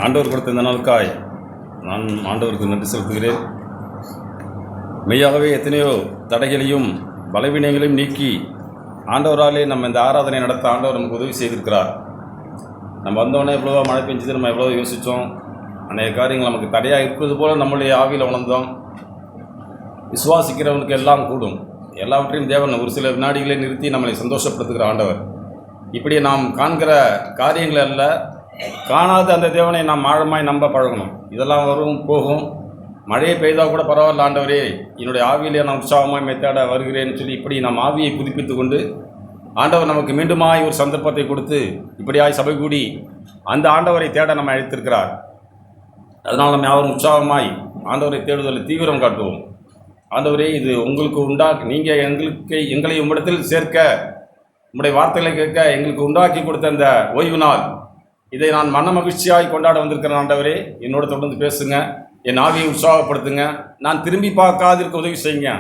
ஆண்டவர் கொடுத்த இந்த நாளுக்காய் நான் ஆண்டவருக்கு நன்றி செலுத்துகிறேன். மெய்யாகவே எத்தனையோ தடைகளையும் பலவீனங்களையும் நீக்கி ஆண்டவராலே நம்ம இந்த ஆராதனை நடத்த ஆண்டவர் நமக்கு உதவி செய்திருக்கிறார். நம்ம வந்தோடனே எவ்வளோ மழை பெஞ்சது, நம்ம எவ்வளோ யோசித்தோம், அநேக காரியங்கள் நமக்கு தடையாக இருக்கிறது போல் நம்மளுடைய ஆவியில் உணர்ந்தோம். விசுவாசிக்கிறவனுக்கு எல்லாம் கூடும், எல்லாவற்றையும் தேவன் ஒரு சில வினாடிகளை நிறுத்தி நம்மளை சந்தோஷப்படுத்துகிற ஆண்டவர். இப்படி நாம் காண்கிற காரியங்கள் அல்ல, காணாத அந்த தேவனை நாம் ஆழமாய் நம்ப பழகணும். இதெல்லாம் வரும் போகும், மழையை பெய்தால் கூட பரவாயில்ல ஆண்டவரே, என்னுடைய ஆவியிலே நான் உற்சாகமாய் மெத்தாட வருகிறேன்னு சொல்லி இப்படி நம் ஆவியை புதுப்பித்து கொண்டு ஆண்டவர் நமக்கு மீண்டுமாய் ஒரு சந்தர்ப்பத்தை கொடுத்து இப்படியாய் சபை கூடி அந்த ஆண்டவரை தேட நம்ம அழைத்திருக்கிறார். அதனால் நம்ம யாரும் உற்சாகமாய் ஆண்டவரை தேடுதலில் தீவிரம் காட்டுவோம். ஆண்டவரே, இது உங்களுக்கு நீங்கள் எங்களை உம்மிடத்தில் சேர்க்க, உம்முடைய வார்த்தைகளை கேட்க எங்களுக்கு உண்டாக்கி கொடுத்த அந்த ஓய்வு நாள், இதை நான் மன மகிழ்ச்சியாய் கொண்டாட வந்திருக்கிறேன். ஆண்டவரே, என்னோட தொடர்ந்து பேசுங்க, என் ஆவியை உற்சாகப்படுத்துங்க, நான் திரும்பி பார்க்காதிருக்க உதவி செய்யுங்க.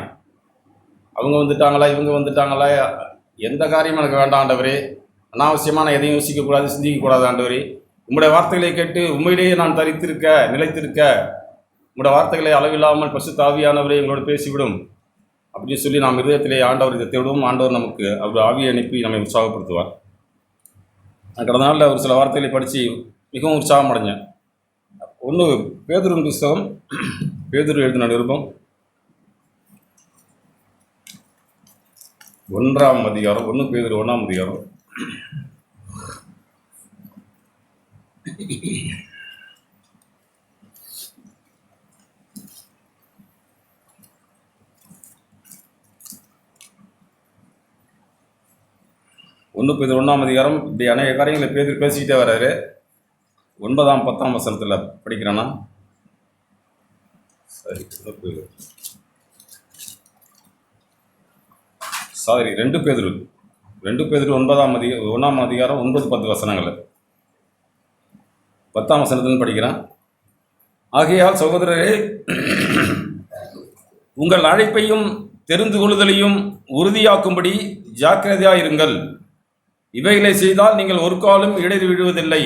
அவங்க வந்துட்டாங்களா, இவங்க வந்துட்டாங்களா, எந்த காரியமும் எனக்கு வேண்டாம் ஆண்டவரே. அனாவசியமான எதையும் யோசிக்கக்கூடாது, சிந்திக்கக்கூடாது ஆண்டவரே. உம்முடைய வார்த்தைகளை கேட்டு உண்மையிலேயே நான் தரித்திருக்க, நிலைத்திருக்க, உம்முடைய வார்த்தைகளை அளவில்லாமல் பரிசுத்த ஆவியானவரே எங்களோடு பேசிவிடும் அப்படின்னு சொல்லி நாம் இதயத்திலே ஆண்டவர் இதை தேடுவோம். ஆண்டவர் நமக்கு அவர் ஆவியை அனுப்பி நம்மை உற்சாகப்படுத்துவார். நான் கடந்த நாளில் ஒரு சில வார்த்தைகளை படித்து மிகவும் உற்சாகம் அடைஞ்சேன். ஒன்று பேதுருவின் புஸ்தகம், பேதுரு எழுதின நிருபம் 1ஆம் அதிகாரம், 1 பேதுரு 1ஆம் அதிகாரம் 1 பேதுரு 1ஆம் அதிகாரம். இப்படி அநேக காரியங்களை பேசிக்கிட்டே வர்றாரு. 9ஆம் 10ஆம் வசனத்தில் படிக்கிறேன்னா, சரி 2 பேதுரு 1ஆம் அதிகாரம் 9-10 வசனங்கள், 10ஆம் வசனத்துன்னு படிக்கிறேன். ஆகையால் சகோதரரே, உங்கள் அழைப்பையும் தெரிந்து கொள்ளுதலையும் உறுதியாக்கும்படி ஜாக்கிரதையாயிருங்கள். இவைகளை செய்தால் நீங்கள் ஒரு காலம் இடறி விழுவதில்லை.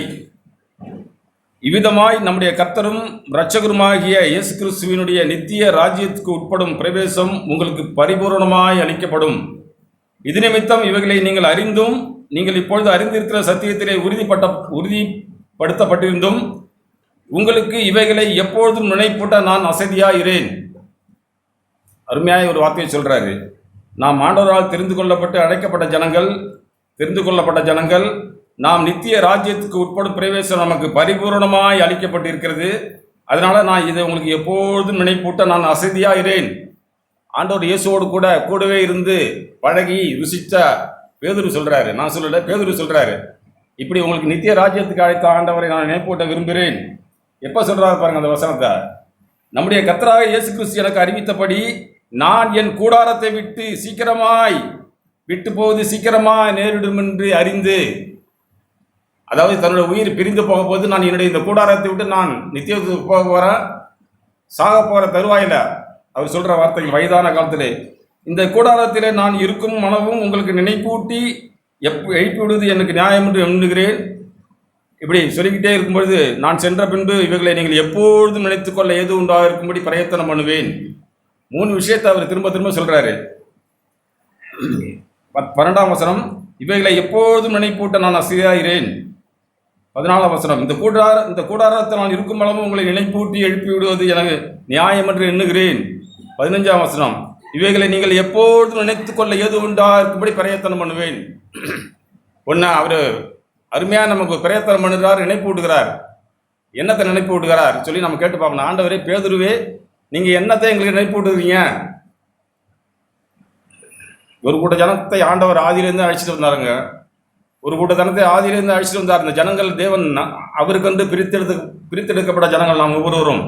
இவ்விதமாய் நம்முடைய கர்த்தரும் இரட்சகருமாகிய இயேசு கிறிஸ்துவினுடைய நித்திய ராஜ்யத்துக்கு உட்படும் பிரவேசம் உங்களுக்கு பரிபூரணமாய் அளிக்கப்படும். இது நிமித்தம் இவைகளை நீங்கள் அறிந்தும், நீங்கள் இப்பொழுது அறிந்திருக்கிற சத்தியத்திலே உறுதிப்படுத்தப்பட்டிருந்தும் உங்களுக்கு இவைகளை எப்பொழுதும் நினைப்பூட்ட நான் அசதியாகிறேன். அருமையாய் ஒரு வார்த்தையை சொல்றாரு. நாம் ஆண்டவரால் தெரிந்து கொள்ளப்பட்ட ஜனங்கள், நாம் நித்திய ராஜ்யத்துக்கு உட்படும் பிரவேசம் நமக்கு பரிபூர்ணமாய் அளிக்கப்பட்டிருக்கிறது. அதனால நான் இதை உங்களுக்கு எப்பொழுதும் நினைப்பூட்ட நான் அசதியாகிறேன். ஆண்டவர் இயேசுவோடு கூடவே இருந்து பழகி ருசித்த பேதுரு சொல்றாரு, நான் சொல்லல, பேதுரு சொல்றாரு. இப்படி உங்களுக்கு நித்திய ராஜ்யத்துக்கு அழைத்த ஆண்டவரை நான் நினைப்பூட்ட விரும்புகிறேன். எப்போ சொல்றாரு பாருங்க அந்த வசனத்தை. நம்முடைய கர்த்தராகிய இயேசு கிறிஸ்து எனக்கு அறிவித்தபடி நான் என் கூடாரத்தை விட்டு போவது சீக்கிரமாக நேரிடும் என்று அறிந்து, அதாவது தன்னுடைய உயிர் பிரிந்து போக போது, நான் என்னுடைய இந்த கூடாரத்தை விட்டு நான் நித்தியத்துக்கு போக போகிறேன், சாக போகிற தருவாயில் அவர் சொல்கிற வார்த்தைகள், வயதான காலத்திலே இந்த கூடாரத்திலே நான் இருக்கும் மனவும் உங்களுக்கு நினைப்பூட்டி எழுப்பி விடுவது எனக்கு நியாயம் என்று எண்ணுகிறேன். இப்படி சொல்லிக்கிட்டே இருக்கும்பொழுது, நான் சென்ற பின்பு இவைகளை நீங்கள் எப்பொழுதும் நினைத்துக்கொள்ள ஏது உண்டாக இருக்கும்படி பிரயத்தனம் பண்ணுவேன். 3 விஷயத்தை அவர் திரும்ப திரும்ப சொல்கிறாரு. 12ஆம் வசனம், இவைகளை எப்பொழுதும் நினைப்பூட்ட நான் அசதியாகிறேன். 14ஆம் வசனம், இந்த கூடாரத்தில் நான் இருக்கும் அளவும் உங்களை நினைப்பூட்டி எழுப்பி விடுவது எனக்கு நியாயம் என்று எண்ணுகிறேன். 15ஆம் வசனம், இவைகளை நீங்கள் எப்பொழுதும் நினைத்துக்கொள்ள ஏது உண்டா இருக்கும்படி பிரயத்தனம் பண்ணுவேன். ஒன்று, அவர் அருமையாக நமக்கு பிரயத்தனம் பண்ணுகிறார், நினைப்பு விட்டுகிறார். என்னத்தை நினைப்பு விட்டுகிறார் சொல்லி நம்ம கேட்டு பார்க்கணும். ஆண்டவரே, பேதுருவே, நீங்கள் என்னத்தை எங்களுக்கு நினைப்பு விட்டுறீங்க? ஒரு கூட்ட ஜனத்தை ஆண்டவர் ஆதியிலேருந்து அழைச்சிட்டு வந்தாருங்க. ஒரு கூட்ட ஜனத்தை ஆதியிலேருந்து அழைச்சிட்டு வந்தார். இந்த ஜனங்கள் தேவன் அவருக்கென்று பிரித்தெடுக்கப்பட்ட ஜனங்கள் நாம் ஒவ்வொருவரும்.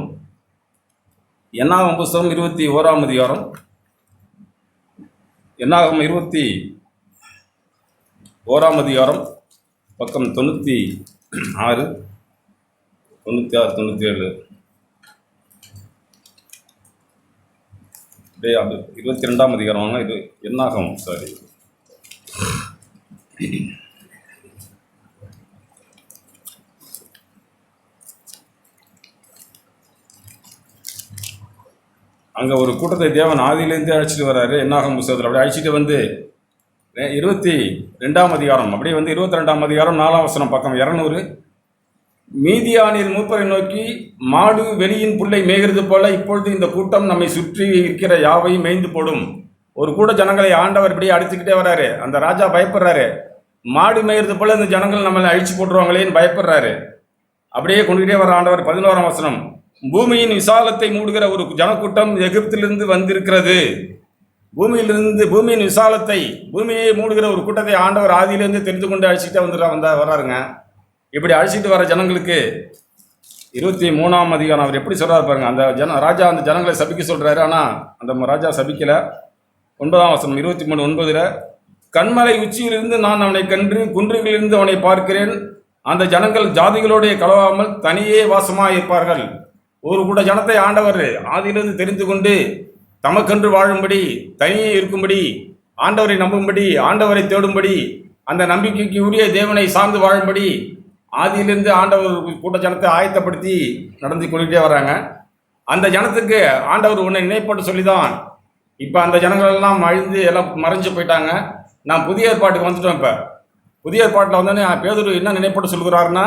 என்னாகும் புஸ்தகம் 21ஆம் அதிகாரம், என்னாகும் 21ஆம் அதிகாரம் பக்கம் 96, 97, 22ஆம் அதிகாரம் வாங்க. இது என்னாகும், சாரி, அங்கே ஒரு கூட்டத்தை தேவன் ஆதியிலேருந்தே அழைச்சிட்டு வர்றாரு. என்னாகும் புத்தகத்தில் அப்படி அழைச்சிட்டு வந்து 22ஆம் அதிகாரம், அப்படியே வந்து 22ஆம் அதிகாரம் 4ஆம் வசனம், பக்கம் 200. மீதியானின் மூப்பரை நோக்கி, மாடு வெளியின் புல்லை மேய்கிறது போல இப்பொழுது இந்த கூட்டம் நம்மை சுற்றி இருக்கிற யாவையும் மேய்ந்து போடும். ஒரு கூட ஜனங்களை ஆண்டவர் இப்படியே அடிச்சுக்கிட்டே வர்றாரு. அந்த ராஜா பயப்படுறாரு. மாடு மேய்கிறது போல இந்த ஜனங்கள் நம்மளை அழிச்சு போட்டுருவாங்களேன்னு பயப்படுறாரு. அப்படியே கொண்டுகிட்டே வர ஆண்டவர் 11ஆம் வசனம், பூமியின் விசாலத்தை மூடுகிற ஒரு ஜனக்கூட்டம் எகிப்திலிருந்து வந்திருக்கிறது. பூமியின் விசாலத்தை, பூமியை மூடுகிற ஒரு கூட்டத்தை ஆண்டவர் ஆதியிலேருந்து தெரிந்து கொண்டு அழிச்சிட்டே வர்றாருங்க. இப்படி அழிச்சிட்டு வர ஜனங்களுக்கு 23ஆம் அதிகாரம் அவர் எப்படி சொல்றாரு பாருங்க. அந்த ராஜா அந்த ஜனங்களை சபிக்க சொல்றாரு. ஆனால் அந்த ராஜா சபிக்கல. 9ஆம் வசனம் 23:9, கண்மலை உச்சியிலிருந்து நான் அவனை கன்று குன்றுகளிலிருந்து அவனை பார்க்கிறேன். அந்த ஜனங்கள் ஜாதிகளோடைய கலவாமல் தனியே வாசமாக இருப்பார்கள். ஒரு கூட ஜனத்தை ஆண்டவர் ஆதியிலிருந்து தெரிந்து கொண்டு தமக்கென்று வாழும்படி, தனியே இருக்கும்படி, ஆண்டவரை நம்பும்படி, ஆண்டவரை தேடும்படி, அந்த நம்பிக்கைக்கு உரிய தேவனை சார்ந்து வாழும்படி ஆதியிலிருந்து ஆண்டவர் கூட்ட ஜனத்தை ஆயத்தப்படுத்தி நடந்து கொண்டுகிட்டே வராங்க. அந்த ஜனத்துக்கு ஆண்டவர் உன்னை நினைப்பட்டு சொல்லிதான் இப்போ அந்த ஜனங்கள் எல்லாம் அழிந்து எல்லாம் மறைஞ்சு போயிட்டாங்க. நான் புதிய ஏற்பாட்டுக்கு வந்துட்டோம். இப்போ புதிய ஏற்பாட்டில் வந்தோடனே பேதுரு என்ன நினைப்பட்டு சொல்கிறாருன்னா,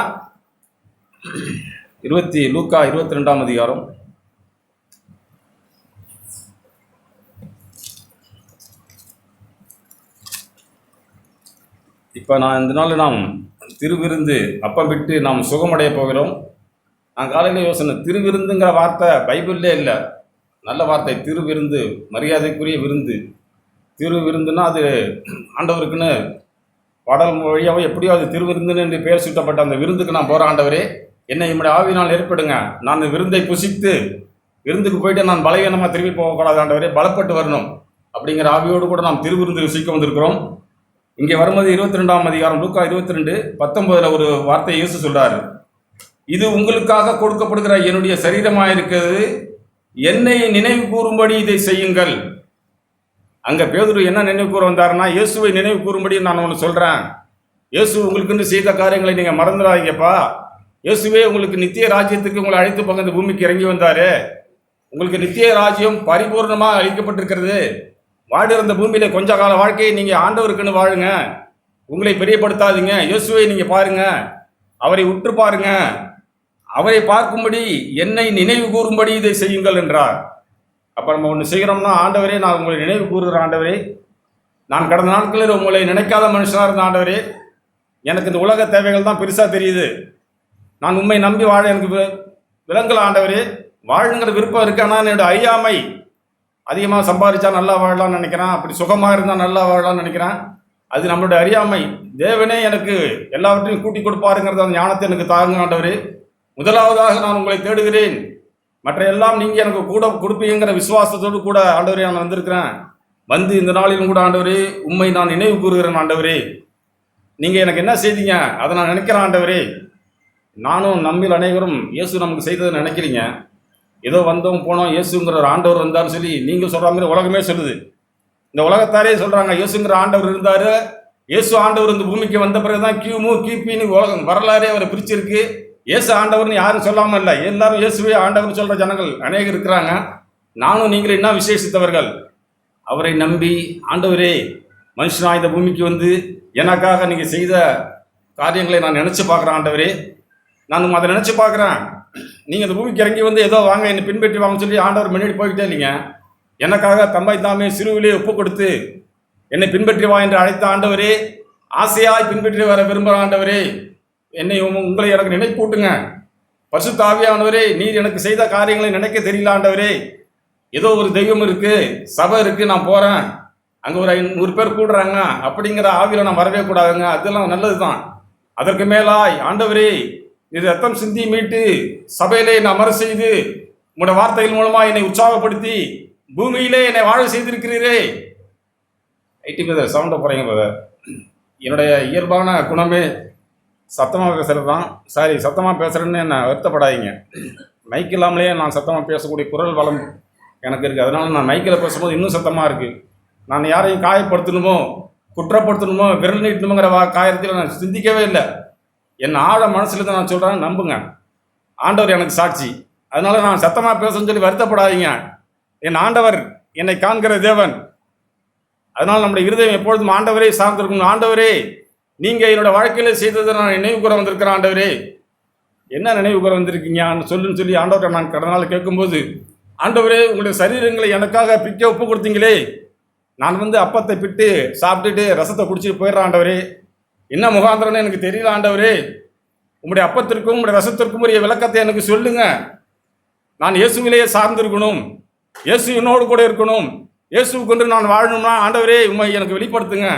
லூக்கா 22ஆம் அதிகாரம் இப்போ இந்த நாள் நாம் திருவிருந்து அப்பம் விட்டு நாம் சுகமடைய போகிறோம். நான் காலையில் யோசனை, திருவிருந்துங்கிற வார்த்தை பைபிள்லே இல்லை. நல்ல வார்த்தை திருவிருந்து, மரியாதைக்குரிய விருந்து. திருவிருந்துன்னா அது ஆண்டவருக்குன்னு பாடல் வழியாகவோ எப்படியோ அது திருவிருந்துன்னு என்று பெயர் சூட்டப்பட்ட அந்த விருந்துக்கு நான் போகிற ஆண்டவரே, என்னை என்னுடைய ஆவியினால் ஏற்படுங்க. நான் விருந்தை புசித்து விருந்துக்கு போயிட்டு நான் பலவீனமாக திரும்பி போகக்கூடாது ஆண்டவரே, பலப்பட்டு வரணும் அப்படிங்கிற ஆவியோடு கூட நாம் திருவிருந்து ருசிக்க வந்திருக்கிறோம். இங்கே வரும்போது 22ஆம் அதிகாரம் லூக்கா 22:19 ஒரு வார்த்தை இயேசு சொல்றாரு, இது உங்களுக்காக கொடுக்கப்படுகிற என்னுடைய சரீரமாக இருக்கிறது, என்னை நினைவு கூறும்படி இதை செய்யுங்கள். அங்கே பேதுரு என்ன நினைவு கூற வந்தாருன்னா, இயேசுவை நினைவு கூறும்படி நான் ஒன்று சொல்கிறேன். இயேசு உங்களுக்குன்னு செய்த காரியங்களை நீங்கள் மறந்துடாதீங்கப்பா. இயேசுவே உங்களுக்கு நித்திய ராஜ்யத்துக்கு உங்களை அழைத்து போங்க, இந்த பூமிக்கு இறங்கி வந்தார். உங்களுக்கு நித்திய ராஜ்யம் பரிபூர்ணமாக அளிக்கப்பட்டிருக்கிறது. வாடுகிற பூமியில கொஞ்ச கால வாழ்க்கையை நீங்கள் ஆண்டவருக்குன்னு வாழுங்க, உங்களை பெரியப்படுத்தாதீங்க. இயேசுவை நீங்கள் பாருங்க, அவரை உற்று பாருங்க, அவரை பார்க்கும்படி என்னை நினைவு கூறும்படி இதை செய்யுங்கள் என்றார். அப்போ நம்ம ஒன்று செய்கிறோம்னா, ஆண்டவரே நான் உங்களை நினைவு கூறுகிற ஆண்டவரே, நான் கடந்த நாட்களில் உங்களை நினைக்காத மனுஷனாக இருந்த ஆண்டவரே, எனக்கு இந்த உலக தேவைகள் தான் பெருசாக தெரியுது, நான் உண்மை நம்பி வாழ எனக்கு விலங்கல் ஆண்டவரே, வாழுங்கிற விருப்பம் இருக்கு. ஆனால் என்னோட அறியாமை, அதிகமாக சம்பாதிச்சா நல்லா வாழலாம்னு நினைக்கிறேன், அப்படி சுகமாக இருந்தால் நல்லா வாழலாம்னு நினைக்கிறேன். அது நம்மளுடைய அறியாமை. தேவனே எனக்கு எல்லாவற்றையும் கூட்டி கொடுப்பாருங்கிறத அந்த ஞானத்தை எனக்கு தாங்க ஆண்டவரே. முதலாவதாக நான் உங்களை தேடுகிறேன், மற்ற எல்லாம் நீங்கள் எனக்கு கூட கொடுப்பீங்கிற விசுவாசத்தோடு கூட ஆண்டவரே நான் வந்திருக்கிறேன். வந்து இந்த நாளிலும் கூட ஆண்டவரே உண்மை நான் நினைவு கூறுகிறேன் ஆண்டவரே. நீங்கள் எனக்கு என்ன செய்தீங்க அதை நான் நினைக்கிறேன் ஆண்டவரே. நானும் நம்மில் அனைவரும் இயேசு நமக்கு செய்ததை நினைக்கிறீங்க. ஏதோ வந்தோம் போனோம், இயேசுங்கிற ஒரு ஆண்டவர் வந்தார்னு சொல்லி நீங்கள் சொல்கிற மாதிரி உலகமே சொல்லுது. இந்த உலகத்தாரே சொல்கிறாங்க இயேசுங்கிற ஆண்டவர் இருந்தார். இயேசு ஆண்டவர் இந்த பூமிக்கு வந்த பிறகு தான் கிபின்னு உலகம் வரலாறே அவரை பிரிச்சிருக்கு. இயேசு ஆண்டவர்னு யாரும் சொல்லாமல் இல்லை, எல்லாரும் இயேசுவே ஆண்டவர்னு சொல்கிற ஜனங்கள் அநேகர் இருக்கிறாங்க. நானும் நீங்கள் என்ன விசேஷித்தவர்கள். அவரை நம்பி ஆண்டவரே மனுஷனாக இந்த பூமிக்கு வந்து எனக்காக நீங்கள் செய்த காரியங்களை நான் நினச்சி பார்க்குறேன் ஆண்டவரே. நான் அதை நினச்சி பார்க்குறேன். நீங்கள் இந்த பூமிக்கு இறங்கி வந்து ஏதோ வாங்க என்னை பின்பற்றி வாங்க சொல்லி ஆண்டவர் முன்னாடி போய்கிட்டே இல்லைங்க. எனக்காக தம்மை தாமே சிறுவிலே ஒப்பு கொடுத்து என்னை பின்பற்றி வா என்று அழைத்த ஆண்டவரே, ஆசையாய் பின்பற்றி வர விரும்புகிற ஆண்டவரே, என்னை உங்களை எனக்கு நினைப்பூட்டுங்க. பரிசுத்த ஆவியானவரே, நீர் எனக்கு செய்த காரியங்களை நினைக்க தெரியல ஆண்டவரே. ஏதோ ஒரு தெய்வம் இருக்குது, சபை இருக்குது, நான் போகிறேன், அங்கே ஒரு 100 பேர் கூடுறாங்க அப்படிங்கிற ஆவியில் நான் வரவே கூடாதுங்க. அதெல்லாம் நல்லது தான். அதற்கு மேலாய் ஆண்டவரே, இது ரத்தம் சிந்தி மீட்டு சபையிலே என்னை அமர செய்து உங்களோட வார்த்தைகள் மூலமாக என்னை உற்சாகப்படுத்தி பூமியிலே என்னை வாழ செய்திருக்கிறீரே. ஐடி பிரதர் சவுண்டை போகிறீங்க பிரதர். என்னுடைய இயல்பான குணமே சத்தமாக பேசுகிறது தான். சாரி, சத்தமாக பேசுகிறேன்னு என்னை வருத்தப்படாதீங்க. மைக் இல்லாமலேயே நான் சத்தமாக பேசக்கூடிய குரல் வளம் எனக்கு இருக்குது. அதனால் நான் மைக்கில் பேசும்போது இன்னும் சத்தமாக இருக்குது. நான் யாரையும் காயப்படுத்தணுமோ குற்றப்படுத்தணுமோ விரல் நீட்டணுங்கிற காயத்தில் நான் சிந்திக்கவே இல்லை. என் ஆழ மனசில் தான் நான் சொல்கிறேன், நம்புங்க. ஆண்டவர் எனக்கு சாட்சி. அதனால் நான் சத்தமாக பேசணும்னு சொல்லி வருத்தப்படாதீங்க. என் ஆண்டவர் என்னை காண்கிற தேவன். அதனால் நம்முடைய இருதயம் எப்பொழுதும் ஆண்டவரே சார்ந்திருக்கணும். ஆண்டவரே, நீங்கள் என்னோட வாழ்க்கையில் செய்ததை நான் நினைவு கூற வந்திருக்கிறேன். ஆண்டவரே, என்ன நினைவு கூற வந்திருக்கீங்க சொல்லுன்னு சொல்லி ஆண்டவரை நான் கடந்த நாள் கேட்கும்போது, ஆண்டவரே, உங்களுடைய சரீரங்களை எனக்காக பிக்க ஒப்பு கொடுத்தீங்களே, நான் அப்பத்தை பிட்டு சாப்பிட்டுட்டு ரசத்தை குடிச்சிட்டு போயிடுறேன். ஆண்டவரே, என்ன முகாந்திரம்னு எனக்கு தெரியல. ஆண்டவரே, உங்களுடைய அப்பத்திற்கும் உங்களுடைய ரசத்திற்கும் உரிய விளக்கத்தை எனக்கு சொல்லுங்க. நான் இயேசுவிலேயே சார்ந்திருக்கணும், இயேசு என்னோடு கூட இருக்கணும், இயேசுவுக்கு கொண்டு நான் வாழணும்னா ஆண்டவரே உண்மை எனக்கு வெளிப்படுத்துங்க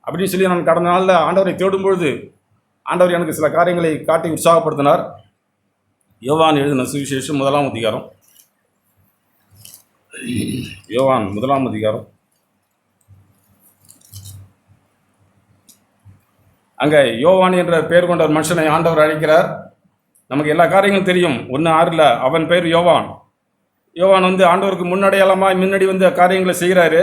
அப்படின்னு சொல்லி நான் கடந்த நாளில் ஆண்டவரை தேடும்பொழுது ஆண்டவர் எனக்கு சில காரியங்களை காட்டி உற்சாகப்படுத்தினார். யோவான் எழுதின சுவிசேஷம் 1ஆம் அதிகாரம். யோவான் 1ஆம் அதிகாரம். அங்கே யோவான் என்ற பெயர் கொண்ட ஒரு மனுஷனை ஆண்டவர் அழைக்கிறார். நமக்கு எல்லா காரியங்களும் தெரியும். 1:6 அவன் பேர் யோவான். யோவான் ஆண்டவருக்கு முன்னடையாளமாய் முன்னாடி காரியங்களை செய்கிறாரு.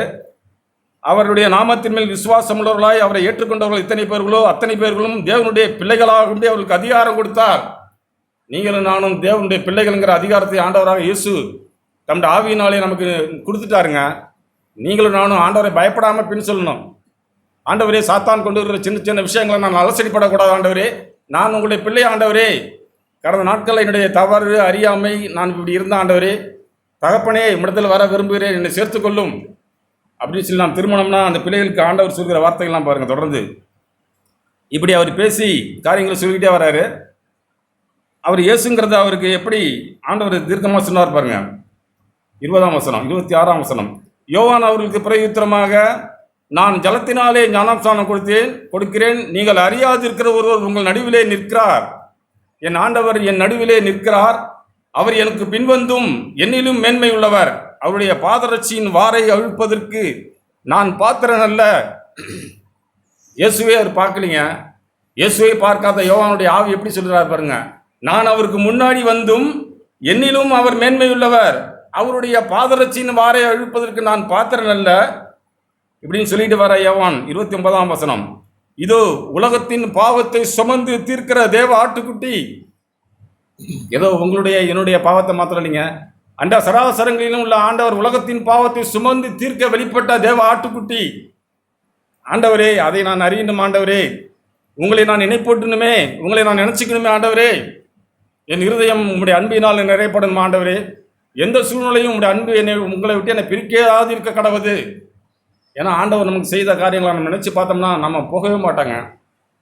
அவருடைய நாமத்தின் மேல் விசுவாசம் உள்ளவர்களாய் அவரை ஏற்றுக்கொண்டவர்கள் இத்தனை பேர்களோ அத்தனை பேர்களும் தேவனுடைய பிள்ளைகளாக கொண்டு அவர்களுக்கு அதிகாரம் கொடுத்தார். நீங்களும் நானும் தேவனுடைய பிள்ளைகள்ங்கிற அதிகாரத்தை ஆண்டவராக இயேசு தம்முடைய ஆவியினாலே நமக்கு கொடுத்துட்டாருங்க. நீங்களும் நானும் ஆண்டவரை பயப்படாமல் பின் சொல்லணும். ஆண்டவரே, சாத்தான் கொண்டு வருகிற சின்ன சின்ன விஷயங்களை நான் அலசடிப்படக்கூடாது. ஆண்டவரே, நான் உங்களுடைய பிள்ளை. ஆண்டவரே, கடந்த நாட்களில் என்னுடைய தவறு அறியாமை நான் இப்படி இருந்த ஆண்டவரே, தகப்பனே இடத்துல வர விரும்புகிறேன், என்னை சேர்த்துக்கொள்ளும் அப்படின்னு சொல்லி நாம் திருமணம்னா அந்த பிள்ளைகளுக்கு ஆண்டவர் சொல்கிற வார்த்தைகள்லாம் பாருங்கள். தொடர்ந்து இப்படி அவர் பேசி காரியங்களை சொல்லிக்கிட்டே வர்றாரு. அவர் இயேசுங்கிறத அவருக்கு எப்படி ஆண்டவர் தீர்க்கமாக சொன்னார் பாருங்க. 20ஆம் வசனம், 26ஆம் வசனம். யோவான் அவர்களுக்கு பிரயுத்தரமாக, நான் ஜலத்தினாலே ஞானஸ்நானம் கொடுக்கிறேன், நீங்கள் அறியாதிருக்கிற ஒருவர் உங்கள் நடுவிலே நிற்கிறார். என் ஆண்டவர் என் நடுவிலே நிற்கிறார். அவர் எனக்கு பின்வந்தும் என்னிலும் மேன்மை உள்ளவர். அவருடைய பாதரட்சியின் வாரை அழுப்பதற்கு நான் பாத்திரன் அல்ல. இயேசுவே அவர் பார்க்கலீங்க. இயேசுவை பார்க்காத யோவானுடைய ஆவி எப்படி சொல்கிறார் பாருங்க. நான் அவருக்கு முன்னாடி வந்தும் என்னிலும் அவர் மேன்மை உள்ளவர். அவருடைய பாதரட்சியின் வாரை அழுப்பதற்கு நான் பாத்திரன் அல்ல இப்படின்னு சொல்லிட்டு வர யோவான் 29ஆம் வசனம். இதோ உலகத்தின் பாவத்தை சுமந்து தீர்க்கிற தேவ ஆட்டுக்குட்டி. ஏதோ உங்களுடைய என்னுடைய பாவத்தை மாத்திரம் இல்லைங்க, அண்ட சராசரங்களிலும் உள்ள ஆண்டவர் உலகத்தின் பாவத்தை சுமந்து தீர்க்க வெளிப்பட்ட தேவ ஆட்டுக்குட்டி. ஆண்டவரே, அதை நான் அறியணும். ஆண்டவரே, உங்களை நான் நினைப்போட்டணுமே, உங்களை நான் நினைச்சுக்கணுமே. ஆண்டவரே, என் இருதயம் உங்களுடைய அன்பினால் நிறையப்படணும். ஆண்டவரே, எந்த சூழ்நிலையும் உங்களுடைய அன்பு என்னை உங்களை விட்டு என்னை பிரிக்காது இருக்க கடவுது. ஏன்னா ஆண்டவர் நமக்கு செய்த காரியங்களை நம்ம நினச்சி பார்த்தோம்னா நம்ம போகவே மாட்டாங்க.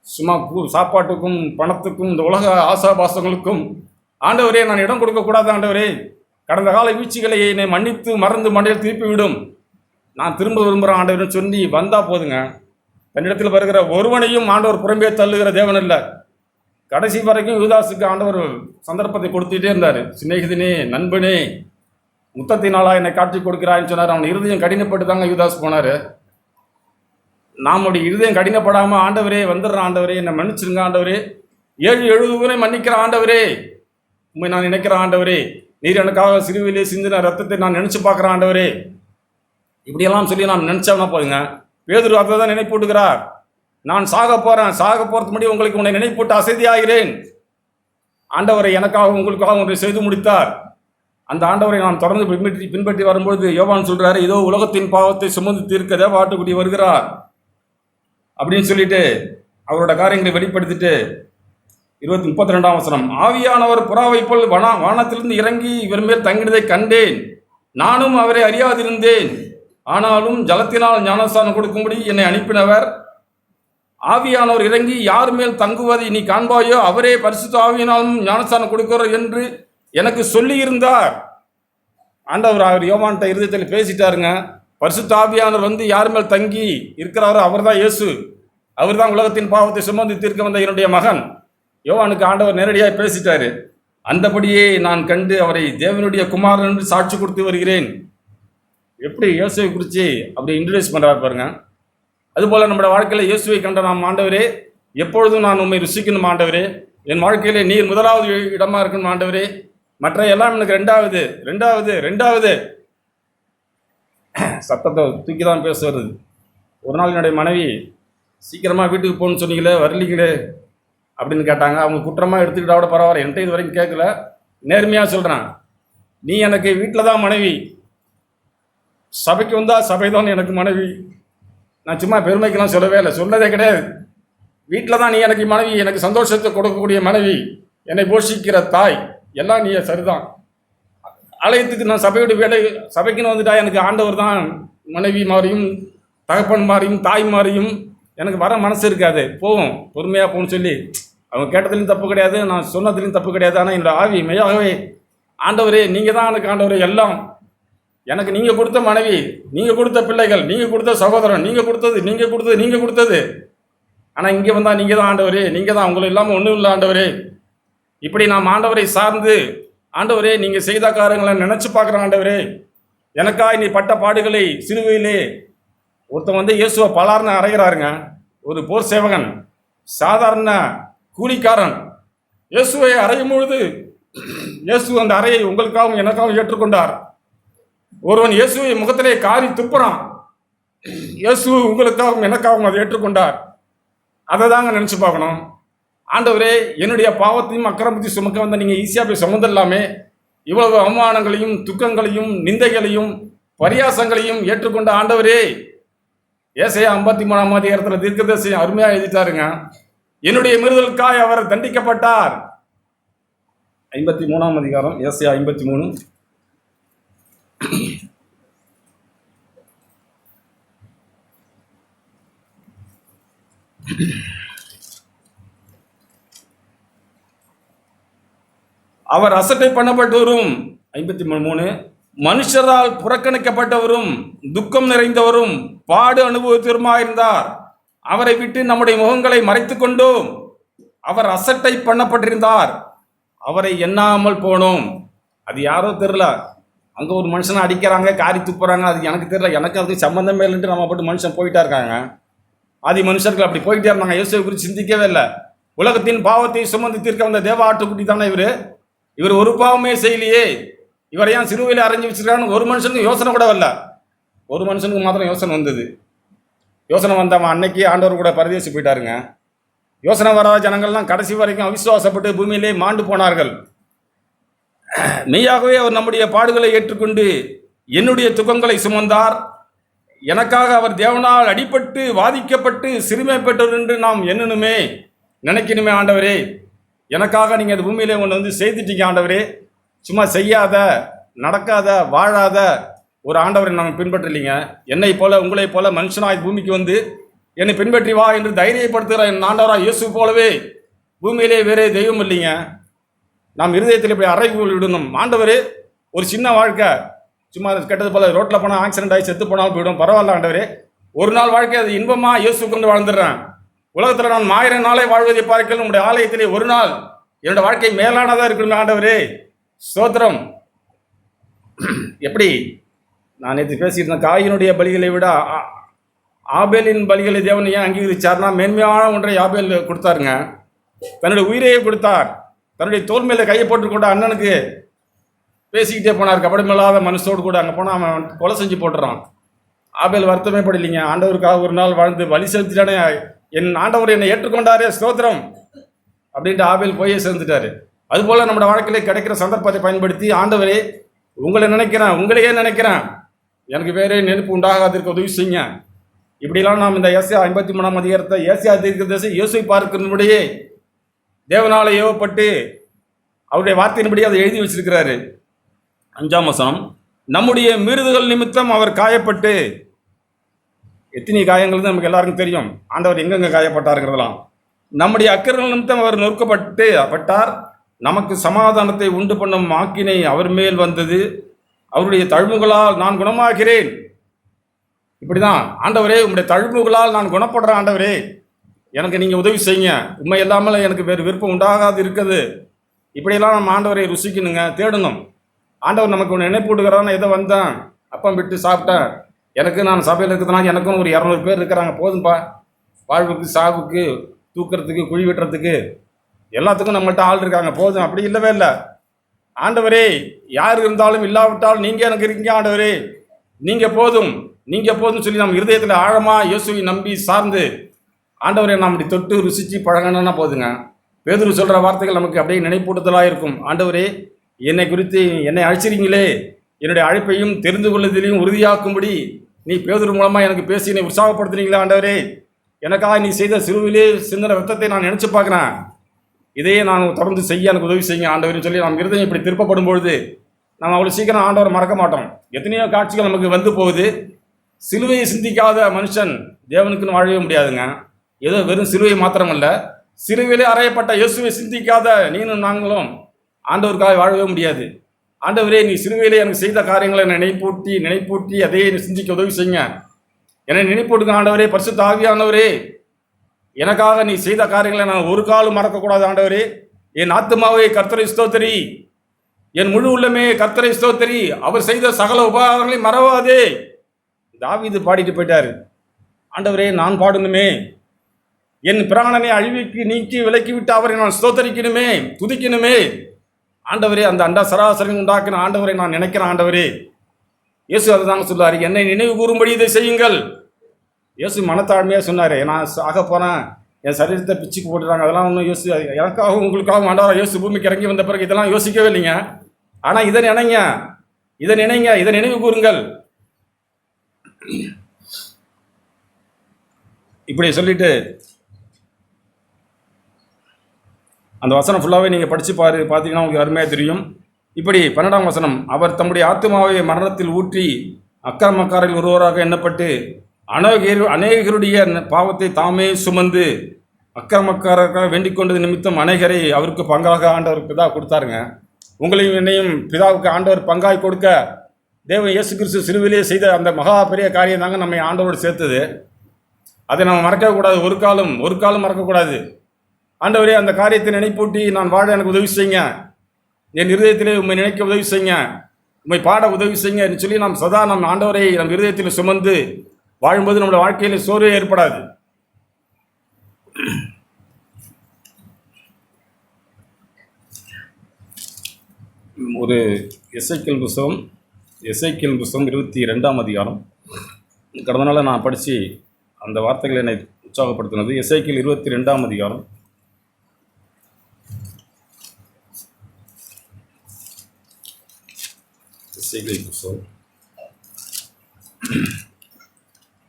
சும்மா சாப்பாட்டுக்கும் பணத்துக்கும் இந்த உலக ஆசாபாசங்களுக்கும் ஆண்டவரே நான் இடம் கொடுக்கக்கூடாது. ஆண்டவரே, கடந்த கால வீழ்ச்சிகளை என்னை மன்னித்து மறந்து மண்டையில் திருப்பி விடும். நான் திரும்ப விரும்புகிறேன் ஆண்டவர்னு சொல்லி வந்தால் போதுங்க. தன்னிடத்தில் வருகிற ஒருவனையும் ஆண்டவர் புறம்பே தள்ளுகிற தேவன் இல்லை. கடைசி வரைக்கும் யூதாசுக்கு ஆண்டவர் சந்தர்ப்பத்தை கொடுத்துட்டே இருந்தார். சிநேகிதனே, நண்பனே, முத்தத்தினாலா என்னை காட்சி கொடுக்கிறான்னு சொன்னார். அவன் இருதயம் கடினப்பட்டு தாங்க யூதாஸ் போனார். நம்முடைய இருதயம் கடினப்படாமல் ஆண்டவரே வந்துடுறான், ஆண்டவரே என்னை மன்னிச்சிருங்க, ஆண்டவரே 7-70 முறை மன்னிக்கிற ஆண்டவரே, உண்மை நான் நினைக்கிறேன் ஆண்டவரே, நீர் எனக்காக சிறுவிலே சிந்தின ரத்தத்தை நான் நினச்சி பார்க்குறேன் ஆண்டவரே, இப்படியெல்லாம் சொல்லி நான் நினச்சோம்னா போதுங்க. பேதுரு அதை தான் நினைப்பூட்டுகிறார். நான் சாக போகிறதுக்கு முன்னாடி உங்களுக்கு உன்னை நினைப்பூட்டு அசதியாகிறேன். ஆண்டவரை எனக்காக உங்களுக்காக ஒன்றை செய்து முடித்தார். அந்த ஆண்டவரை நான் தொடர்ந்து பின்பற்றி வரும்பொழுது யோவான் சொல்கிறாரு, இதோ உலகத்தின் பாவத்தை சுமந்து தீர்க்க தேவ ஆட்டுக்குட்டி வருகிறார் அப்படின்னு சொல்லிட்டு அவரோட காரியங்களை வெளிப்படுத்திட்டு 32ஆம் வசனம். ஆவியானவர் புறாவை போல் வானத்திலிருந்து இறங்கி இவர் மேல் தங்கினதை கண்டேன். நானும் அவரை அறியாதிருந்தேன். ஆனாலும் ஜலத்தினால் ஞானஸ்நானம் கொடுக்கும்படி என்னை அனுப்பினவர். ஆவியானவர் இறங்கி யார் மேல் தங்குவதை நீ காண்பாயோ அவரே பரிசுத்த ஆவியினாலும் ஞானஸ்நானம் கொடுக்கிறார் என்று எனக்கு சொல்லி இருந்தார். ஆண்டவர் அவர் யோவான்கிட்ட இருதயத்தில் பேசிட்டாருங்க. பரிசுத்த ஆவியானவர் யார் மேல் தங்கி இருக்கிறாரோ அவர் தான் இயேசு. அவர் தான் உலகத்தின் பாவத்தை சுமந்து தீர்க்க வந்த என்னுடைய மகன். யோவானுக்கு ஆண்டவர் நேரடியாக பேசிட்டாரு. அந்தபடியே நான் கண்டு அவரை தேவனுடைய குமாரன் என்று சாட்சி கொடுத்து வருகிறேன். எப்படி இயேசுவை குறித்து அப்படி இன்ட்ரடியூஸ் பண்ணுறாரு பாருங்க. அதுபோல் நம்முடைய வாழ்க்கையில் இயேசுவை கண்ட நாம் ஆண்டவரே, எப்பொழுதும் நான் உண்மை ருசிக்கணும் ஆண்டவரே, என் வாழ்க்கையிலே நீர் முதலாவது இடமா இருக்கணும் ஆண்டவரே, மற்ற எல்லாம் எனக்கு ரெண்டாவது சத்தத்தை தூக்கி தான் பேச வருது. ஒரு நாள் என்னுடைய மனைவி சீக்கிரமாக வீட்டுக்கு போகணுன்னு சொன்னீங்களே, வரலீங்களே அப்படின்னு கேட்டாங்க. அவங்க குற்றமாக எடுத்துக்கிட்டா கூட பரவாயில்ல, என்கிட்ட இது வரைக்கும் கேட்கல, நேர்மையாக சொல்கிறேன். நீ எனக்கு வீட்டில் தான் மனைவி, சபைக்கு வந்தால் சபை தான் எனக்கு மனைவி. நான் சும்மா பெருமைக்கெல்லாம் சொல்லவே இல்லை, சொன்னதே கிடையாது. வீட்டில் தான் நீ எனக்கு மனைவி, எனக்கு சந்தோஷத்தை கொடுக்கக்கூடிய மனைவி, என்னை போஷிக்கிற தாய், எல்லாம் நீ சரிதான். ஆலயத்துக்கு நான் சபையோட வேலை, சபைக்குன்னு வந்துட்டா எனக்கு ஆண்டவர் தான் மனைவி மாதிரியும் தகப்பன் மாதிரியும் தாய் மாதிரியும் எனக்கு வர மனசு இருக்காது. போவோம், பொறுமையாக போகணும்னு சொல்லி அவங்க கேட்டதுலையும் தப்பு கிடையாது, நான் சொன்னதுலையும் தப்பு கிடையாது. ஆனால் என்னோட ஆவி மெய்யாகவே ஆண்டவரே நீங்கள் தான் எனக்கு ஆண்டவரே எல்லாம். எனக்கு நீங்கள் கொடுத்த மனைவி, நீங்கள் கொடுத்த பிள்ளைகள், நீங்கள் கொடுத்த சகோதரன், நீங்கள் கொடுத்தது. ஆனால் இங்கே வந்தால் நீங்கள் தான் ஆண்டவரே, நீங்கள் தான், உங்களை இல்லாமல் ஒன்றும் இல்லை ஆண்டவரே. இப்படி நாம் ஆண்டவரை சார்ந்து, ஆண்டவரே நீங்கள் செய்த காரியங்களை நினச்சி பார்க்குறேன் ஆண்டவரே. எனக்காக நீ பட்ட பாடுகளை சிலுவையிலே ஒருத்தன் இயேசுவை பலார்னு அறைகிறாருங்க. ஒரு போர் சேவகன், சாதாரண கூலிக்காரன் இயேசுவை அறையும் பொழுது இயேசு அந்த அறையை உங்களுக்காகவும் எனக்காகவும் ஏற்றுக்கொண்டார். ஒருவன் இயேசுவை முகத்திலே காரி துப்புறான், இயேசு உங்களுக்காகவும் எனக்காகவும் அதை ஏற்றுக்கொண்டார். அதை தாங்க நினச்சி பார்க்கணும். ஆண்டவரே என்னுடைய பாவத்தையும் அக்கிரமத்தையும் சுமக்க வந்த நீங்கள் ஈஸியாக போய் சுமந்துடலாமே. இவ்வளவு அவமானங்களையும் துக்கங்களையும் நிந்தைகளையும் பரியாசங்களையும் ஏற்றுக்கொண்ட ஆண்டவரே. ஏசாயா 53ஆம் அதிகாரத்தில் தீர்க்கதரிசி அருமையாக எழுதிட்டாருங்க. என்னுடைய மீறுதலுக்காய் அவர் தண்டிக்கப்பட்டார். 53ஆம் அதிகாரம் ஏசாயா 53. அவர் அசட்டை பண்ணப்பட்டவரும் 53 மனுஷரால் புறக்கணிக்கப்பட்டவரும் துக்கம் நிறைந்தவரும் பாடு அனுபவத்திற்குமாயிருந்தார். அவரை விட்டு நம்முடைய முகங்களை மறைத்து கொண்டோம். அவர் அசட்டை பண்ணப்பட்டிருந்தார், அவரை எண்ணாமல் போனோம். அது யாரோ தெரில, அங்கே ஒரு மனுஷனை அடிக்கிறாங்க, காரி துப்புறாங்க, அது எனக்கு தெரியல, எனக்கு அதுக்கு சம்மந்தமே இல்லைன்ட்டு நம்ம போட்டு மனுஷன் போயிட்டா இருக்காங்க. ஆதி மனுஷர்கள் அப்படி போயிட்டே இருந்தாங்க. இயேசுவை குறித்து சிந்திக்கவே இல்லை. உலகத்தின் பாவத்தை சுமந்து தீர்க்க வந்த தேவ ஆட்டுக்குட்டி தானே இவர் ஒரு பாவமே செய்யலையே, இவரை ஏன் சிலுவையில் அரைஞ்சி வச்சிருக்கான்னு ஒரு மனுஷனுக்கு யோசனை கூட வரல. ஒரு மனுஷனுக்கு மாத்திரம் யோசனை வந்தது. யோசனை வந்தவன் அன்னைக்கு ஆண்டவர் கூட பரதேசி போயிட்டாருங்க. யோசனை வராத ஜனங்கள்லாம் கடைசி வரைக்கும் அவிசுவாசப்பட்டு பூமியிலே மாண்டு போனார்கள். மெய்யாகவே அவர் நம்முடைய பாடுகளை ஏற்றுக்கொண்டு என்னுடைய துக்கங்களை சுமந்தார். எனக்காக அவர் தேவனால் அடிபட்டு வாதிக்கப்பட்டு சிறுமைப்பட்டவர் என்று நாம் என்னனுமே நினைக்கணுமே. ஆண்டவரே எனக்காக நீங்கள் அந்த பூமியிலே ஒன்று செய்துட்டீங்க ஆண்டவரே. சும்மா செய்யாத, நடக்காத, வாழாத ஒரு ஆண்டவரை நம்ம பின்பற்றலைங்க. என்னை போல உங்களை போல மனுஷனாய் பூமிக்கு என்னை பின்பற்றி வா என்று தைரியப்படுத்துகிற என் ஆண்டவராக இயேசு போலவே பூமியிலே வேறே தெய்வம் இல்லைங்க. நாம் இருதயத்தில் இப்படி அறைவு விடணும். ஆண்டவரே ஒரு சின்ன வாழ்க்கை, சும்மா கெட்டது போல ரோட்டில் போனால் ஆக்சிடென்ட் ஆகி செத்து போனாலும் போயிடும், பரவாயில்ல ஆண்டவரே. ஒரு நாள் வாழ்க்கை அது இன்பமாக இயேசு கொண்டு வாழ்ந்துடுறேன். உலகத்தில் நான் 1000 நாளை வாழ்வதை பார்க்கலும் உங்களுடைய ஆலயத்திலே ஒரு நாள் என்னோட வாழ்க்கை மேலானதாக இருக்கணும் ஆண்டவரே. ஸ்தோத்திரம். எப்படி நான் நேற்று பேசியிருந்தேன், காயினுடைய பலிகளை விட ஆபேலின் பலிகளை தேவன் ஏன் அங்கீகரிச்சார்னா, மேன்மையான ஒன்றை ஆபேல் கொடுத்தாருங்க. தன்னுடைய உயிரையே கொடுத்தார். தன்னுடைய தோல் மேலே கையை போட்டுக்கொண்ட அண்ணனுக்கு பேசிக்கிட்டே போனார். கபடமில்லாத மனசோடு கூட அங்கே போனால் அவன் கொலை செஞ்சு போட்டுறான். ஆபேல் வருத்தமே படலைங்க. ஆண்டவருக்காக ஒரு நாள் வாழ்ந்து பலி செலுத்திட்டானே, என் ஆண்டவர் என்னை ஏற்றுக்கொண்டாரே, ஸ்தோத்திரம் அப்படின்ட்டு ஆபேல் போயே சேர்ந்துட்டாரு. அதுபோல் நம்மளோட வாழ்க்கையிலே கிடைக்கிற சந்தர்ப்பத்தை பயன்படுத்தி, ஆண்டவரே உங்களை நினைக்கிறேன், உங்களையே நினைக்கிறேன், எனக்கு வேறே நினைப்பு உண்டாகாதிருக்க உதவி செய்யுங்க. இப்படிலாம் நாம் இந்த ஏசாயா 53ஆம் அதிகாரத்தை ஏசாயா தீர்க்கதரிசி இயேசுவை பார்க்கிறபடியே தேவனால ஏவப்பட்டு அவருடைய வார்த்தையின்படி அதை எழுதி வச்சிருக்கிறாரு. 5ஆம் வசனம், நம்முடைய மீறுதல்கள் நிமித்தம் அவர் காயப்பட்டு, எத்தனை காயங்கள் நமக்கு எல்லாருக்கும் தெரியும். ஆண்டவர் எங்கெங்க காயப்பட்டாருங்கிறதெல்லாம். நம்முடைய அக்கிரமங்கள் நிமித்தம் அவர் நொறுக்கப்பட்டார். நமக்கு சமாதானத்தை உண்டு பண்ணும் ஆக்கினை அவர் மேல் வந்தது. அவருடைய தழும்புகளால் நான் குணமாகிறேன். இப்படிதான் ஆண்டவரே, உங்களுடைய தழும்புகளால் நான் குணப்படுறேன் ஆண்டவரே, எனக்கு நீங்கள் உதவி செய்யுங்க, உண்மை இல்லாமல் எனக்கு வேறு விருப்பம் உண்டாகாது இருக்குது. இப்படியெல்லாம் நம்ம ஆண்டவரை ருசிக்கணுங்க, தேடணும். ஆண்டவர் நமக்கு ஒன்று நினைப்பூட்டுக்கிறான்னு எதை வந்தேன், அப்பம் விட்டு சாப்பிட்டேன், எனக்கு நான் சபையில் இருக்கிறதுனால எனக்கும் ஒரு 200 பேர் இருக்கிறாங்க, போதும்பா, வாழ்வுக்கு சாவுக்கு தூக்கிறதுக்கு குழி வெட்டுறதுக்கு எல்லாத்துக்கும் நம்மள்ட்ட ஆள் இருக்காங்க, போதும். அப்படி இல்லவே இல்லை. ஆண்டவரே யார் இருந்தாலும் இல்லாவிட்டால் நீங்கள் எனக்கு இருக்கீங்க ஆண்டவரே, நீங்கள் போதும், நீங்கள் போதும் சொல்லி நம்ம இருதயத்தில் ஆழமாக இயேசுவை நம்பி சார்ந்து ஆண்டவரை நாம் அப்படி தொட்டு ருசித்து பழகணுன்னா போதுங்க. பேதுரு சொல்கிற வார்த்தைகள் நமக்கு அப்படியே நினைப்பூட்டுதலாக இருக்கும். ஆண்டவரே என்னை குறித்து என்னை அழைச்சிருங்களே, என்னுடைய அழைப்பையும் தெரிந்து கொள்வதிலையும் உறுதியாக்கும்படி நீ பேதுரு மூலமாக எனக்கு பேசி என்னை உற்சாகப்படுத்துனீங்களா ஆண்டவரே. எனக்காக நீ செய்த சிலுவிலே சிந்தின ரத்தத்தை நான் நினச்சி பார்க்குறேன். இதையே நான் தொடர்ந்து செய்ய எனக்கு உதவி செய்யுங்க ஆண்டவர்னு சொல்லி நம்ம இருதயம் இப்படி திருப்பப்படும் பொழுது நம்ம அவ்வளோ சீக்கிரம் ஆண்டவரை மறக்க மாட்டோம். எத்தனையோ காட்சிகள் நமக்கு வந்து போகுது. சிலுவையை சிந்திக்காத மனுஷன் தேவனுக்குன்னு வாழவே முடியாதுங்க. ஏதோ வெறும் சிலுவை மாத்திரமல்ல, சிலுவையிலே அறையப்பட்ட இயேசுவை சிந்திக்காத நீனும் நாங்களும் ஆண்டவருக்காக வாழவே முடியாது. ஆண்டவரே, நீ சிலுவையிலே எனக்கு செய்த காரியங்களை நினைப்பூட்டி அதையே சிந்திக்க உதவி செய்யுங்க. என்னை நினைப்பூட்டுங்க ஆண்டவரே. பரிசுத்த ஆவியானவரே, எனக்காக நீ செய்த காரியங்களை நான் ஒரு காலம் மறக்கக்கூடாது ஆண்டவரே. என் ஆத்துமாவை கர்த்தரை ஸ்தோத்திரி, என் முழு உள்ளமே கர்த்தரை ஸ்தோத்திரி, அவர் செய்த சகல உபகாரங்களை மறவாதே. தாவீது பாடிட்டு போயிட்டாரு. ஆண்டவரே, நான் பாடணுமே, என் பிராணனை அழிவுக்கு நீக்கி விலக்கி விட்டு அவரை நான் ஸ்தோத்தரிக்கணுமே, துதிக்கணுமே. ஆண்டவரே, அந்த அண்டா சராசரி உண்டாக்கின ஆண்டவரை நான் நினைக்கிறேன் ஆண்டவரே. இயேசு அதை தாங்க சொல்றாரு, என்னை நினைவு கூறும்படி இதை செய்யுங்கள். இயேசு மனத்தாழ்மையாக சொன்னார், நான் ஆக போகிறேன், என் சரீரத்தை பிச்சுக்கு போட்டுறாங்க, அதெல்லாம் ஒன்றும் எனக்காகவும் உங்களுக்காகவும் ஆண்டவராக இயேசு பூமிக்கு இறங்கி வந்த பிறகு இதெல்லாம் யோசிக்கவே இல்லைங்க. ஆனால் இதை நினைங்க, இதை நினைவு கூறுங்கள். இப்படி சொல்லிட்டு அந்த வசனம் ஃபுல்லாகவே நீங்கள் படித்து பார்த்தீங்கன்னா உங்களுக்கு அருமையாக தெரியும். இப்படி 12ஆம் வசனம், அவர் தம்முடைய ஆத்துமாவை மரணத்தில் ஊற்றி அக்கிரமக்காரில் ஒருவராக எண்ணப்பட்டு அநேகருடைய பாவத்தை தாமே சுமந்து அக்கிரமக்காரர்கள் வேண்டிக் கொண்டது நிமித்தம் அநேகரை அவருக்கு பங்காக ஆண்டவர் பிதா கொடுத்தாருங்க. உங்களையும் என்னையும் பிதாவுக்கு ஆண்டவர் பங்காய் கொடுக்க தேவன் இயேசு கிறிஸ்து சிலுவிலே செய்த அந்த மகா பெரிய காரியம் தாங்க நம்மை ஆண்டவரோடு சேர்த்தது. அதை நம்ம மறக்கக்கூடாது, ஒரு காலம் மறக்கக்கூடாது. ஆண்டவரே, அந்த காரியத்தை நினைப்பூட்டி நான் வாழ எனக்கு உதவி செய்யுங்க, என் இருதயத்திலே உண்மை நினைக்க உதவி செய்யுங்க, உண்மை பாட உதவி செய்யுங்க சொல்லி நாம் சதா நம் ஆண்டவரை நம் இருதயத்தில் சுமந்து வாழும்போது நம்முடைய வாழ்க்கையில் சோர்வே ஏற்படாது. ஒரு எசேக்கியேல் புஸ்தகம் 22ஆம் அதிகாரம். கடந்த நாள் நான் படித்து அந்த வார்த்தைகளை என்னை உற்சாகப்படுத்தினது. எசேக்கியேல் 22ஆம் அதிகாரம். எசேக்கியேல் புஸ்தகம்.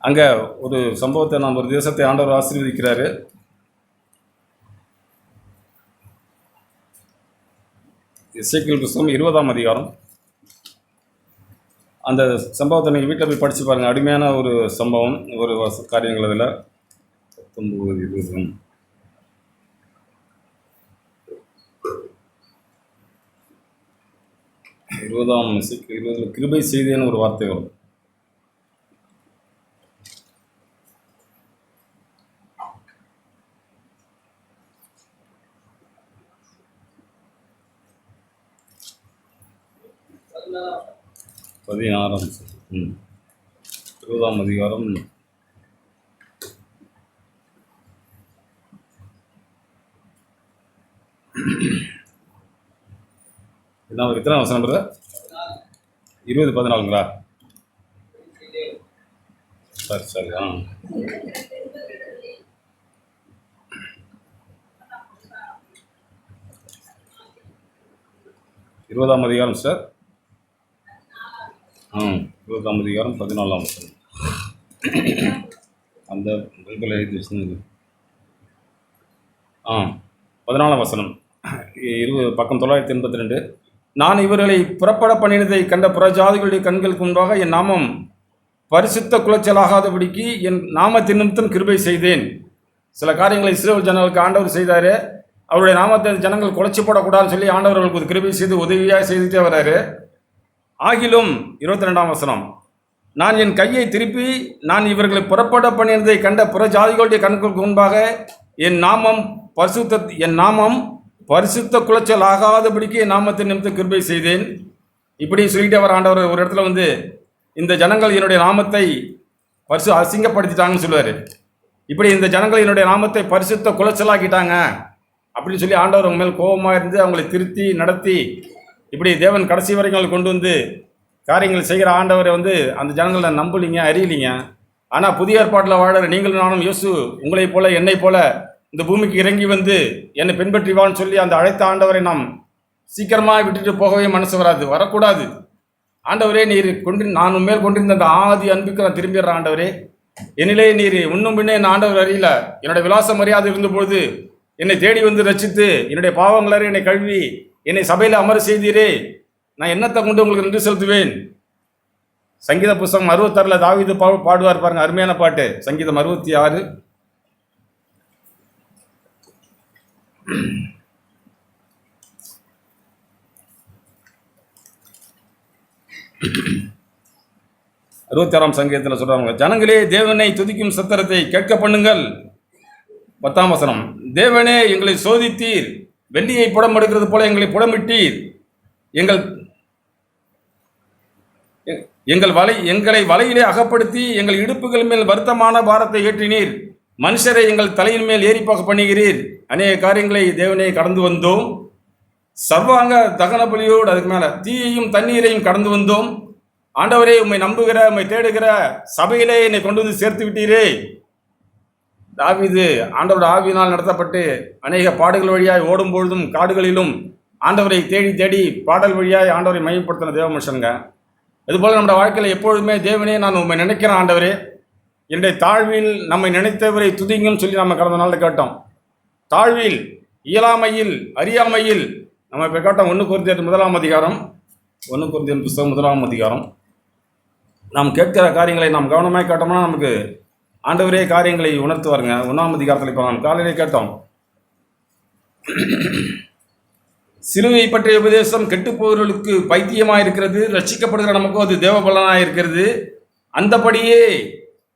அங்கே ஒரு சம்பவத்தை, நாம் ஒரு தேசத்தை ஆண்டவர் ஆசீர்வதிக்கிறாரு. எசேக்கியேல் புஸ்தகம் 20ஆம் அதிகாரம். அந்த சம்பவத்தை நீங்கள் வீட்டில் போய் படித்து பாருங்கள். அருமையான ஒரு சம்பவம், ஒரு காரியங்கள். அதில் 19, 20 20ஆம் எசேக்கியேல் 20 கிருபை செய்தேன்னு ஒரு வார்த்தை வரும். பதினாறாம் 20ஆம் அதிகாரம். இதான் எத்தனை வசனம்? 20:14ங்களா? சரி. 20ஆம் அதிகாரம் சார். 20ஆம் அதிகாரம் 14ஆம் வசனம். அந்த பைபிள் எழுதி வச்சுருந்தது. 14ஆம் வசனம், பக்கம் 982. நான் இவர்களை புறப்பட பண்ணினதை கண்ட புறஜாதிகளுடைய கண்களுக்கு முன்பாக என் நாமம் பரிசுத்த குலைச்சலாகாதபடிக்கு என் நாமத்தின் நிமித்தம் கிருபை செய்தேன். சில காரியங்களை இஸ்ரவேல் ஜனங்களுக்கு ஆண்டவர் செய்தார். அவருடைய நாமத்தை ஜனங்கள் குலைச்சி போடக்கூடாதுன்னு சொல்லி ஆண்டவர் அவர்களுக்கு கிருபை செய்து உதவியாக செய்துட்டே வர்றாரு. ஆகிலும் 22ஆம் வசனம், நான் என் கையை திருப்பி நான் இவர்களை புறப்பட பண்ணினதை கண்ட புறஜாதிகளுடைய கண்களுக்கு முன்பாக என் நாமம் பரிசுத்த குலைச்சல் ஆகாதபடிக்கு என் நாமத்தின் நிமித்தம் கிருபை செய்தேன். இப்படி சொல்லிட்டு அவர் ஆண்டவர் ஒரு இடத்துல வந்து, இந்த ஜனங்கள் என்னுடைய நாமத்தை அசிங்கப்படுத்திட்டாங்கன்னு சொல்லுவார். இப்படி இந்த ஜனங்கள் என்னுடைய நாமத்தை பரிசுத்த குலைச்சலாக்கிட்டாங்க அப்படின்னு சொல்லி ஆண்டவர் அவங்க மேல் கோபமாக இருந்து அவங்களை திருத்தி நடத்தி இப்படி தேவன் கடைசி வரைக்கும் கொண்டு வந்து காரியங்கள் செய்கிற ஆண்டவரை வந்து அந்த ஜனங்களை நம்பலிங்க, அறியலிங்க. ஆனால் புதிய ஏற்பாட்டில் வாழற நீங்களும் நானும் இயேசு உங்களைப் போல என்னை போல இந்த பூமிக்கு இறங்கி வந்து என்னை பின்பற்றிவான்னு சொல்லி அந்த அழைத்த ஆண்டவரை நாம் சீக்கிரமாக விட்டுட்டு போகவே மனசு வரக்கூடாது. ஆண்டவரே நீர் நான் உண்மையில் கொண்டிருந்த அந்த ஆதி அன்புக்கு நான் திரும்பிடுறேன் ஆண்டவரே. என்னிலே நீர் முன்னும் பின்னே என் ஆண்டவர் அறியல. என்னுடைய விலாசம் மரியாதை இருந்தபொழுது என்னை தேடி வந்து ரட்சித்து என்னுடைய பாவங்களரை என்னை கழுவி என்னை சபையில் அமர செய்தீரே. நான் என்னத்தை கொண்டு உங்களுக்கு நன்றி செலுத்துவேன். சங்கீத புஸ்தகம் 66 தாவீது பாடுவார் பாருங்க, அருமையான பாட்டு. சங்கீதம் 66. சங்கீதத்தில் சொல்றாங்க, ஜனங்களே தேவனை துதிக்கும் சத்திரத்தை கேட்க பண்ணுங்கள். 10ஆம் வசனம், தேவனே எங்களை சோதித்தீர், வெள்ளியை புடம் எடுக்கிறது போல எங்களை புடமிட்டீர். எங்களை வலையிலே அகப்படுத்தி எங்கள் இடுப்புகள் மேல் வருத்தமான பாரத்தை ஏற்றினீர். மனுஷரை எங்கள் தலையின் மேல் ஏறிப்பாக பண்ணுகிறீர். அநேக காரியங்களை தேவனே கடந்து வந்தோம். சர்வாங்க தகன பலியோடு அதுக்கு மேல தீயையும் தண்ணீரையும் கடந்து வந்தோம். ஆண்டவரே உம்மை நம்புகிற உம்மை தேடுகிற சபையிலே என்னை கொண்டு வந்து சேர்த்து விட்டீரே. தாவீது ஆண்டவரோட ஆவியினால் நடத்தப்பட்டு அநேக பாடுகள் வழியாய் ஓடும் பொழுதும் காடுகளிலும் ஆண்டவரை தேடி தேடி பாடல் வழியாய் ஆண்டவரை மையப்படுத்தின தேவ மனுஷனுங்க. அதுபோல் நம்முடைய வாழ்க்கையில் எப்பொழுதுமே தேவனே நான் உண்மை நினைக்கிறேன் ஆண்டவரே, என்னுடைய தாழ்வில் நம்மை நினைத்தவரை துதிங்கன்னு சொல்லி நம்ம கடந்த நாளில் கேட்டோம். தாழ்வில், இயலாமையில், அறியாமையில் நம்ம இப்போ கேட்டோம். 1 கொரிந்தியர் 1ஆம் அதிகாரம், 1 கொரிந்தியர் புத்தகம் 1ஆம் அதிகாரம். நாம் கேட்கிற காரியங்களை நாம் கவனமாக கேட்டோம்னா நமக்கு ஆண்டவரே காரியங்களை உணர்த்துவாருங்க. 1ஆம் அதிகாரத்தில் இப்போ நாம் காலையிலே கேட்டோம், சிலுவை பற்றிய உபதேசம் கெட்டுப்போவர்களுக்கு பைத்தியமாக இருக்கிறது, ரட்சிக்கப்படுகிற நமக்கும் அது தேவபலனாக இருக்கிறது. அந்தபடியே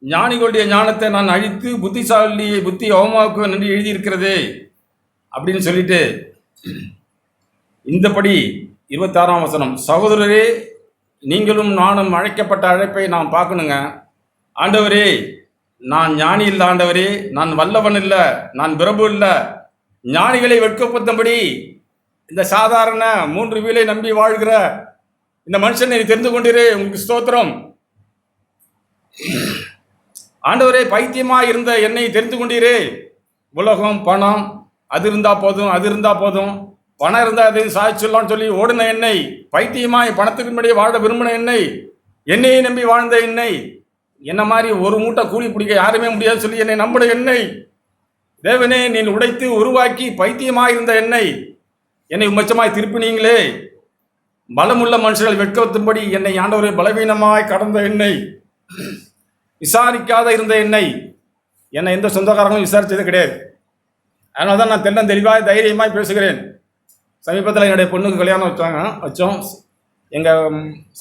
ஞானிகளுடைய ஞானத்தை நான் அழித்து புத்திசாலியை புத்தி அவமாக்குவேன் என்று எழுதியிருக்கிறது அப்படின்னு சொல்லிட்டு, இந்தபடி 26ஆம் வசனம், சகோதரரே நீங்களும் நானும் அழைக்கப்பட்ட அழைப்பை நாம் பார்க்கணுங்க. ஆண்டவரே நான் ஞானி இல்லை, ஆண்டவரே நான் வல்லவன் இல்லை, நான் பிரபு இல்லை. ஞானிகளை வெட்கப்படுத்தும்படி இந்த சாதாரண 3 வீலை நம்பி வாழ்கிற இந்த மனுஷனை தெரிந்து கொண்டிரு, உங்களுக்கு ஸ்தோத்திரம். ஆண்டவரே பைத்தியமாக இருந்த என்னை தெரிந்து கொண்டீரே. உலகம், பணம், அது இருந்தால் போதும், அது இருந்தால் போதும், பணம் இருந்தால் அது சாய்ச்சொல்லான்னு சொல்லி ஓடின என்னை, பைத்தியமாய் பணத்துக்கு முன்னாடியே வாழ விரும்பின என்னையை நம்பி வாழ்ந்த என்ன மாதிரி ஒரு மூட்டை கூலி பிடிக்க யாருமே முடியாது சொல்லி என்னை நம்பின தேவனே நீ உடைத்து உருவாக்கி பைத்தியமாக இருந்த என்னை உச்சமாய் திருப்பினீங்களே. பலமுள்ள மனுஷர்கள் வெட்கத்தும்படி என்னை ஆண்டவரை பலவீனமாய் கடந்த விசாரிக்காத இருந்த என்னை எந்த சொந்தக்காரங்களும் விசாரித்தது கிடையாது. அதனால தான் நான் தெளிவாக தைரியமாய் பேசுகிறேன். சமீபத்தில் என்னுடைய பொண்ணுக்கு கல்யாணம் வச்சோம். எங்கள்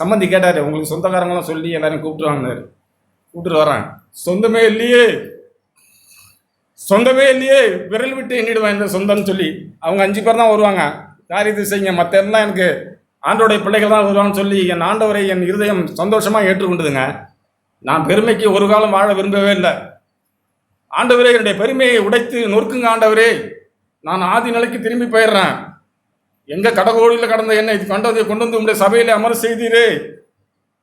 சம்பந்தி கேட்டார், உங்களுக்கு சொந்தக்காரங்களாம் சொல்லி எல்லாரையும் கூப்பிட்டுருவாங்கன்னாரு. கூப்பிட்டு வரேன், சொந்தமே இல்லையே, விரல் விட்டு எண்ணிடுவேன் இந்த சொந்தம்னு சொல்லி. அவங்க 5 பேர் தான் வருவாங்க, காரியத்தை செய்யுங்க, மற்ற எல்லாம் எனக்கு ஆண்டோடைய பிள்ளைகள் தான் வருவாங்கன்னு சொல்லி என் ஆண்டவரை என் இருதயம் சந்தோஷமாக ஏற்றுக்கொண்டுதுங்க. நான் பெருமைக்கு ஒரு காலம் வாழ விரும்பவே இல்லை. ஆண்டவரே என்னுடைய பெருமையை உடைத்து நொறுக்குங்க ஆண்டவரே, நான் ஆதி நிலைக்கு திரும்பி போயிடுறேன். எங்கள் கடகோடியில் கடந்த என்னை கொண்டு வந்து உங்களுடைய சபையில் அமர செய்தீரே,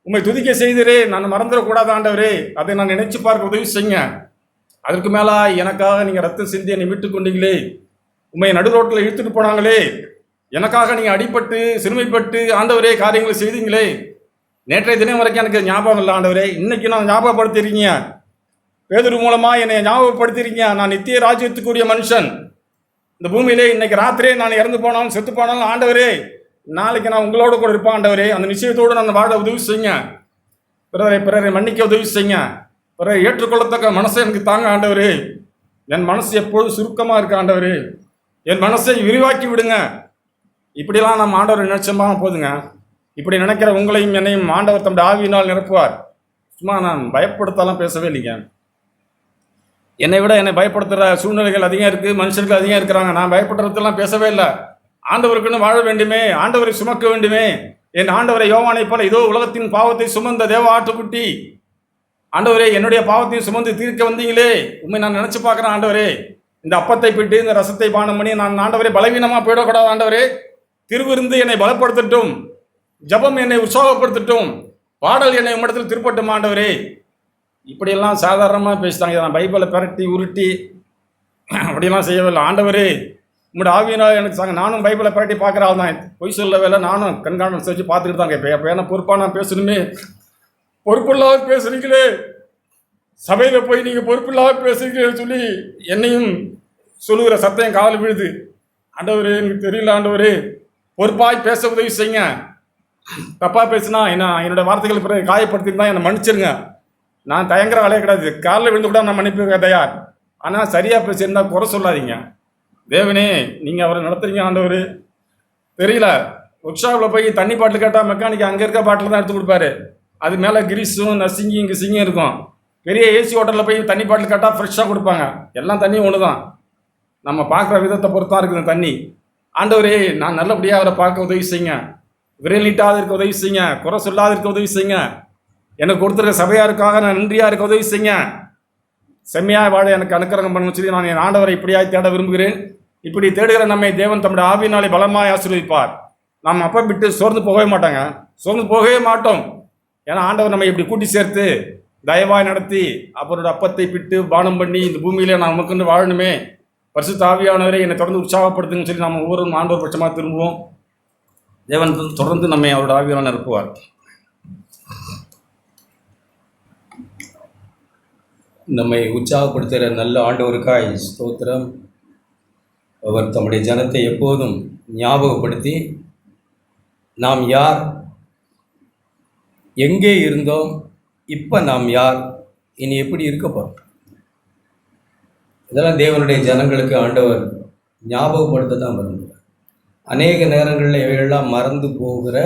உண்மை துதிக்க செய்தீரே, நான் மறந்துடக்கூடாது ஆண்டவரே. அதை நான் நினைச்சு பார்க்க உதவி செய்யுங்க. அதற்கு மேலே எனக்காக நீங்கள் ரத்தம் சிந்தி என்னை விட்டு கொண்டீங்களே, உண்மை நடு ரோட்டில் இழுத்துட்டு போனாங்களே, எனக்காக நீங்கள் அடிபட்டு சிறுமைப்பட்டு ஆண்டவரே காரியங்களை செய்தீங்களே. நேற்றைய தினம் வரைக்கும் எனக்கு ஞாபகம் இல்லை ஆண்டவரே, இன்னைக்கு நான் ஞாபகப்படுத்திருக்கீங்க. பேதுரு மூலமாக என்னை ஞாபகப்படுத்திருக்கீங்க. நான் நித்திய ராஜ்யத்துக்குரிய மனுஷன். இந்த பூமியிலே இன்னைக்கு ராத்திரியே நான் இறந்து போனாலும் செத்து போனாலும் ஆண்டவரே நாளைக்கு நான் உங்களோட கூட இருப்பேன் ஆண்டவரே. அந்த நிச்சயத்தோடு நான் வாழ உதவி செய்யுங்க. பிறரை மன்னிக்க உதவி செய்யுங்க. பிறரை ஏற்றுக்கொள்ளத்தக்க மனசை எனக்கு தாங்க ஆண்டவரே. என் மனசு எப்பொழுதும் சுருக்கமாக இருக்கு ஆண்டவரே, என் மனசை விரிவாக்கி விடுங்க. இப்படிலாம் நம்ம ஆண்டவர் நினைச்சோமா போதுங்க. இப்படி நினைக்கிற உங்களையும் என்னையும் ஆண்டவர் தம்முடைய ஆவியினால் நிரப்புவார். சும்மா நான் பயப்படுத்தலாம் பேசவே இல்லைங்க. என்னை விட என்னை பயப்படுத்துகிற சூழ்நிலைகள் அதிகம் இருக்குது, மனுஷர்கள் அதிகம் இருக்கிறாங்க. நான் பயப்படுறதெல்லாம் பேசவே இல்லை. ஆண்டவருக்குன்னு வாழ வேண்டுமே, ஆண்டவரை சுமக்க வேண்டுமே. என் ஆண்டவரை யோவானை போல இதோ உலகத்தின் பாவத்தை சுமந்த தேவ ஆட்டுக்குட்டி, ஆண்டவரே என்னுடைய பாவத்தையும் சுமந்து தீர்க்க வந்தீங்களே, உண்மை நான் நினச்சி பார்க்குறேன் ஆண்டவரே. இந்த அப்பத்தை பிட்டு இந்த ரசத்தை பானம் பண்ணி நான் ஆண்டவரே பலவீனமாக போயிடக்கூடாது ஆண்டவரே. திருவிருந்து என்னை பலப்படுத்தட்டும், ஜபம் என்னை உற்சாகப்படுத்தட்டும், பாடல் என்னை உம்மிடத்தில் திருப்பட்டும் ஆண்டவரே. இப்படியெல்லாம் சாதாரணமாக பேசிட்டாங்க. நான் பைபிளை பிரட்டி உருட்டி அப்படியெல்லாம் செய்யவில்லை ஆண்டவரே. உங்களோட ஆவியினால் எனக்கு சாங்க. நானும் பைபிளை பரட்டி பார்க்குற ஆள் தான், பொய் சொல்ல வேலை நானும் கண்காணம் செஞ்சு பார்த்துக்கிட்டு தான் கேட்பேன். இப்போ ஏன்னா பொறுப்பாக நான் பேசணுமே, பொறுப்பில்லாத பேசுறீங்களே, சபையில் போய் நீங்கள் பொறுப்பில்லாத பேசுறீங்களேன்னு சொல்லி என்னையும் சொல்லுகிற சத்தம் காதல் விழுது. ஆண்டவரே எனக்கு தெரியல ஆண்டவரே, பொறுப்பாய் பேச உதவி செய்யுங்க. தப்பாக பேசுனா என்னோட வார்த்தைகள் பிறகு காயப்படுத்திருந்தா என்னை மன்னிச்சிருங்க. நான் தயங்குற வேலையே கிடையாது, காலில் விழுந்து கூட நான் மன்னிப்பு தயார். ஆனால் சரியாக பேசியிருந்தா குறை சொல்லாதீங்க. தேவனே நீங்கள் அவரை நடத்துறீங்க ஆண்டவர். தெரியல, ஒர்க் ஷாப்பில் போய் தண்ணி பாட்டில் கேட்டால் மெக்கானிக் அங்கே இருக்க பாட்டில் தான் எடுத்து கொடுப்பாரு. அது மேலே கிரீஸும் நசிங்கி இங்கே சிங்கியும் இருக்கும். பெரிய ஏசி ஹோட்டலில் போய் தண்ணி பாட்டில் கேட்டால் ஃப்ரெஷ்ஷாக கொடுப்பாங்க. எல்லாம் தண்ணியும் ஒன்று தான், நம்ம பார்க்குற விதத்தை பொறுத்து தான் இருக்குது தண்ணி. ஆண்டவரே நான் நல்லபடியாக அவரை பார்க்க உதவி செய்யுங்க, விரல் நீட்டாத இருக்க உதவி செய்யுங்க, குறை சொல்லாத இருக்க உதவி செய்யுங்க, எனக்கு கொடுத்துருக்க சபையாருக்காக நான் நன்றியாக இருக்க உதவி செய்யுங்க, செம்மையாக வாழ எனக்கு அனுக்கிரகம் பண்ண சொல்லி நான் என் ஆண்டவரை இப்படியாய் தேட விரும்புகிறேன். இப்படி தேடுகிற நம்மை தேவன் தம்முடைய ஆவியினாலே பலமாய் ஆசீர்வதிப்பார். நாம் அப்போ விட்டு சோர்ந்து போகவே மாட்டாங்க, சோர்ந்து போகவே மாட்டோம். ஏன்னா ஆண்டவர் நம்ம இப்படி கூட்டி சேர்த்து தயவாய் நடத்தி அவரோட அப்பத்தை பிட்டு பானம் பண்ணி இந்த பூமியிலே நான் நமக்கு வாழணுமே, பரிசுத்த ஆவியானவரை என்னை தொடர்ந்து உற்சாகப்படுத்துங்கன்னு சொல்லி நம்ம ஒவ்வொரு ஆண்டவர் பட்சமாக திரும்புவோம். தேவன் தொடர்ந்து நம்மை அவரோட ஆவியால் நிரப்புவார். நம்மை உற்சாகப்படுத்துகிற நல்ல ஆண்டவருக்காய் ஸ்தோத்திரம். அவர் தம்முடைய ஜனத்தை எப்போதும் ஞாபகப்படுத்தி நாம் யார், எங்கே இருந்தோம், இப்போ நாம் யார், இனி எப்படி இருக்க போகிறோம், இதெல்லாம் தேவனுடைய ஜனங்களுக்கு ஆண்டவர் ஞாபகப்படுத்த தான் விரும்புகிறார். அநேக நேரங்களில் இவைகள்லாம் மறந்து போகிற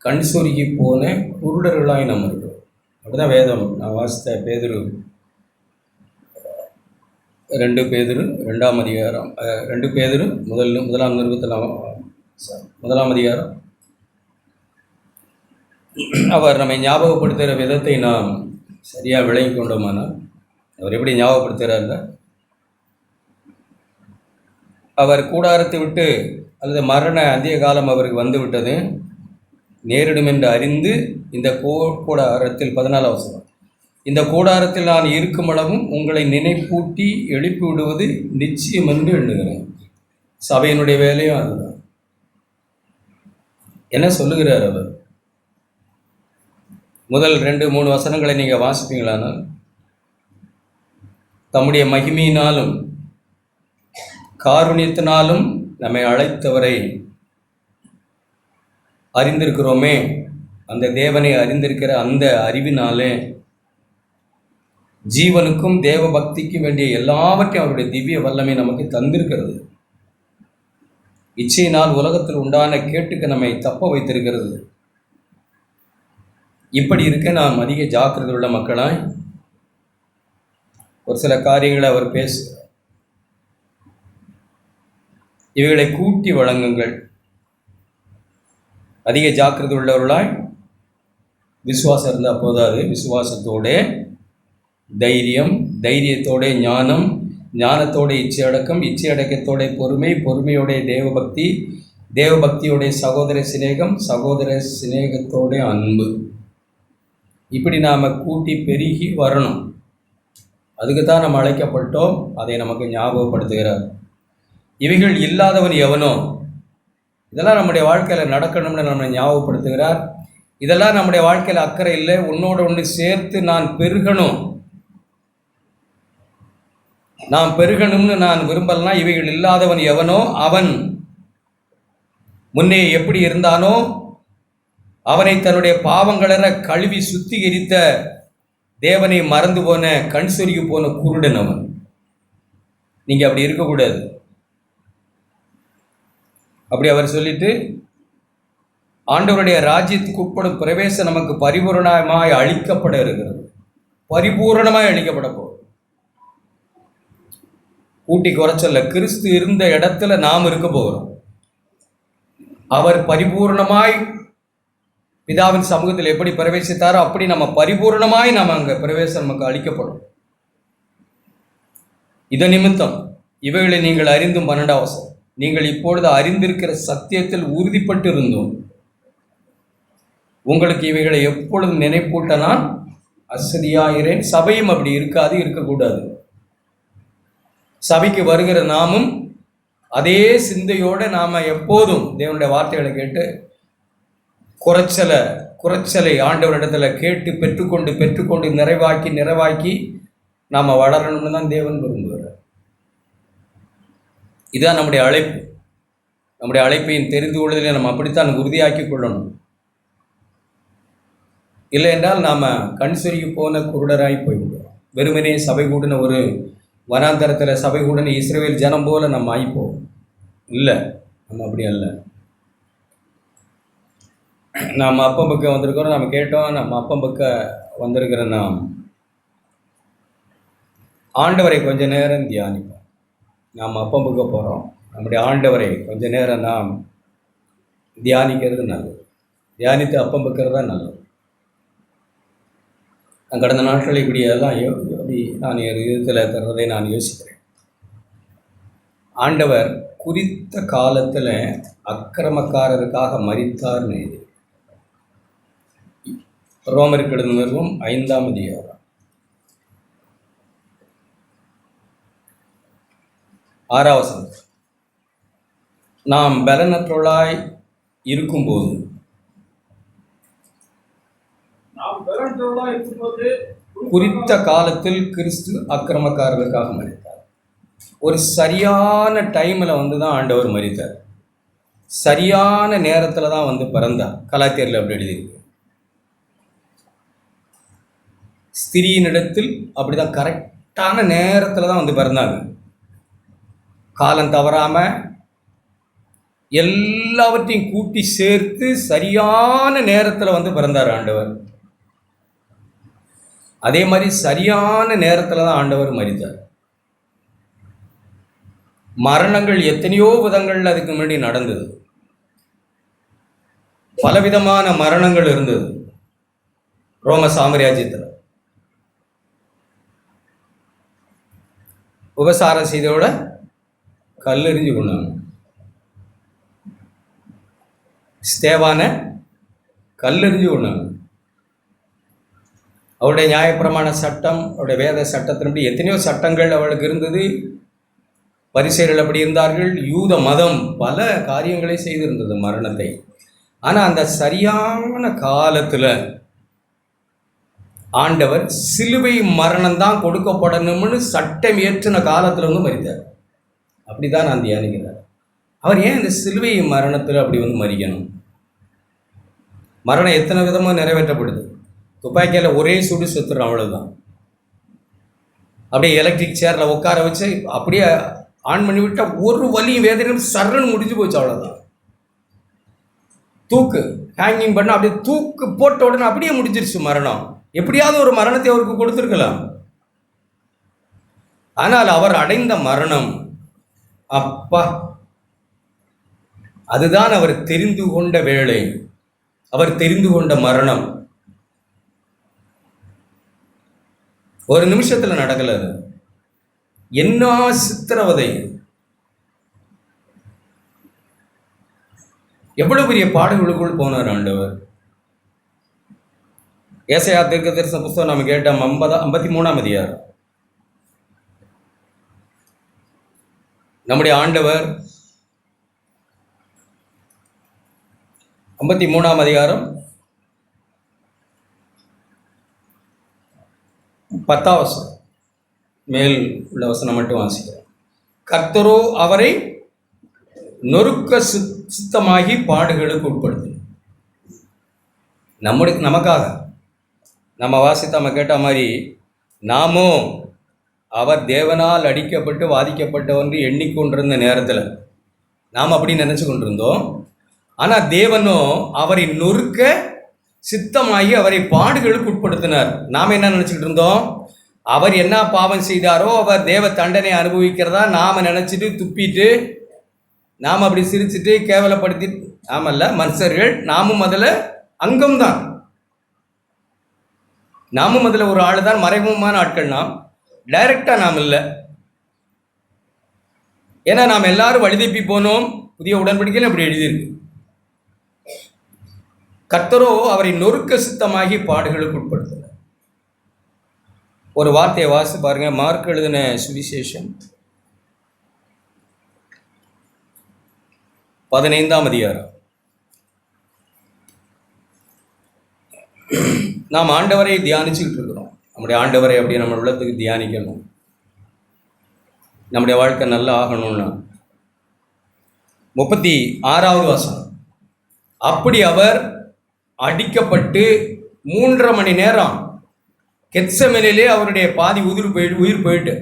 கண் சொருகி போன குருடர்களாய் நம்ம இருக்கிறோம். அப்படிதான் வேதம் நான் வாசித்த பேதுரு 2 பேதுரு 2ஆம் அதிகாரம் 2 பேதுரு முதலாம் நிருபத்தில் 1ஆம் அதிகாரம் அவர் நம்மை ஞாபகப்படுத்துகிற விதத்தை நாம் சரியாக விளங்கி கொண்டோமானால், அவர் எப்படி ஞாபகப்படுத்துகிறார், அவர் கூடாரத்தை விட்டு அல்லது மரண அந்திய காலம் அவருக்கு வந்து விட்டது நேரிடும் என்று அறிந்து இந்த கூடாரத்தில் 14 வசனம், இந்த கூடாரத்தில் நான் இருக்கும் அளவும் உங்களை நினைப்பூட்டி எழுப்பி விடுவது நிச்சயம் என்று எண்ணுகிறேன். சபையினுடைய வேலையும் அதுதான். என்ன சொல்லுகிறார் அவர்? முதல் 2-3 வசனங்களை நீங்கள் வாசிப்பீங்களானால், தம்முடைய மகிமையினாலும் காருண்யத்தினாலும் நம்மை அழைத்தவரை அறிந்திருக்கிறோமே, அந்த தேவனை அறிந்திருக்கிற அந்த அறிவினாலே ஜீவனுக்கும் தேவ பக்திக்கும் வேண்டிய எல்லாவற்றையும் அவருடைய திவ்ய வல்லமை நமக்கு தந்திருக்கிறது. இச்சையினால் உலகத்தில் உண்டான கேட்டுக்கு நம்மை தப்ப வைத்திருக்கிறது. இப்படி இருக்க நாம் அதிக ஜாக்கிரதை உள்ள மக்களாய் ஒரு சில காரியங்களை அவர் பேசுகிறார். இவைகளை கூட்டி வழங்குங்கள். அதிக ஜாக்கிரதை உள்ளவர்களாய் விசுவாசம் இருந்தால் போதாது, விசுவாசத்தோட தைரியம், தைரியத்தோட ஞானம், ஞானத்தோட இச்சை அடக்கம், இச்சை அடக்கத்தோட பொறுமை, பொறுமையோட தேவபக்தி, தேவபக்தியோட சகோதர சிநேகம், சகோதர சிநேகத்தோட அன்பு. இப்படி நாம் கூட்டி பெருகி வரணும். அதுக்கு தான் நம்ம அழைக்கப்பட்டோம். அதை நமக்கு ஞாபகப்படுத்துகிறார். இவைகள் இல்லாதவன் எவனோ, இதெல்லாம் நம்முடைய வாழ்க்கையில் நடக்கணும்னு நம்மை ஞாபகப்படுத்துகிறார். இதெல்லாம் நம்முடைய வாழ்க்கையில் அக்கறை இல்லை, உன்னோட ஒன்று சேர்த்து நான் பெருகணும், நான் பெருகணும்னு நான் விரும்பலனா, இவைகள் இல்லாதவன் எவனோ அவன் முன்னே எப்படி இருந்தானோ அவனை தன்னுடைய பாவங்களற கழுவி சுத்திகரித்த தேவனை மறந்து போன கண் சொருகி போன குருடன் அவன். நீங்கள் அப்படி இருக்கக்கூடாது. அப்படி அவர் சொல்லிட்டு, ஆண்டவருடைய ராஜ்யத்துக்கு உட்படும் பிரவேசம் நமக்கு பரிபூரணமாய் அளிக்கப்பட இருக்கிறது. பரிபூரணமாய் அளிக்கப்பட போகும். கூட்டி குறைச்சல்ல, கிறிஸ்து இருந்த இடத்துல நாம் இருக்க போகிறோம். அவர் பரிபூர்ணமாய் பிதாவின் சமூகத்தில் எப்படி பிரவேசித்தாரோ அப்படி நம்ம பரிபூர்ணமாய் நாம் அங்கே பிரவேசம் நமக்கு அளிக்கப்படும். இதன் நிமித்தம் இவைகளை நீங்கள் அறிந்தும் 12 வசனம், நீங்கள் இப்பொழுது அறிந்திருக்கிற சத்தியத்தில் உறுதிப்பட்டு இருந்தோம். உங்களுக்கு இவைகளை எப்பொழுதும் நினைப்பூட்ட நான் அசதியாகிறேன். சபையும் அப்படி இருக்காது, இருக்கக்கூடாது. சபைக்கு வருகிற நாமும் அதே சிந்தையோடு நாம் எப்போதும் தேவனுடைய வார்த்தைகளை கேட்டு குறைச்சலை ஆண்டவரிடத்தில் கேட்டு பெற்றுக்கொண்டு நிறைவாக்கி நாம் வளரணும்னு தான் தேவன் விரும்புகிறார். இதுதான் நம்முடைய அழைப்பு. நம்முடைய அழைப்பையும் தெரிந்து கொள்வதில் நம்ம அப்படித்தான் உறுதியாக்கி கொள்ளணும். இல்லை என்றால் நாம் கண் சொருகி போன குருடராய் போய்விடுவோம். வெறுமனே சபை கூடின ஒரு வனாந்தரத்தில் சபை கூடின இஸ்ரவேல் ஜனம் போல நம்ம ஆகிப்போம். இல்லை, நம்ம அப்படி அல்ல. நாம் அப்பம் பக்கம் வந்திருக்கிறோம், நம்ம கேட்டோம், நம்ம அப்பம் பக்கம் வந்திருக்கிற நாம் ஆண்டவரை கொஞ்ச நேரம் தியானிப்போம். நாம் அப்பம் பக்கம் போகிறோம், நம்முடைய ஆண்டவரை கொஞ்ச நேரம் நாம் தியானிக்கிறது நல்லது. தியானித்து அப்பம் பக்கிறது தான் நல்லது. நான் கடந்த நாட்கள் இப்படியெல்லாம் அப்படி நான் விதத்தில் தர்றதை நான் யோசிக்கிறேன். ஆண்டவர் குறித்த காலத்தில் அக்கிரமக்காரருக்காக மரித்தார்னு இது ரோமருக்கு எழுதின நிருபம் 5ஆம் அதிகாரம் 6ஆம் வசனம். நாம் பலனற்றவர்களாய் இருக்கும்போது குறித்த காலத்தில் கிறிஸ்து அக்கிரமக்காரர்களுக்காக மரித்தார். ஒரு சரியான டைமில் வந்து தான் ஆண்டவர் மரித்தார். சரியான நேரத்தில் தான் வந்து பிறந்தார். கலாத்தியரில் அப்படி எழுதியிருக்கு. ஸ்திரீனிடத்தில் அப்படி தான் கரெக்டான நேரத்தில் தான் வந்து பிறந்தாங்க. காலம் தவறாமல் எல்லாவற்றையும் கூட்டி சேர்த்து சரியான நேரத்தில் வந்து பிறந்தார் ஆண்டவர். அதே மாதிரி சரியான நேரத்தில் தான் ஆண்டவர் மரித்தார். மரணங்கள் எத்தனையோ விதங்கள் அதுக்கு முன்னாடி நடந்தது. பலவிதமான மரணங்கள் இருந்தது ரோம சாம்ராஜ்யத்தில். உபசாரம் செய்தோட கல்லெறிஞ்சு கொண்டாங்க. ஸ்தேவான கல்லெறிஞ்சு கொண்டாங்க. அவருடைய நியாயப்பிரமாண சட்டம், அவருடைய வேத சட்டத்தின்படி எத்தனையோ சட்டங்கள் அவளுக்கு இருந்தது. பரிசேயர்கள் அப்படி இருந்தார்கள். யூத மதம் பல காரியங்களை செய்திருந்தது மரணத்தை. ஆனால் அந்த சரியான காலத்தில் ஆண்டவர் சிலுவை மரணம் தான் கொடுக்கப்படணும்னு சட்டம் ஏற்றின காலத்தில் வந்து மரித்தார். அப்படி தான் நான் தியானிக்கிறேன். அவர் ஏன் இந்த சிலுவை மரணத்தில் அப்படி வந்து மரிக்கணும்? மரணம் எத்தனை விதமாக நிறைவேற்றப்படுது. துப்பாக்கியில் ஒரே சுடு செத்துறோம், அவ்வளோதான். அப்படியே எலக்ட்ரிக் சேரில் உட்கார வச்சு அப்படியே ஆன் பண்ணி விட்டால் ஒரு வலியும் வேதனையும் சரன்னு முடிஞ்சு போச்சு, அவ்வளோதான். தூக்கு ஹேங்கிங் பண்ண அப்படியே தூக்கு போட்ட உடனே அப்படியே முடிஞ்சிருச்சு மரணம். எப்படியாவது ஒரு மரணத்தை அவருக்கு கொடுத்துருக்கலாம். ஆனால் அவர் அடைந்த மரணம், அப்பா, அதுதான் அவர் தெரிந்து கொண்ட வேளை, அவர் தெரிந்து கொண்ட மரணம். ஒரு நிமிஷத்தில் நடக்கல. அது என்ன சித்திரவதை, எவ்வளவு பெரிய பாடுகளுக்குள் போனார் ஆண்டவர். ஏசாயா தீர்க்கதரிசன புஸ்தகம் நம்ம கேட்டோம், 53ஆம் அதிகாரம். நம்முடைய ஆண்டவர் 53ஆம் அதிகாரம் 10ஆம் வசனம் மேல் உள்ள வசனம் மட்டும் வாசிக்கிறேன். கர்த்தரோ அவரை நொறுக்க சித்தமாகி பாடுகளுக்கு உட்படுத்து. நமக்காக நம்ம வாசித்த நம்ம கேட்ட மாதிரி நாமோ அவர் தேவனால் அடிக்கப்பட்டு வாதிக்கப்பட்டவன்று எண்ணிக்கொண்டிருந்த நேரத்தில் நாம் அப்படி நினச்சி கொண்டிருந்தோம். ஆனால் தேவனோ அவரை நொறுக்க சித்தமாகி அவரை பாடுகளுக்கு உட்படுத்தினார். நாம் என்ன நினச்சிக்கிட்டு இருந்தோம்? அவர் என்ன பாவம் செய்தாரோ அவர் தேவ தண்டனை அனுபவிக்கிறதா நாம் நினச்சிட்டு துப்பிட்டு நாம் அப்படி சிரிச்சுட்டு கேவலப்படுத்தி நாமல்ல மனுஷர்கள். நாமும் அதில் அங்கம்தான். நாமும் அதில் ஒரு ஆள் தான். மறைமுகமான ஆட்கள் நாம். டைரக்டாக நாம் இல்லை. ஏன்னா நாம் எல்லாரும் வழிதப்பி போனோம். புதிய உடன்படிக்கையில் அப்படி எழுதியிருக்கு. கர்த்தரோ அவரை நொறுக்க சித்தமாகி பாடுகளுக்கு உட்படுத்தினார். ஒரு வார்த்தையை வாசி பாருங்க. மார்க் எழுதின சுவிசேஷம் 15ஆம் அதிகாரம். நாம் ஆண்டவரை தியானிச்சுக்கிட்டு இருக்கிறோம். நம்முடைய ஆண்டவரை அப்படியே நம்ம உள்ளத்துக்கு தியானிக்கணும். நம்முடைய வாழ்க்கை நல்லா ஆகணும்னா 36வது வசனம். அப்படி அவர் அடிக்கப்பட்டு 3.5 மணி நேரம் கெத்செமனிலே அவருடைய பாதி உயிர் போயிட்டு,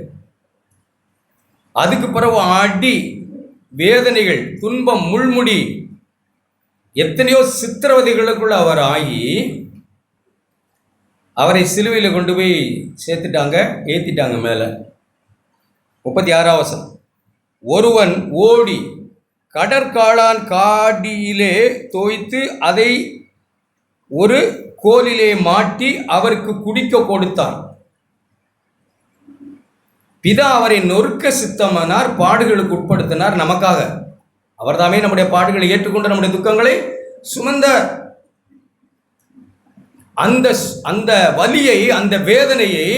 அதுக்கு பிறகு அடி, வேதனைகள், துன்பம், முள்முடி, எத்தனையோ சித்திரவதைகளுக்குள்ள அவர் ஆகி அவரை சிலுவையில் கொண்டு போய் சேர்த்துட்டாங்க, ஏற்றிட்டாங்க மேலே. 36ஆம் வசனம். ஒருவன் ஓடி கடற்காளான் காடியிலே தோய்த்து அதை ஒரு கோலிலே மாட்டி அவருக்கு குடிக்க கொடுத்தான். பிதா அவரை நொறுக்க சித்தமானார், பாடுகளுக்கு உட்படுத்தினார் நமக்காக. அவர் தாமே நம்முடைய பாடுகளை ஏற்றுக்கொண்டு நம்முடைய துக்கங்களை சுமந்தார். அந்த வலியை, அந்த வேதனையை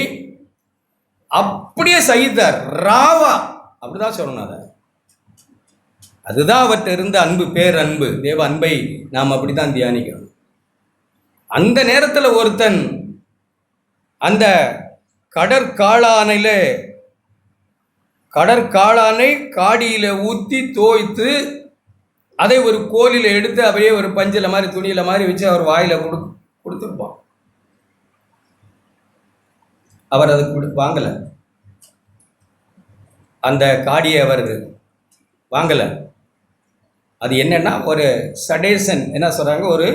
அப்படியே சகித்தார். ராவா, அப்படிதான் சொல்லணும். அதுதான் அவர்கிட்ட இருந்த அன்பு, பேரன்பு, தேவ அன்பை நாம் அப்படித்தான் தியானிக்கணும். அந்த நேரத்தில் ஒருத்தன் அந்த கடற்காளானை காடியில் ஊற்றி தோய்த்து அதை ஒரு கோலில் எடுத்து அப்படியே ஒரு பஞ்சில் மாதிரி, துணியில் மாதிரி வச்சு அவர் வாயில் கொடுத்துருப்பான். அவர் அதை வாங்கலை. அந்த காடியை அவர் வாங்கலை. அது என்னன்னா ஒரு சடேசன், என்ன சொல்கிறாங்க, ஒரு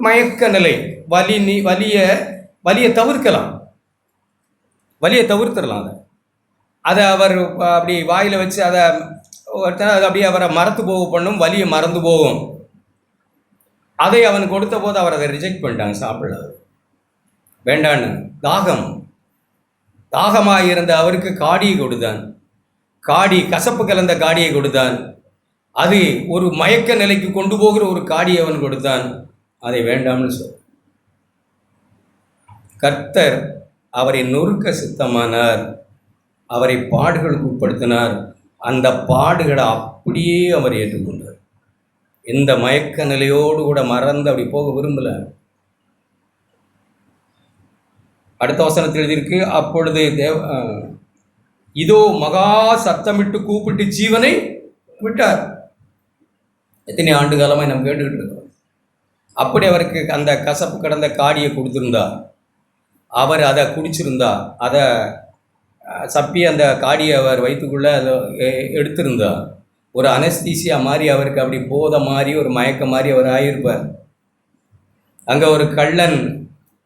மயக்க நிலை. வலியை தவிர்க்கலாம், தவிர்த்துடலாம். அதை அவர் அப்படி வாயில் வச்சு அதை அப்படியே அவரை மறந்து பண்ணும், வலியை மறந்து போகும். அதை அவன் கொடுத்த போது அவர் அதை ரிஜெக்ட் பண்ணிட்டாங்க, சாப்பிடல, வேண்டான்னு. தாகமாக இருந்த அவருக்கு காடியை கொடுத்தான். கசப்பு கலந்த காடியை கொடுத்தான். அது ஒரு மயக்க நிலைக்கு கொண்டு போகிற ஒரு காடியை அவன் கொடுத்தான். அதை வேண்டாம்னு சொல். கர்த்தர் அவரை நொறுக்க சித்தமானார், அவரை பாடுகளுக்கு உட்படுத்தினார். அந்த பாடுகளை அப்படியே அவர் ஏற்றுக்கொண்டார். எந்த மயக்க நிலையோடு கூட மறந்து அப்படி போக விரும்பல. அடுத்த வசனத்தில் எழுதியிருக்கு, அப்பொழுது இதோ மகா சத்தமிட்டு கூப்பிட்டு ஜீவனை விட்டார். எத்தனை ஆண்டு காலமாக நம்ம கேட்டுக்கிட்டு இருக்கோம். அப்படி அவருக்கு அந்த கசப்பு கடந்த காடியை கொடுத்துருந்தா, அவர் அதை குடிச்சிருந்தா, அதை சப்பி அந்த காடியை அவர் வயிற்றுக்குள்ளே அதை எடுத்திருந்தா, ஒரு அனஸ்தீசியா மாதிரி அவருக்கு அப்படி போத மாதிரி, ஒரு மயக்க மாதிரி அவர் ஆகியிருப்பார். அங்கே ஒரு கள்ளன்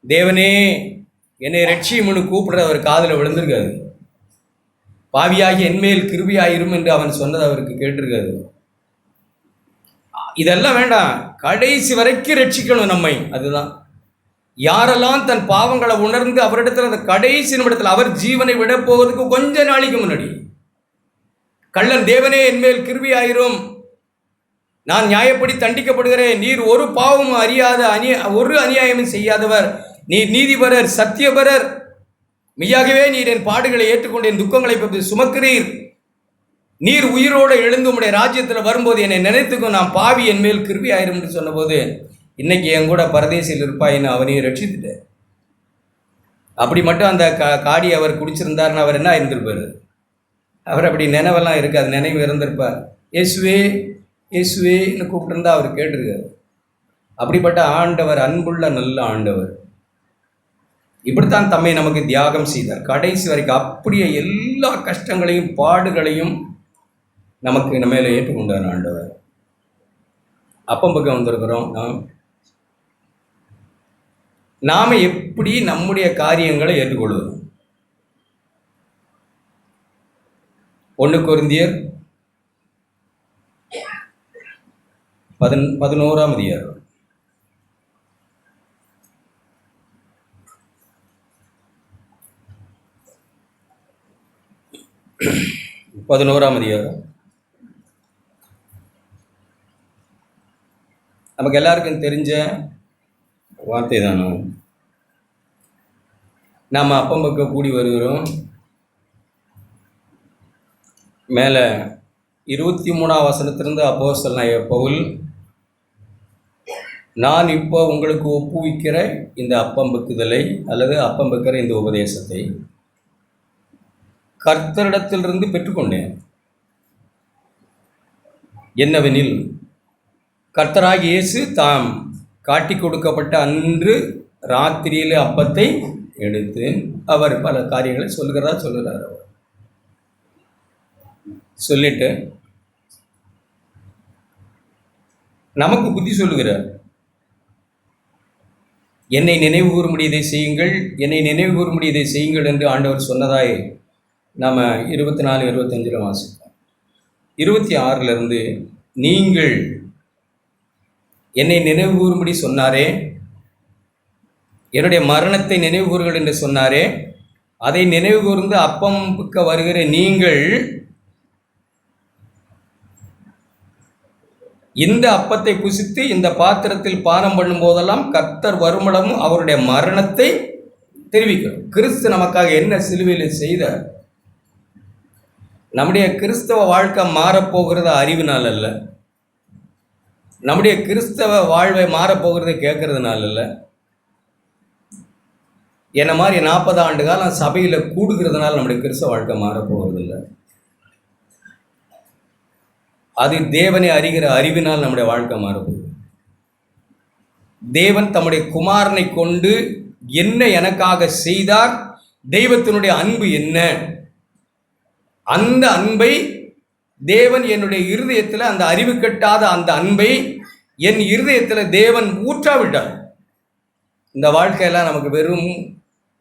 தேவனே என்னை ரட்சியும்னு கூப்பிடுற அவர் காதில் விழுந்திருக்காது. பாவியாகி என்மேல் கிருபியாயிரும் என்று அவன் சொன்னது அவருக்கு கேட்டிருக்காது. இதெல்லாம் வேண்டாம், கடைசி வரைக்கும் ரட்சிக்கணும் நம்மை. அதுதான் யாரெல்லாம் தன் பாவங்களை உணர்ந்து அவரிடத்தில் அந்த கடைசி நிமிடத்தில் அவர் ஜீவனை விட போவதுக்கு கொஞ்ச நாளைக்கு முன்னாடி கள்ளன் தேவனே என்மேல் கிருபியாயிரும், நான் நியாயப்படி தண்டிக்கப்படுகிறேன், நீர் ஒரு பாவமும் அறியாத ஒரு அநியாயமும் செய்யாதவர், நீர் நீதிபரர், சத்தியபரர், மெய்யாகவே நீர் என் பாடுகளை ஏற்றுக்கொண்டு என் துக்கங்களை பற்றி சுமக்கிறீர், நீர் உயிரோடு எழுந்து உடைய ராஜ்யத்தில் வரும்போது என்னை நினைத்துக்கும், நான் பாவி என் மேல் கிருபையாயிரும் என்று சொன்னபோது, இன்னைக்கு என் கூட பரதேசியில் இருப்பாயின்னு அவனையும் ரட்சித்துட்டேன். அப்படி மட்டும் அந்த காடி அவர் குடிச்சிருந்தாருன்னு அவர் என்ன இருந்திருப்பார்? அவர் அப்படி நினைவெல்லாம் இருக்காது, நினைவு இருந்திருப்பார். இயேசுவே இயேசுவேன்னு கூப்பிட்டுருந்தா அவர் கேட்டிருக்காரு. அப்படிப்பட்ட ஆண்டவர், அன்புள்ள நல்ல ஆண்டவர், இப்படித்தான் தம்மை நமக்கு தியாகம் செய்தார் கடைசி வரைக்கும். அப்படியே எல்லா கஷ்டங்களையும் பாடுகளையும் நமக்கு நம்ம மேலே ஏற்றுக்கொண்டார் ஆண்டவர். அப்பம் பக்கம் வந்திருக்கிறோம். நாம் எப்படி நம்முடைய காரியங்களை ஏற்றுக்கொள்வோம்? 1 கொரிந்தியர் 11ஆம் அதிகாரம். நமக்கு எல்லாருக்கும் தெரிஞ்ச வார்த்தை தானோ. நாம் அப்பம் பக்கம் கூடி வருகிறோம். மேலே 23ஆம் வசனத்திலிருந்து அப்போஸ்தலனாகிய பவுல், நான் இப்போ உங்களுக்கு ஒப்புவிக்கிற இந்த அப்பம்புக்குதலை அல்லது அப்பம்புக்கிற இந்த உபதேசத்தை கர்த்தரிடத்திலிருந்து பெற்றுக்கொண்டேன். என்னவெனில், கர்த்தராகிய இயேசு தாம் காட்டி கொடுக்கப்பட்ட அன்று ராத்திரியிலே அப்பத்தை எடுத்து, அவர் பல காரியங்களை சொல்கிறார். அவர் சொல்லிட்டு நமக்கு புத்தி சொல்லுகிறார். என்னை நினைவு கூறும்படி இதை செய்யுங்கள், என்னை நினைவு கூறும்படி இதை செய்யுங்கள் என்று ஆண்டவர் சொன்னதாய் நாம் 24, 25 வாசிப்போம். 26 நீங்கள் என்னை நினைவு கூறும்படி சொன்னாரே, என்னுடைய மரணத்தை நினைவு கூறுங்கள் என்று சொன்னாரே, அதை நினைவு கூர்ந்து அப்பம்புக்க வருகிற நீங்கள் இந்த அப்பத்தை புசித்து இந்த பாத்திரத்தில் பானம் பண்ணும் போதெல்லாம் கர்த்தர் வருமிடமும் அவருடைய மரணத்தை தெரிவிக்கிறோம். கிறிஸ்து நமக்காக என்ன சிலுவையில் செய்தார்? நம்முடைய கிறிஸ்தவ வாழ்க்கை மாறப்போகிறது அறிவினால் அல்ல. நம்முடைய கிறிஸ்தவ வாழ்வை மாறப்போகிறது கேட்கறதுனால அல்ல. என்ன மாதிரி 40 ஆண்டு காலம் சபையில் கூடுகிறதுனால நம்முடைய கிறிஸ்தவ வாழ்க்கை மாறப்போகிறது இல்லை. அது தேவனை அறிகிற அறிவினால் நம்முடைய வாழ்க்கை மாறப்போகுது. தேவன் தம்முடைய குமாரனை கொண்டு என்ன எனக்காக செய்தார், தெய்வத்தினுடைய அன்பு என்ன, அந்த அன்பை தேவன் என்னுடைய இருதயத்தில், அந்த அறிவு கட்டாத அந்த அன்பை என் இருதயத்தில் தேவன் ஊற்றாவிட்டார். இந்த வாழ்க்கையெல்லாம் நமக்கு வெறும்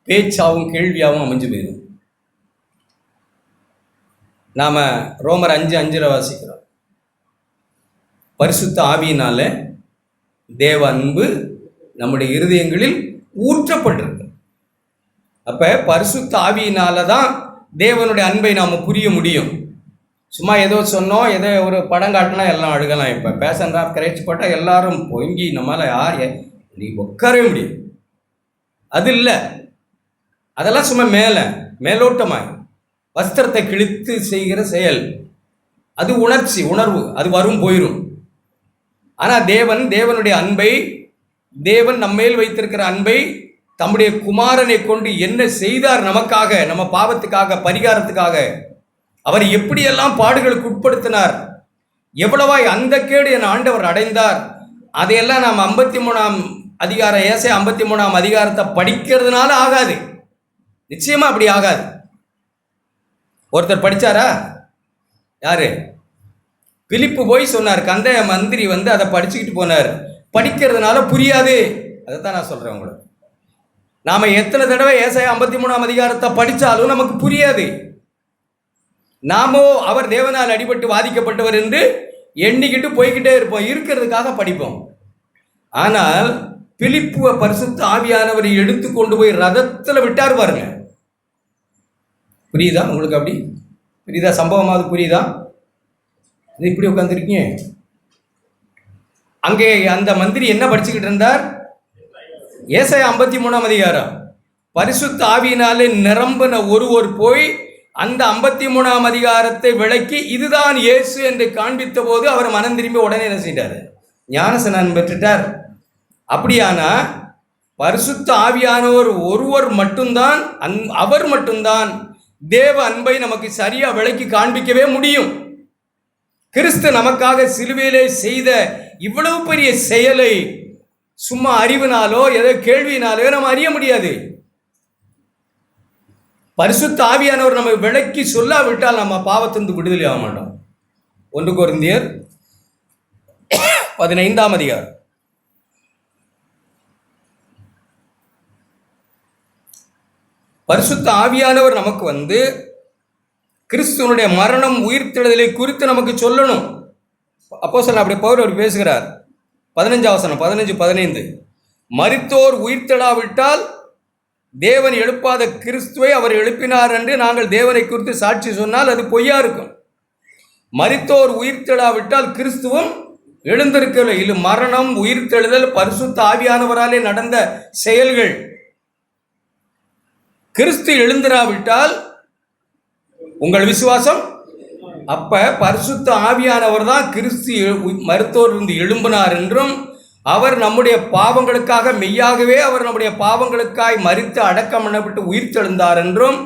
பேச்சாவும் கேள்வியாகவும் அமைஞ்சு போயிடும். நாம் ரோமர் 5:5 வாசிக்கிறோம். பரிசுத்த ஆவியினால தேவ அன்பு நம்முடைய இருதயங்களில் ஊற்றப்பட்டிருக்கு. அப்போ பரிசுத்த ஆவியினால தான் தேவனுடைய அன்பை நாம் புரிய முடியும். சும்மா ஏதோ சொன்னோம், ஏதோ ஒரு படம் காட்டினா எல்லாம் அழுகலாம். இப்போ பேஷன் ராப் கரைச்சி போட்டால் எல்லாரும் பொங்கி நம்மளால் யார் நீ உட்காரவே முடியும். அது இல்லை, அதெல்லாம் சும்மா மேலோட்டமாய் வஸ்திரத்தை கிழித்து செய்கிற செயல். அது உணர்ச்சி, உணர்வு, அது வரும் போயிடும். ஆனால் தேவனுடைய அன்பை, தேவன் நம்மேல் வைத்திருக்கிற அன்பை தம்முடைய குமாரனை கொண்டு என்ன செய்தார் நமக்காக, நம்ம பாவத்துக்காக, பரிகாரத்துக்காக, அவர் எப்படியெல்லாம் பாடுகளுக்கு உட்படுத்தினார், எவ்வளவாய் அந்த கேடு என் ஆண்டவர் அடைந்தார், அதையெல்லாம் நாம் 53ஆம் அதிகாரம், ஏசாயா 53ஆம் அதிகாரத்தை படிக்கிறதுனால ஆகாது. நிச்சயமா அப்படி ஆகாது. ஒருத்தர் படிச்சாரா? யாரு? பிலிப்பு போய் சொன்னார். கந்தைய மந்திரி அதை படிச்சுக்கிட்டு போனார். படிக்கிறதுனால புரியாது. அதைத்தான் நான் சொல்றேன் உங்களுக்கு. நாம எத்தனை தடவை ஏசாயா 53ஆம் அதிகாரத்தை படித்தாலும் நமக்கு புரியாது. நாமோ அவர் தேவனால் அடிபட்டு வாதிக்கப்பட்டவர் என்று எண்ணிக்கிட்டு போய்கிட்டே இருப்போம், இருக்கிறதுக்காக படிப்போம். ஆனால் பிலிப்புவ பரிசுத்த ஆவியானவரை எடுத்து கொண்டு போய் ரதத்தில் விட்டார் பாருங்க. புரியுதா உங்களுக்கு? அப்படி புரியுதா? சம்பவமாவது புரியுதா? இப்படி உட்காந்துருக்கீங்க. அங்கே அந்த மந்திரி என்ன படிச்சுக்கிட்டு இருந்தார்? ஏசாயா 53ஆம் அதிகாரம். பரிசுத்த ஆவியினாலே நிரம்பின ஒருவர் போய் அந்த 53ஆம் அதிகாரத்தை விளக்கி இதுதான் இயேசு என்று காண்பித்த போது அவர் மனம் திரும்பி உடனே என்ன செய்தார்? ஞானஸ்நானம் பெற்றுட்டார். அப்படியானா பரிசுத்த ஆவியானவர் ஒருவர் மட்டும்தான், அவர் மட்டும்தான் தேவ அன்பை நமக்கு சரியா விளக்கி காண்பிக்கவே முடியும். கிறிஸ்து நமக்காக சிலுவையிலே செய்த இவ்வளவு பெரிய செயலை சும்மா அறிவினாலோ ஏதோ கேள்வியினாலோ நம்ம அறிய முடியாது. பரிசுத்த ஆவியானவர் நம்ம விளக்கி சொல்லாவிட்டால் நம்ம பாவத்திலிருந்து விடுதலை ஆக மாட்டோம். 1 கொரிந்தியர் 15ஆம் அதிகாரம். பரிசுத்த ஆவியானவர் நமக்கு கிறிஸ்துவனுடைய மரணம் உயிர்த்தெழுதலை குறித்து நமக்கு சொல்லணும். அப்போஸ்தலன் அப்படி பவுல் பேசுகிறார். 15ஆம் வசனம், 15 மரித்தோர் உயிர்த்தெழாவிட்டால் தேவன் எழுப்பாத கிறிஸ்துவை அவர் எழுப்பினார் என்று நாங்கள் தேவனை குறித்து சாட்சி சொன்னால் அது பொய்யா இருக்கும். மரித்தோர் உயிர்த்தெழாவிட்டால் கிறிஸ்துவும் எழுந்திருக்கவில்லை. இது மரணம், உயிர்த்தெழுதல் பரிசுத்த ஆவியானவராலே நடந்த செயல்கள். கிறிஸ்து எழுந்திராவிட்டால் உங்கள் விசுவாசம் அப்ப பரிசுத்த ஆவியானவர் தான் கிறிஸ்து மருத்துவரிலிருந்து எழும்பினார் என்றும், அவர் நம்முடைய பாவங்களுக்காக மெய்யாகவே அவர் நம்முடைய பாவங்களுக்காய் மரித்து அடக்கம் பண்ணப்பட்டு உயிர்த்தெழுந்தார் என்றும்,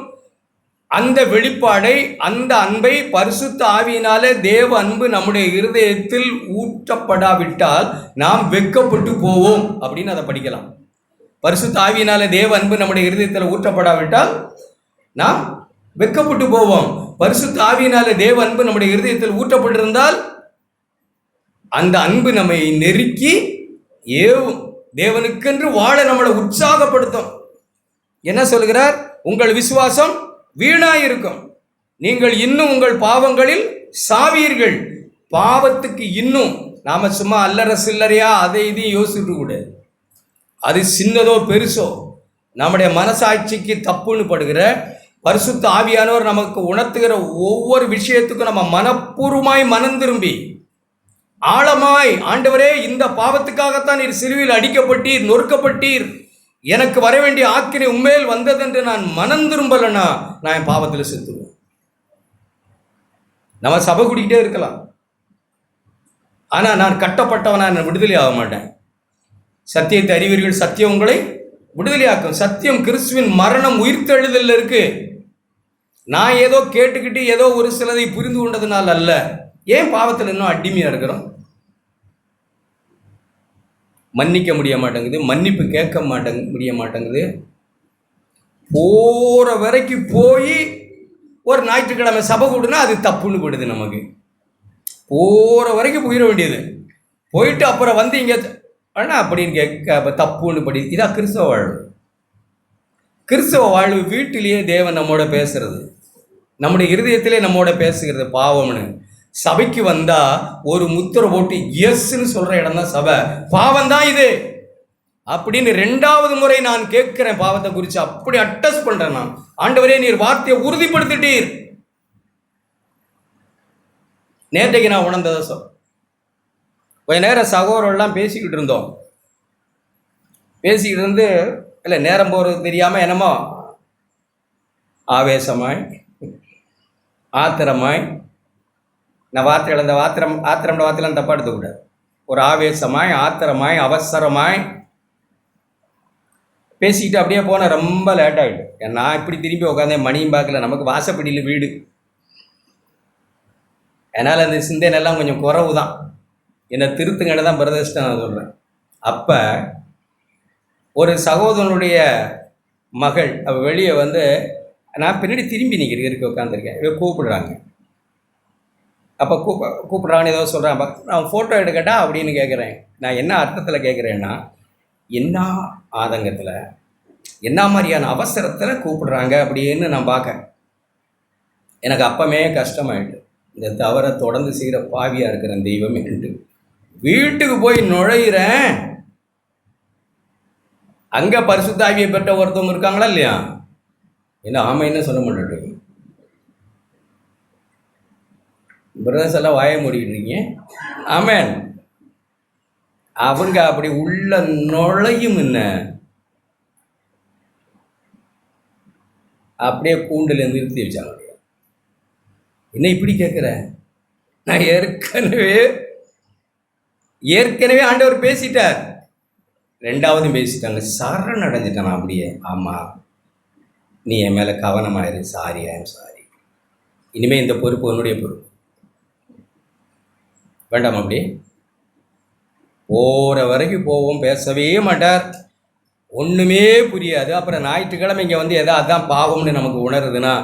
அந்த வெளிப்பாடை, அந்த அன்பை பரிசுத்த ஆவியினாலே தேவ அன்பு நம்முடைய இருதயத்தில் ஊற்றப்படாவிட்டால் நாம் வெட்கப்பட்டு போவோம் அப்படின்னு அதை படிக்கலாம். பரிசுத்த ஆவியினாலே தேவ அன்பு நம்முடைய இருதயத்தில் ஊற்றப்படாவிட்டால் நாம் வெட்கப்பட்டு போவோம். பரிசுத்த ஆவியினாலே தேவ அன்பு நம்முடைய இருதயத்தில் ஊற்றப்பட்டிருந்தால் அந்த அன்பு நம்மை நெருக்கி ஏவும், தேவனுக்கென்று வாழ நம்மளை உற்சாகப்படுத்தும். என்ன சொல்கிறார்? உங்கள் விசுவாசம் வீணாயிருக்கும், நீங்கள் இன்னும் உங்கள் பாவங்களில் சாவீர்கள். பாவத்துக்கு இன்னும் நாம சும்மா அல்லற சில்லறையா அதை இதையும் யோசிச்சுட்டு கூட, அது சின்னதோ பெருசோ நம்முடைய மனசாட்சிக்கு தப்புன்னு படுகிற பரிசுத்த ஆவியானவர் நமக்கு உணர்த்துகிற ஒவ்வொரு விஷயத்துக்கும் நம்ம மனப்பூர்வமாய் மனம் திரும்பி ஆழமாய், ஆண்டவரே இந்த பாவத்துக்காகத்தான் நீர் சிலுவையில் அடிக்கப்பட்டீர், நொறுக்கப்பட்டீர், எனக்கு வர வேண்டிய ஆக்கினை உண்மையில் வந்ததென்று நான் மனம் திரும்பலன்னா நான் என் பாவத்தில் செத்துருவேன். நம்ம சபை கூட்டிகிட்டே இருக்கலாம், ஆனால் நான் கட்டப்பட்டவனா நான் விடுதலை ஆக மாட்டேன். சத்தியத்தை அறிவீர்கள், சத்தியம் உங்களை விடுதலையாக்கும். சத்தியம் கிறிஸ்துவின் மரணம் உயிர்த்தெழுதல் இருக்கு. நான் ஏதோ கேட்டுக்கிட்டு ஏதோ ஒரு சிலதை புரிந்து கொண்டதுனால அல்ல. ஏன் பாவத்தில் இன்னும் அடிமையா இருக்கிறோம்? மன்னிக்க முடிய மாட்டேங்குது, மன்னிப்பு கேட்க முடிய மாட்டேங்குது. போற வரைக்கும் போய் ஒரு ஞாயிற்றுக்கிழமை சபை கூடுனா அது தப்புன்னு போடுது. நமக்கு போற வரைக்கும் போயிட வேண்டியது, போயிட்டு அப்புறம் வந்து இங்கே ஆனால் அப்படின்னு கேட்க தப்புன்னு படி. இதான் கிறிஸ்தவ வாழ்வு. கிறிஸ்தவ வாழ்வு வீட்டிலேயே தேவன் நம்மோட பேசுறது, நம்முடைய இருதயத்திலே நம்மோட பேசுகிறது. பாவம்னு சபைக்கு வந்தா ஒரு முத்திரை போட்டு எஸ்ன்னு சொல்ற இடம் தான் சபை. பாவம் தான் இது அப்படின்னு 2வது முறை நான் கேட்கிறேன் பாவத்தை குறித்து. அப்படி அட்டஸ்ட் பண்றேன் நான். ஆண்டவரே நீர் வார்த்தையை உறுதிப்படுத்திட்டீர். நேற்றைக்கு நான் உணர்ந்ததை கொஞ்ச நேரம் சகோதரெல்லாம் பேசிக்கிட்டு இருந்தோம். பேசிக்கிட்டு இருந்து இல்லை நேரம் போகிறது தெரியாமல் என்னமோ ஆவேசமாய் ஆத்திரமாய், நான் வார்த்தைகள் அந்த ஆத்திரம்ன்ற வார்த்தைலாம் தப்பாக எடுத்துக்கூடாது. ஒரு ஆவேசமாய் ஆத்திரமாய் அவசரமாய் பேசிக்கிட்டு அப்படியே போனால் ரொம்ப லேட் ஆகிடும். நான் இப்படி திரும்பி உட்காந்தேன், மணியும் பார்க்கல. நமக்கு வாசப்படியில் வீடு, அதனால் அந்த சிந்தனைலாம் கொஞ்சம் குறவு தான். என்னை திருத்துங்கன்னு தான் பிரதர்ஷ்டம் நான் சொல்கிறேன். அப்போ ஒரு சகோதரனுடைய மகள் அவள் வெளியே வந்து, நான் பின்னாடி திரும்பி நிற்கிறேன், உட்காந்துருக்கேன். இவ கூப்பிடுறாங்க. அப்போ கூப்பிட்றாங்கன்னு ஏதோ சொல்கிறேன். நான் ஃபோட்டோ எடுக்கட்டா அப்படின்னு கேட்குறேன். நான் என்ன அர்த்தத்தில் கேட்குறேன்னா, என்ன ஆதங்கத்தில், என்ன மாதிரியான அவசரத்தில் கூப்பிடுறாங்க அப்படின்னு நான் பார்க்க எனக்கு அப்பமே கஷ்டமாயிட்டு, இந்த தவறை தொடர்ந்து செய்கிற பாவியாக இருக்கிற தெய்வம் என்று வீட்டுக்கு போய் நுழையிறேன். அங்கே பரிசுத்த ஆவியை பெற்ற ஒருத்தவங்க இருக்காங்களா இல்லையா? என்ன ஆமைன்னு சொல்ல மாட்டேன். பிரதர்ஸ் எல்லாம் வாய மூடிக்கிட்டு இருக்கீங்க. ஆமேன். அவங்க அப்படி உள்ள நுழையும், என்ன அப்படியே கூண்டில் நிறுத்தி வச்சாங்க. என்ன இப்படி கேட்குற? நான் ஏற்கனவே ஆண்டவர் பேசிட்டார், 2வது பேசிட்டாங்க, சரண் அடைஞ்சிட்டேன் நான் அப்படியே. ஆமாம், நீ என் மேலே கவனமாயிரு, சாரி, ஐ எம் சாரி, இனிமேல் இந்த பொறுப்பு உன்னுடைய பொறுப்பு, வேண்டாம். அப்படி போகிற வரைக்கும் போவோம், பேசவே மாட்டார், ஒன்றுமே புரியாது. அப்புறம் ஞாயிற்றுக்கிழமை இங்கே வந்து எதா அதான் பாவம்னு நமக்கு உணருதுன்னா,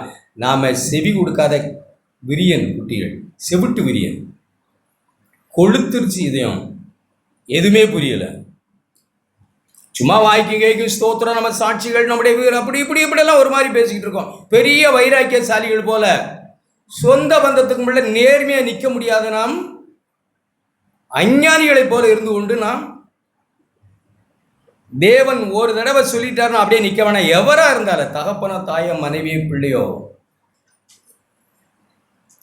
நாம் செவி கொடுக்காத விரியன் குட்டிகள், செவிட்டு விரியன், கொளுத்துருச்சு இதயம், எதுவுமே புரியலை. சும்மா வாய்க்கு கேக்கு ஸ்தோத்திரம், நம்ம சாட்சிகள், நம்முடைய வீரர், அப்படி இப்படியெல்லாம் ஒரு மாதிரி பேசிக்கிட்டு இருக்கோம். பெரிய வைராக்கியசாலிகள் போல. சொந்த பந்தத்துக்கு முன்னாடி நேர்மையாக நிற்க முடியாத நாம் அஞ்ஞானிகளைப் போல இருந்து கொண்டு நாம் தேவன் ஒரு தடவை சொல்லிட்டாருன்னா அப்படியே நிற்க வேணாம். எவரா இருந்தாலும், தகப்பனோ தாயோ மனைவியோ பிள்ளையோ,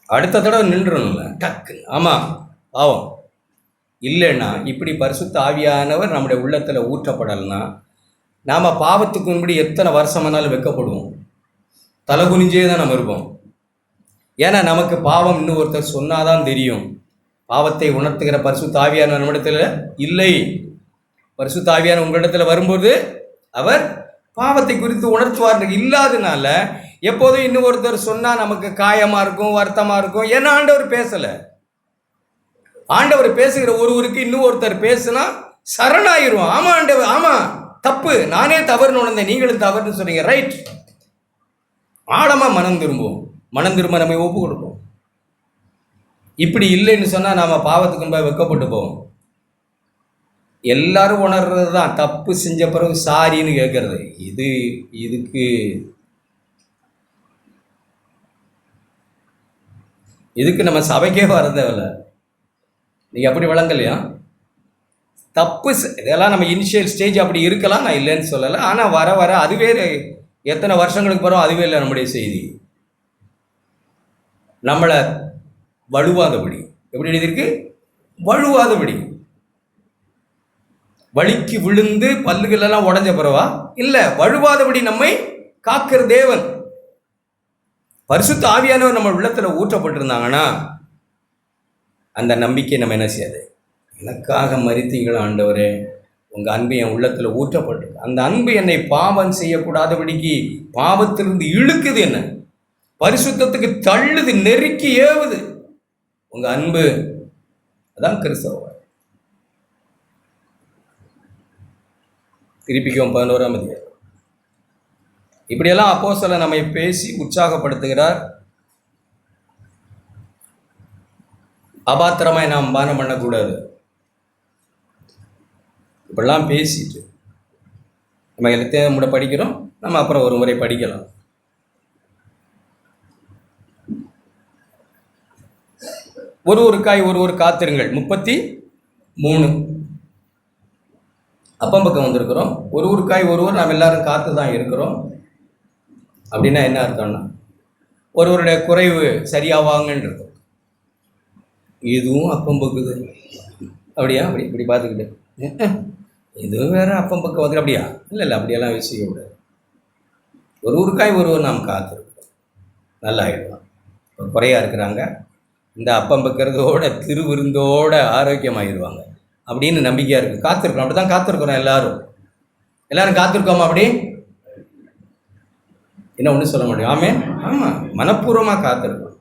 அடுத்த தடவை நின்றுணும்ல டக்கு. ஆமாம், பாவம் இல்லைன்னா, இப்படி பரிசுத்த ஆவியானவர் நம்முடைய உள்ளத்தில் ஊற்றப்படலைன்னா நாம் பாவத்துக்கு முன்னாடி எத்தனை வருஷமானாலும் வெட்கப்படுவோம், தலை குனிஞ்சே தான் நம்ம இருப்போம். ஏன்னா நமக்கு பாவம் இன்னும் ஒருத்தர் சொன்னாதான் தெரியும். பாவத்தை உணர்த்துகிற பரிசுத்த ஆவியான நம்மிடத்தில் இல்லை. பரிசுத்த ஆவியான உங்களிடத்தில் வரும்போது அவர் பாவத்தை குறித்து உணர்த்துவார். இல்லாதனால எப்போதும் இன்னும் ஒருத்தர் சொன்னால் நமக்கு காயமாக இருக்கும், வருத்தமாக இருக்கும். ஏன்னா ஆண்டவர் பேசலை. ஆண்டவர் பேசுகிற ஒருவருக்கு இன்னும் ஒருத்தர் பேசுனா சரணாயிருவோம். ஆமா ஆண்டவர், ஆமா தப்பு, நானே தவறுன்னு உணர்ந்தேன், நீங்களும் தவறுன்னு சொன்னீங்க, ரைட். ஆழமா மனம் திரும்புவோம். மனம் திரும்ப நம்ம ஒப்பு கொடுப்போம். இப்படி இல்லைன்னு சொன்னா நாம பாவத்துக்கு போய் வெக்கப்பட்டு போவோம். எல்லாரும் உணர்றது தான், தப்பு செஞ்ச பிறகு சாரின்னு கேட்கறது. இதுக்கு நம்ம சபைக்கே வர தேவையில்ல. நீங்கள் அப்படி வழங்கலையா? தப்பு இதெல்லாம் நம்ம இனிஷியல் ஸ்டேஜ் அப்படி இருக்கலாம், நான் இல்லைன்னு சொல்லலை. ஆனால் வர வர அதுவே எத்தனை வருஷங்களுக்கு பிறகு அதுவே இல்லை நம்முடைய செய்தி. நம்மளை வழுவாதபடி, எப்படி எழுதியிருக்கு? வழுவாதபடி. வலிக்கு விழுந்து பல்லுகள் எல்லாம் உடஞ்ச பிறவா இல்லை, வழுவாதபடி நம்மை காக்கிற தேவன். பரிசுத்த ஆவியானவர் நம்ம உள்ளத்தில் ஊற்றப்பட்டிருந்தாங்கன்னா அந்த நம்பிக்கை நம்ம என்ன செய்யாது? எனக்காக மரித்தீங்களா ஆண்டவரே, உங்கள் அன்பு என் உள்ளத்தில் ஊற்றப்பட்டு, அந்த அன்பு என்னை பாவம் செய்யக்கூடாதபடிக்கு பாவத்திலிருந்து இழுக்குது, என்ன பரிசுத்தத்துக்கு தள்ளுது, நெருக்கி ஏவுது. உங்கள் அன்பு அதான் கிறிஸ்தவ. திருப்பிக்கும் 11ஆம் அதிகாரம். இப்படியெல்லாம் அப்போஸ்தலர் நம்மை பேசி உற்சாகப்படுத்துகிறார். அபாத்திரமாய் நாம் பானம் பண்ணக்கூடாது. இப்படிலாம் பேசிட்டு நம்ம எல்லாத்தையும் கூட படிக்கிறோம். நம்ம அப்புறம் ஒரு முறை படிக்கலாம். ஒரு காய் ஒரு காத்திருங்கள். 33 அப்பம் பக்கம் வந்திருக்கிறோம். ஒரு காய் ஒருவர் நாம் எல்லாரும் காத்து தான் இருக்கிறோம். அப்படின்னா என்ன அர்த்தம்னா ஒருவருடைய குறைவு சரியாவாங்கன்றது. இதுவும் அப்பம் பக்குது அப்படியா? இப்படி பார்த்துக்கிட்டு இதுவும் வேற அப்பம் பக்கம் வந்து அப்படியா? இல்லை அப்படியெல்லாம் செய்யக்கூடாது. ஒரு காய் ஒருவர் நாம் காத்திருக்கிறோம், நல்லா ஆகிடலாம். இப்போ குறையாக இருக்கிறாங்க, இந்த அப்பம் பக்கிறதோட திருவிருந்தோட ஆரோக்கியமாகிடுவாங்க அப்படின்னு நம்பிக்கையாக இருக்குது. காத்திருக்கிறோம், அப்படி தான் காத்திருக்கிறோம். எல்லாரும் காத்திருக்கோமா? அப்படி என்ன ஒன்றும் சொல்ல முடியும். ஆமாம், மனப்பூர்வமாக காத்திருக்கோம்.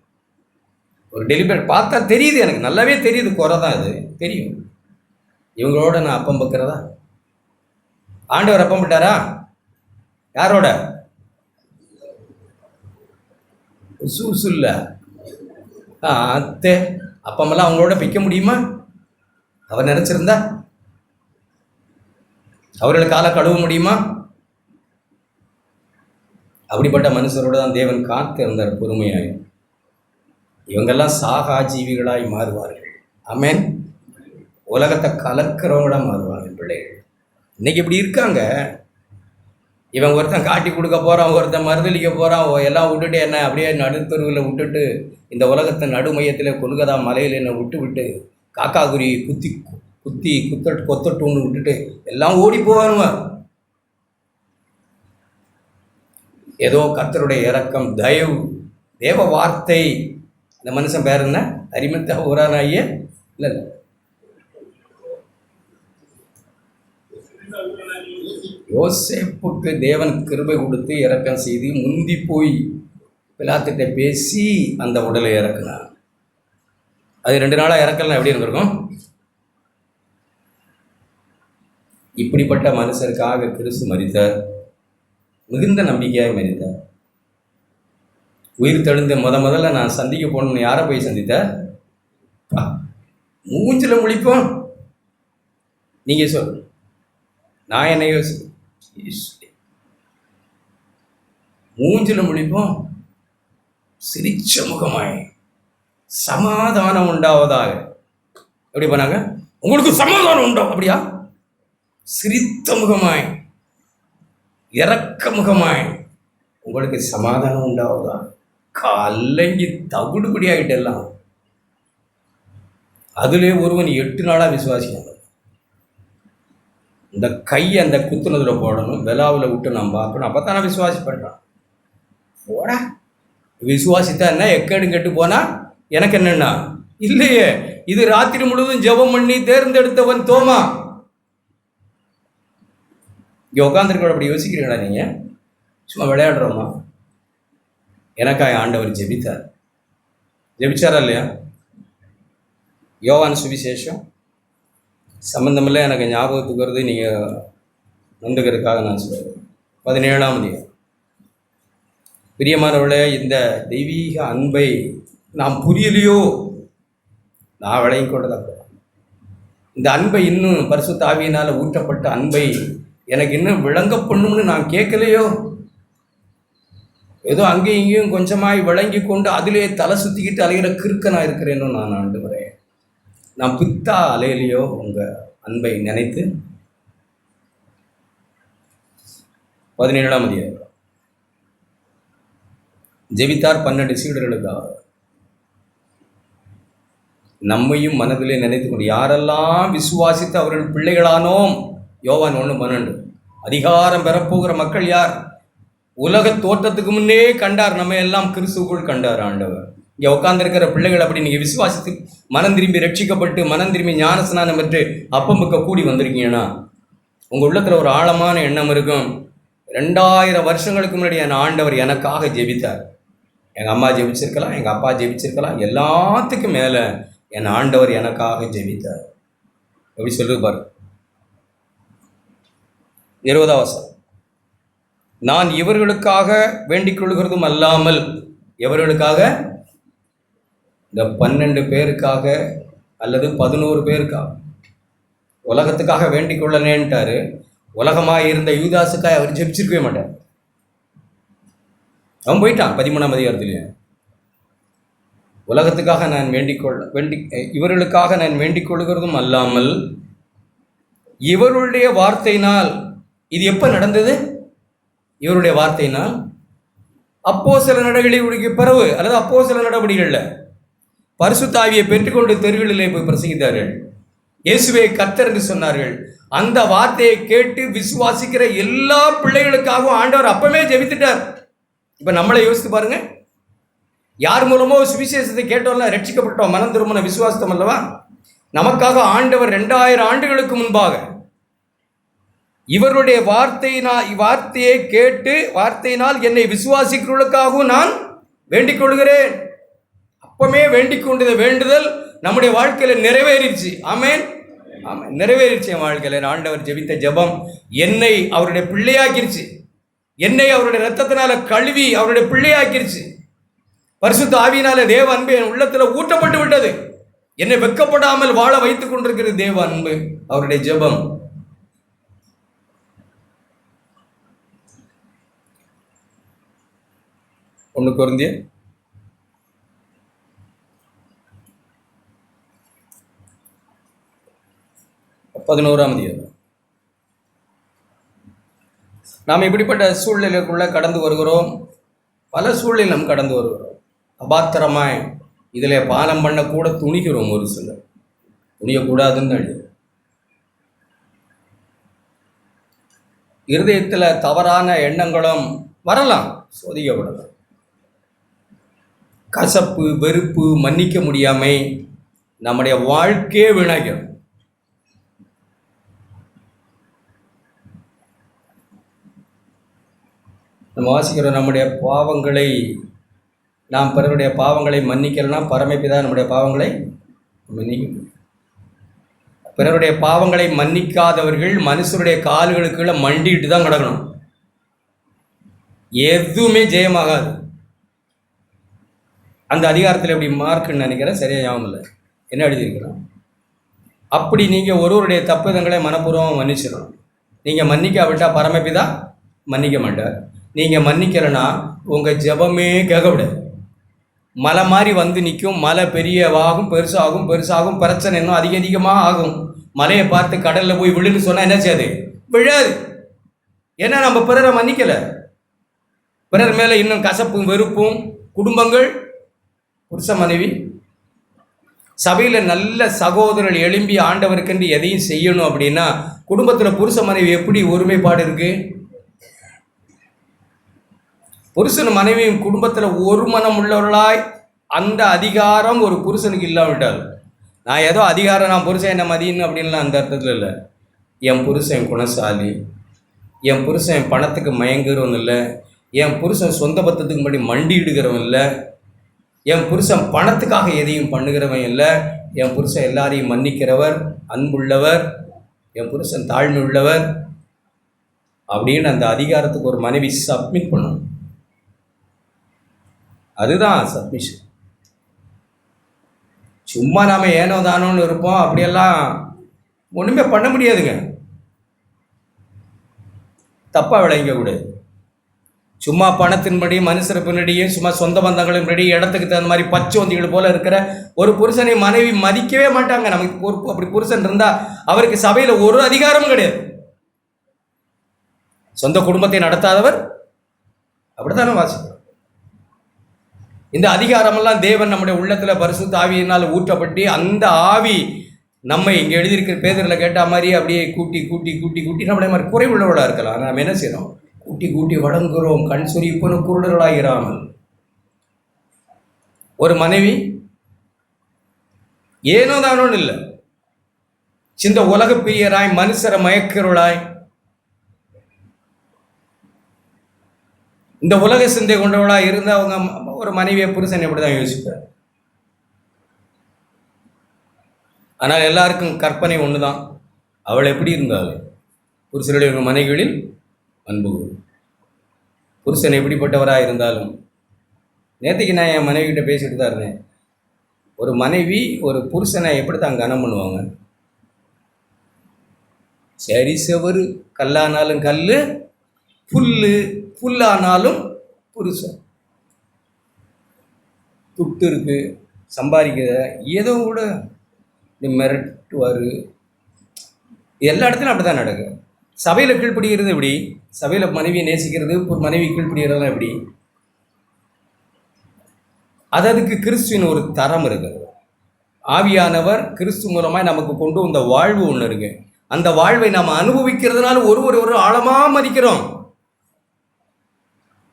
ஒரு டெலிபரேட் பார்த்தா தெரியுது, எனக்கு நல்லாவே தெரியுது, குறை தான் அது தெரியும். இவங்களோட நான் அப்பம் பக்கிறதா? ஆண்டவர் அப்பம் விட்டாரா? யாரோட? சூசுல்ல அத்தை அப்பமெல்லாம் அவங்களோட பிக்க முடியுமா? அவர் நினைச்சிருந்தா அவர்களுக்கு காலை கழுவ முடியுமா? அப்படிப்பட்ட மனுஷரோட தான் தேவன் காத்து இருந்தார் பொறுமையாய். இவங்கெல்லாம் சாகா ஜீவிகளாய் மாறுவார்கள். ஆமென். உலகத்தை கலக்கிறவங்களா மாறுவார்கள் பிள்ளைகள். இன்னைக்கு இப்படி இருக்காங்க. இவன் ஒருத்தன் காட்டி கொடுக்க போகிறான், ஒருத்தன் மறுதளிக்க போகிறான், எல்லாம் விட்டுட்டு என்ன அப்படியே நடுத்தருவில் விட்டுட்டு இந்த உலகத்தை நடுமையத்தில் கொல்கதா மலையில் என்னை விட்டு காக்கா குருவி குத்தி கொத்தட்டுன்னு விட்டுட்டு எல்லாம் ஓடி போவானுங்க. ஏதோ கர்த்தருடைய இரக்கம், தயவு, தேவ வார்த்தை. இந்த மனுஷன் பேர் என்ன? அரிமத்தா ஊரானாயே இல்லை யோசேப்புக்கு தேவன் கிருபை கொடுத்து இரக்கம் செய்து முந்தி போய் பிலாத்துட்ட பேசி அந்த உடலை இறக்குனான். அது 2 நாளாக இறக்கலாம் எப்படி இருந்திருக்கும்? இப்படிப்பட்ட மனுஷருக்காக கிறிஸ்து மரித்தார். மிகுந்த நம்பிக்கையாக மரித்தார். உயிர் தெழுந்து முதல்ல நான் சந்திக்க போகணும்னு யாரை போய் சந்தித்தார்? மூஞ்சில் முழிப்போம். நீங்கள் சொல், நான் என்ன யோசி, மூஞ்சில் முழிப்போம். சிரிச்ச முகமாய் சமாதானம் உண்டாவதாக. எப்படி பண்ணாங்க? உங்களுக்கு சமாதானம் உண்டா? அப்படியா? சிரித்த முகமாய், இரக்க முகமாய், உங்களுக்கு சமாதானம் உண்டாவதா? கல்லங்கி தகுடுபடி ஆகிட்டெல்லாம். அதிலே ஒருவன் 8 நாளாக விசுவாசிக்கணும். இந்த கையை அந்த குத்துனதில் போடணும், விழாவில் விட்டு நான் பார்க்கணும், அப்போ தான் நான் விசுவாசி பண்ணுறான். போடா விசுவாசித்தா என்ன, எக்கேடும் கெட்டு போனா எனக்கு என்னன்னா இல்லையே. இது ராத்திரி முழுவதும் ஜெபம் பண்ணி தேர்ந்தெடுத்தவன் தோமா. இங்கே உட்காந்துருக்க அப்படி யோசிக்கிறீங்களா நீங்கள்? சும்மா விளையாடுறோமா? எனக்காக ஆண்டவர் ஜெபித்தார். ஜெபிச்சாரா இல்லையா? யோவான் சுவிசேஷம் சம்பந்தமில்லை, எனக்கு ஞாபகத்துக்கு வருது, நீங்கள் நந்துக்கிறதுக்காக நான் சொல்கிறேன். 17ஆம் அதிகாரம். பிரியமானவர்களே, இந்த தெய்வீக அன்பை நாம் புரியலையோ, நான் விளையும் கொண்டதாக இந்த அன்பை இன்னும் பரிசுத்த ஆவியினால் ஊற்றப்பட்ட அன்பை எனக்கு இன்னும் விளங்க பண்ணும்னு நான் கேட்கலையோ, ஏதோ அங்கேயும் இங்கேயும் கொஞ்சமாய் விளங்கி கொண்டு அதிலே தலை சுற்றிக்கிட்டு அலைகிற கிறுக்கனாக இருக்கிறேன்னு நான் ஆண்டுகிறேன். நான் பித்தா அலையிலையோ உங்கள் அன்பை நினைத்து. 17ஆம் அதிகாரம். ஜெபித்தார் 12 சீடர்களுக்காக. நம்மையும் மனதிலே நினைத்து கொண்டு யாரெல்லாம் விசுவாசித்து அவர்கள் பிள்ளைகளானோம். யோவான் 1:12. அதிகாரம் பெறப்போகிற மக்கள் யார்? உலக தோற்றத்துக்கு முன்னே கண்டார், நம்ம எல்லாம் கிறிஸ்துவுக்குள் கண்டார் ஆண்டவர். இங்கே உட்கார்ந்துருக்கிற பிள்ளைகள் அப்படி நீங்கள் விசுவாசித்து மனம் திரும்பி ரட்சிக்கப்பட்டு மனம் திரும்பி ஞானஸ்நானம் பெற்று அப்பமுக்க கூடி வந்திருக்கீங்கன்னா உங்கள் உள்ளத்தில் ஒரு ஆழமான எண்ணம் இருக்கும். 2000 வருஷங்களுக்கு முன்னாடி என் ஆண்டவர் எனக்காக ஜெபித்தார். எங்கள் அம்மா ஜெபிச்சிருக்கலாம், எங்கள் அப்பா ஜெபிச்சிருக்கலாம், எல்லாத்துக்கும் மேலே என் ஆண்டவர் எனக்காக ஜெபித்தார். எப்படி சொல்லுது பாரு. 20ஆம் வசனம். நான் இவர்களுக்காக வேண்டிக் கொள்கிறதும் அல்லாமல், எவர்களுக்காக? இந்த 12 பேருக்காக அல்லது 11 பேருக்காக. உலகத்துக்காக வேண்டிக் கொள்ளனேன்ட்டாரு. உலகமாக இருந்த யூதாசுக்காக அவர் ஜெபிச்சிருக்கவே மாட்டார். அவன் போயிட்டான் 13ஆம் அதிகாரத்திலேயே. உலகத்துக்காக நான் இவர்களுக்காக நான் வேண்டிக் கொள்கிறதும் அல்லாமல் இவருடைய வார்த்தையினால். இது எப்போ நடந்தது? இவருடைய வார்த்தையினால் அப்போஸ்தல நடவடிக்கைகளுக்கு பிறகு, அல்லது அப்போஸ்தல நடவடிக்கைகளில் பரிசுத்த ஆவியை பெற்றுக்கொண்டு தெருகளிலே போய் பிரசங்கித்தார்கள். இயேசுவை கர்த்தர் என்று சொன்னார்கள். அந்த வார்த்தையை கேட்டு விசுவாசிக்கிற எல்லா பிள்ளைகளுக்காகவும் ஆண்டவர் அப்பவே ஜெபித்துட்டார். இப்போ நம்மளை யோசித்து பாருங்க. யார் மூலமோ சுவிசேஷத்தை கேட்டோம்ல, ரட்சிக்கப்பட்டோம், மனம் திரும்பின விசுவாசத்தம் அல்லவா? நமக்காக ஆண்டவர் 2000 ஆண்டுகளுக்கு முன்பாக இவருடைய வார்த்தையை கேட்டு வார்த்தையினால் என்னை விசுவாசிக்கிறவர்களுக்காகவும் நான் வேண்டிக் கொள்கிறேன். அப்பமே வேண்டிக் கொண்டது வேண்டுதல் நம்முடைய வாழ்க்கையில் நிறைவேறிடுச்சு. ஆமேன், ஆமாம், நிறைவேறிடுச்சு. என் வாழ்க்கையில் ஆண்டவர் ஜெபித்த ஜெபம் என்னை அவருடைய பிள்ளையாக்கிருச்சு. என்னை அவருடைய இரத்தத்தினால கழுவி அவருடைய பிள்ளையாக்கிருச்சு. பரிசுத்த ஆவியினால தேவ அன்பு என் உள்ளத்தில் ஊற்றப்பட்டு விட்டது. என்னை வெட்கப்படாமல் வாழ வைத்துக் கொண்டிருக்கிற தேவ அன்பு அவருடைய ஜெபம். ஒன்று கொரிந்தியர் 11ஆம் அதிகாரம். நாம் இப்படிப்பட்ட சூழ்நிலைக்குள்ளே கடந்து வருகிறோம். பல சூழ்நிலை நாம் கடந்து வருகிறோம். அபாத்திரமாய் இதில் பாலம் பண்ணக்கூட துணிக்கிறோம். ஒரு சிலர் துணியக்கூடாதுன்னு இருதயத்தில் தவறான எண்ணங்களும் வரலாம், சோதிக்கப்படலாம். கசப்பு, வெறுப்பு, மன்னிக்க முடியாமை நம்முடைய வாழ்க்கையே வீணாக்கிறோம். நம்ம வாசிக்கிறோம், நம்முடைய பாவங்களை நாம் பிறருடைய பாவங்களை மன்னிக்கலைன்னா பரமபிதா நம்முடைய பாவங்களை மன்னிக்க முடியும். பிறருடைய பாவங்களை மன்னிக்காதவர்கள் மனுஷருடைய கால்களுக்குள்ள மண்டிட்டு தான் கிடக்கணும். எதுவுமே ஜெயமாகாது. அந்த அதிகாரத்தில் எப்படி மார்க்குன்னு நினைக்கிறேன், சரியாக ஞாபகம் இல்லை, என்ன எழுதியிருக்கிறோம். அப்படி நீங்கள் ஒருவருடைய தப்புதங்களை மனப்பூர்வமாக மன்னிச்சிடணும். நீங்கள் மன்னிக்காவிட்டால் பரமபிதா மன்னிக்க மாட்டார். நீங்கள் மன்னிக்கலைன்னா உங்கள் ஜெபமே கேட்கக்கூடாது. மலை மாதிரி வந்து நிற்கும். மலை பெரியவாகும், பெருசாகும், பெருசாகும், பிரச்சனை இன்னும் அதிகமாக ஆகும். மலையை பார்த்து கடலில் போய் விழுன்னு சொன்னால் என்ன செய்யாது? விழாது. ஏன்னா நம்ம பிறரை மன்னிக்கலை. பிறர் மேலே இன்னும் கசப்பும் வெறுப்பும். குடும்பங்கள், புருஷ மனைவி, சபையில் நல்ல சகோதரர்கள் எழும்பி ஆண்டவருக்கென்று எதையும் செய்யணும் அப்படின்னா குடும்பத்தில் புருஷ மனைவி எப்படி ஒருமைப்பாடு இருக்கு? புருஷன் மனைவியும் குடும்பத்தில் ஒரு மனம் உள்ளவர்களாய் அந்த அதிகாரம் ஒரு புருஷனுக்கு இல்லாவிட்டால், நான் ஏதோ அதிகாரம் நான் புருஷன் என்ன மதியன்னு அப்படின்லாம் அந்த அர்த்தத்தில் இல்லை. என் புருஷன் குணசாலி, என் புருஷன் பணத்துக்கு மயங்குறவன் இல்லை, என் புருஷன் சொந்த பத்தத்துக்கு முன்னாடி மண்டியிடுகிறவன் இல்லை, என் புருஷன் பணத்துக்காக எதையும் பண்ணுகிறவன் இல்லை, என் புருஷன் எல்லாரையும் மன்னிக்கிறவர், அன்புள்ளவர், என் புருஷன் தாழ்மை உள்ளவர் அப்படின்னு அந்த அதிகாரத்துக்கு ஒரு மனைவி சப்மிட் பண்ணணும். அதுதான் சப்மிஷன். சும்மா நாம் ஏனோ தானோன்னு இருப்போம், அப்படியெல்லாம் ஒன்றுமே பண்ண முடியாதுங்க. தப்பாக விளங்கக்கூடாது. சும்மா பணத்தின்படி மனுஷர் பின்னாடியே சும்மா சொந்த பந்தங்களின் படி இடத்துக்கு தகுந்த மாதிரி பச்சோந்திகள் போல இருக்கிற ஒரு புருஷனை மனைவி மதிக்கவே மாட்டாங்க. நமக்கு அப்படி புருஷன் இருந்தால் அவருக்கு சபையில் ஒரு அதிகாரமும் கிடையாது. சொந்த குடும்பத்தை நடத்தாதவர் அப்படித்தானே வாசிக்கிறோம். இந்த அதிகாரமெல்லாம் தேவன் நம்முடைய உள்ளத்தில் பரிசுத்த ஆவியினால் ஊற்றப்பட்டு அந்த ஆவி நம்ம இங்கே எழுதியிருக்கிற பேதரில் கேட்ட மாதிரி அப்படியே கூட்டி கூட்டி கூட்டி கூட்டி நம்மளே மாதிரி குறைவுள்ளவர்களாக இருக்கலாம். நாம் என்ன செய்யணும்? கூட்டி கூட்டி வழங்குகிறோம், கண் சொரிப்பனு குருடர்களாகிறாமல். ஒரு மனைவி ஏனோ தானோன்னு இல்லை, சிந்த உலக பிரியராய் மனுஷரை மயக்கிறவளாய் இந்த உலக சிந்தை கொண்டவளாக இருந்து அவங்க ஒரு மனைவியை புருஷன் எப்படி தான் யோசிப்பார். ஆனால் எல்லாருக்கும் கற்பனை ஒன்று தான். அவள் எப்படி இருந்தாலும் புருஷனுடைய மனைவிகளில் அன்பு. புருஷன் எப்படிப்பட்டவராக இருந்தாலும், நேற்றுக்கு நான் என் மனைவிகிட்ட பேசிட்டு தான் இருந்தேன். ஒரு மனைவி ஒரு புருஷனை எப்படி தான் கனம் பண்ணுவாங்க? சரி செவரு, கல்லானாலும் கல், புல்லு புல்லானாலும் புருஷன். துட்டு இருக்கு, சம்பாதிக்கிற ஏதோ கூட மிரட்டுவார். எல்லா இடத்துலையும் அப்படி தான் நடக்குது. சபையில் கீழ்ப்படுகிறது எப்படி? சபையில் மனைவியை நேசிக்கிறது, ஒரு மனைவி கீழ்ப்படுகிறதெல்லாம் எப்படி? அதுக்கு கிறிஸ்துவின் ஒரு தரம் இருக்குது. ஆவியானவர் கிறிஸ்து மூலமாக நமக்கு கொண்டு வந்த வாழ்வு ஒன்று இருக்கு. அந்த வாழ்வை நாம் அனுபவிக்கிறதுனால ஒரு ஆழமாக மதிக்கிறோம்.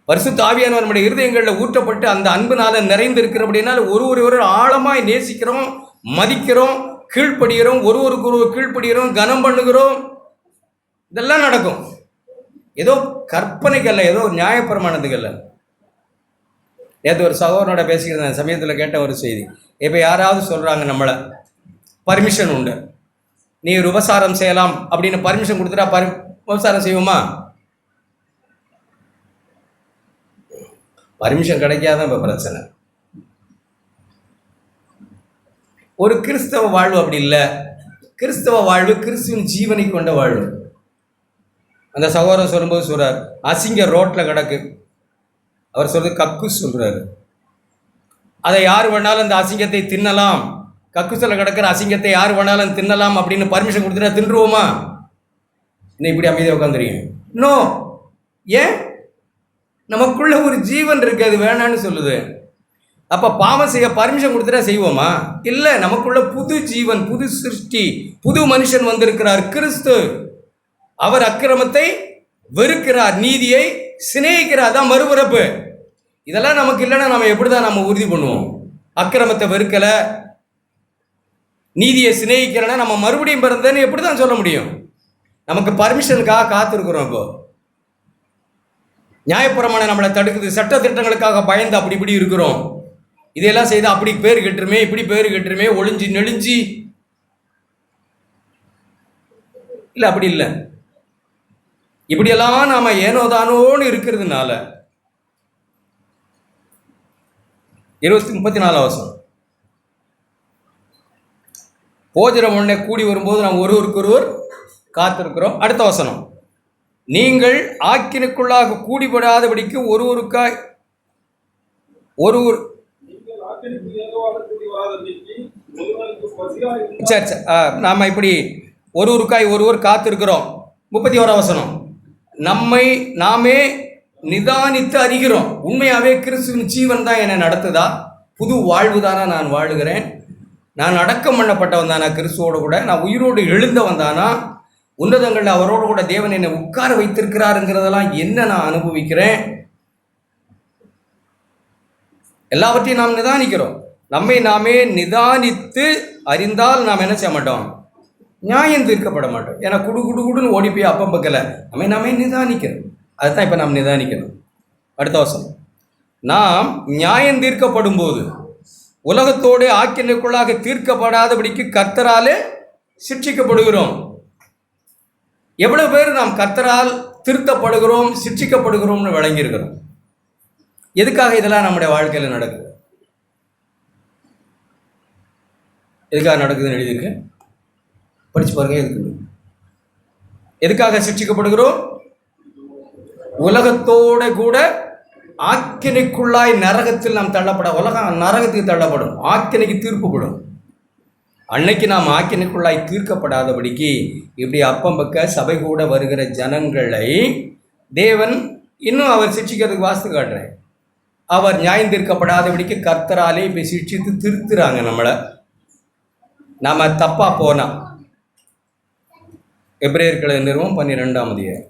பரிசுத்த ஆவியானவர் நம்முடைய இருதயங்களில் ஊற்றப்பட்டு அந்த அன்புனால நிறைந்து இருக்கிறபடினால ஒரு ஆழமாய் நேசிக்கிறோம், மதிக்கிறோம், கீழ்ப்படுகிறோம், ஒருவருக்கு கீழ்ப்படுகிறோம், கனம் பண்ணுகிறோம். இதெல்லாம் நடக்கும். ஏதோ கற்பனைக்கல்ல, ஏதோ ஒரு நியாயப்பிரமாணத்துக்கல்ல. நேற்று ஒரு சகோதரனோட பேசிக்கிறேன், சமயத்தில் கேட்ட ஒரு செய்தி. இப்போ யாராவது சொல்கிறாங்க நம்மளை பர்மிஷன் உண்டு, நீ ஒரு உபசாரம் செய்யலாம் அப்படின்னு பர்மிஷன் கொடுத்துட்டா உபசாரம் செய்வோமா? பர்மிஷன் கிடைக்காதான் இப்போ பிரச்சனை. ஒரு கிறிஸ்தவ வாழ்வு அப்படி இல்லை. கிறிஸ்தவ வாழ்வு கிறிஸ்துவின் ஜீவனை கொண்ட வாழ்வு. அந்த சகோதரன் சொல்லும்போது சொல்கிறார், அசிங்க ரோட்டில் கிடக்கு, அவர் சொல்றது கக்கு சொல்கிறாரு. அதை யார் வேணாலும் அந்த அசிங்கத்தை தின்னலாம், கக்குசில் கிடக்கிற அசிங்கத்தை யார் வேணாலும் தின்னலாம் அப்படின்னு பர்மிஷன் கொடுத்துட்டா தின்றுவோமா? இன்னும் இப்படி அமைதியாக உட்காந்துருக்கீங்க. நோ. ஏன்? நமக்குள்ள ஒரு ஜீவன் இருக்கு, அது வேணான்னு சொல்லுது. அப்போ பாவம் செய்ய பர்மிஷன் கொடுத்துட்டா செய்வோமா? இல்லை. நமக்குள்ள புது ஜீவன், புது சிருஷ்டி, புது மனுஷன் வந்திருக்கிறார் கிறிஸ்து. அவர் அக்கிரமத்தை வெறுக்கிறார், நீதியை சிநேகிக்கிறார். தான் மறுபிறப்பு. இதெல்லாம் நமக்கு இல்லைன்னா நம்ம எப்படிதான் நம்ம உறுதி பண்ணுவோம்? அக்கிரமத்தை வெறுக்கலை, நீதியை சிநேகிக்கிறேன்னா நம்ம மறுபடியும் பிறந்தேன்னு எப்படி தான் சொல்ல முடியும்? நமக்கு பர்மிஷனுக்காக காத்திருக்கிறோம். இப்போ நியாயப்பிரமாணம் நம்மளை தடுக்குது, சட்ட திட்டங்களுக்காக பயந்து அப்படி இப்படி இருக்கிறோம். இதையெல்லாம் செய்து அப்படி பேர் கெட்டுருமே, இப்படி பேர் கெட்டுருமே, ஒளிஞ்சி நெளிஞ்சி. இல்லை, அப்படி இல்லை. இப்படியெல்லாம் நாம ஏனோதானோன்னு இருக்கிறதுனால 34 வசனம், போஜனம் உடனே கூடி வரும்போது நாம் ஒருவருக்கொருவர் காத்திருக்கிறோம். அடுத்த வசனம், நீங்கள் ஆக்கினுக்குள்ளாக கூடிபடாதபடிக்கு ஒருவருக்காய் ஒருவர். சரி, நாம் இப்படி ஒருவருக்காய் ஒருவர் காத்திருக்கிறோம். 31 வசனம், நம்மை நாமே நிதானித்து அறிகிறோம். உண்மையாகவே கிறிஸ்துவின் ஜீவன் தான் என்னை நடத்துதா? புது வாழ்வு தானா நான் வாழுகிறேன்? நான் அடக்கம் பண்ணப்பட்டவன் தானா கிறிஸ்துவோடு கூட? நான் உயிரோடு எழுந்தவன் தானா? உன்னதங்களில் அவரோடு கூட தேவன் என்னை உட்கார வைத்திருக்கிறாருங்கிறதெல்லாம் என்ன நான் அனுபவிக்கிறேன்? எல்லாவற்றையும் நாம் நிதானிக்கிறோம். நம்மை நாமே நிதானித்து அறிந்தால் நாம் என்ன செய்ய மாட்டோம்? நியாயம் தீர்க்கப்பட மாட்டோம். ஏன்னா குடுன்னு ஓடி போய் அப்பம் பக்கல நம்மை நாமே நிதானிக்கிறோம். அதுதான் இப்போ நாம் நிதானிக்கணும். அடுத்த வசனம், நாம் நியாயம் தீர்க்கப்படும் போது உலகத்தோடு ஆக்கினைக்குள்ளாக தீர்க்கப்படாதபடிக்கு கர்த்தராலே சிட்சிக்கப்படுகிறோம். எவ்வளவு பேர் நாம் கர்த்தரால் திருத்தப்படுகிறோம், சிட்சிக்கப்படுகிறோம்னு விளங்கியிருக்கிறோம்? எதுக்காக இதெல்லாம் நம்முடைய வாழ்க்கையில் நடக்குது? எதுக்காக நடக்குதுன்னு எழுதியிருக்கு, படிச்சு பாருங்க. எதுக்காக சிட்சிக்கப்படுகிறோம்? உலகத்தோட கூட ஆக்கினைக்குள்ளாய் நரகத்தில் நாம் தள்ளப்பட, உலகம் நரகத்துக்கு தள்ளப்படும், ஆக்கினைக்கு தீர்ப்புப்படும். அன்னைக்கு நாம் ஆக்கினைக்குள்ளாய் தீர்க்கப்படாதபடிக்கு இப்படி அப்பம் பக்க சபை கூட வருகிற ஜனங்களை தேவன் இன்னும் அவர் சிட்சிக்கிறதுக்கு வாஸ்து காட்டுறேன். அவர் நியாயம் தீர்க்கப்படாதபடிக்கு கர்த்தராலே இப்போ சிட்சித்து திருத்துறாங்க நம்மளை. நாம் தப்பாக போனால் எபிரேயர்கள் நிறுவனம் 12ஆம் அதிகாரம்.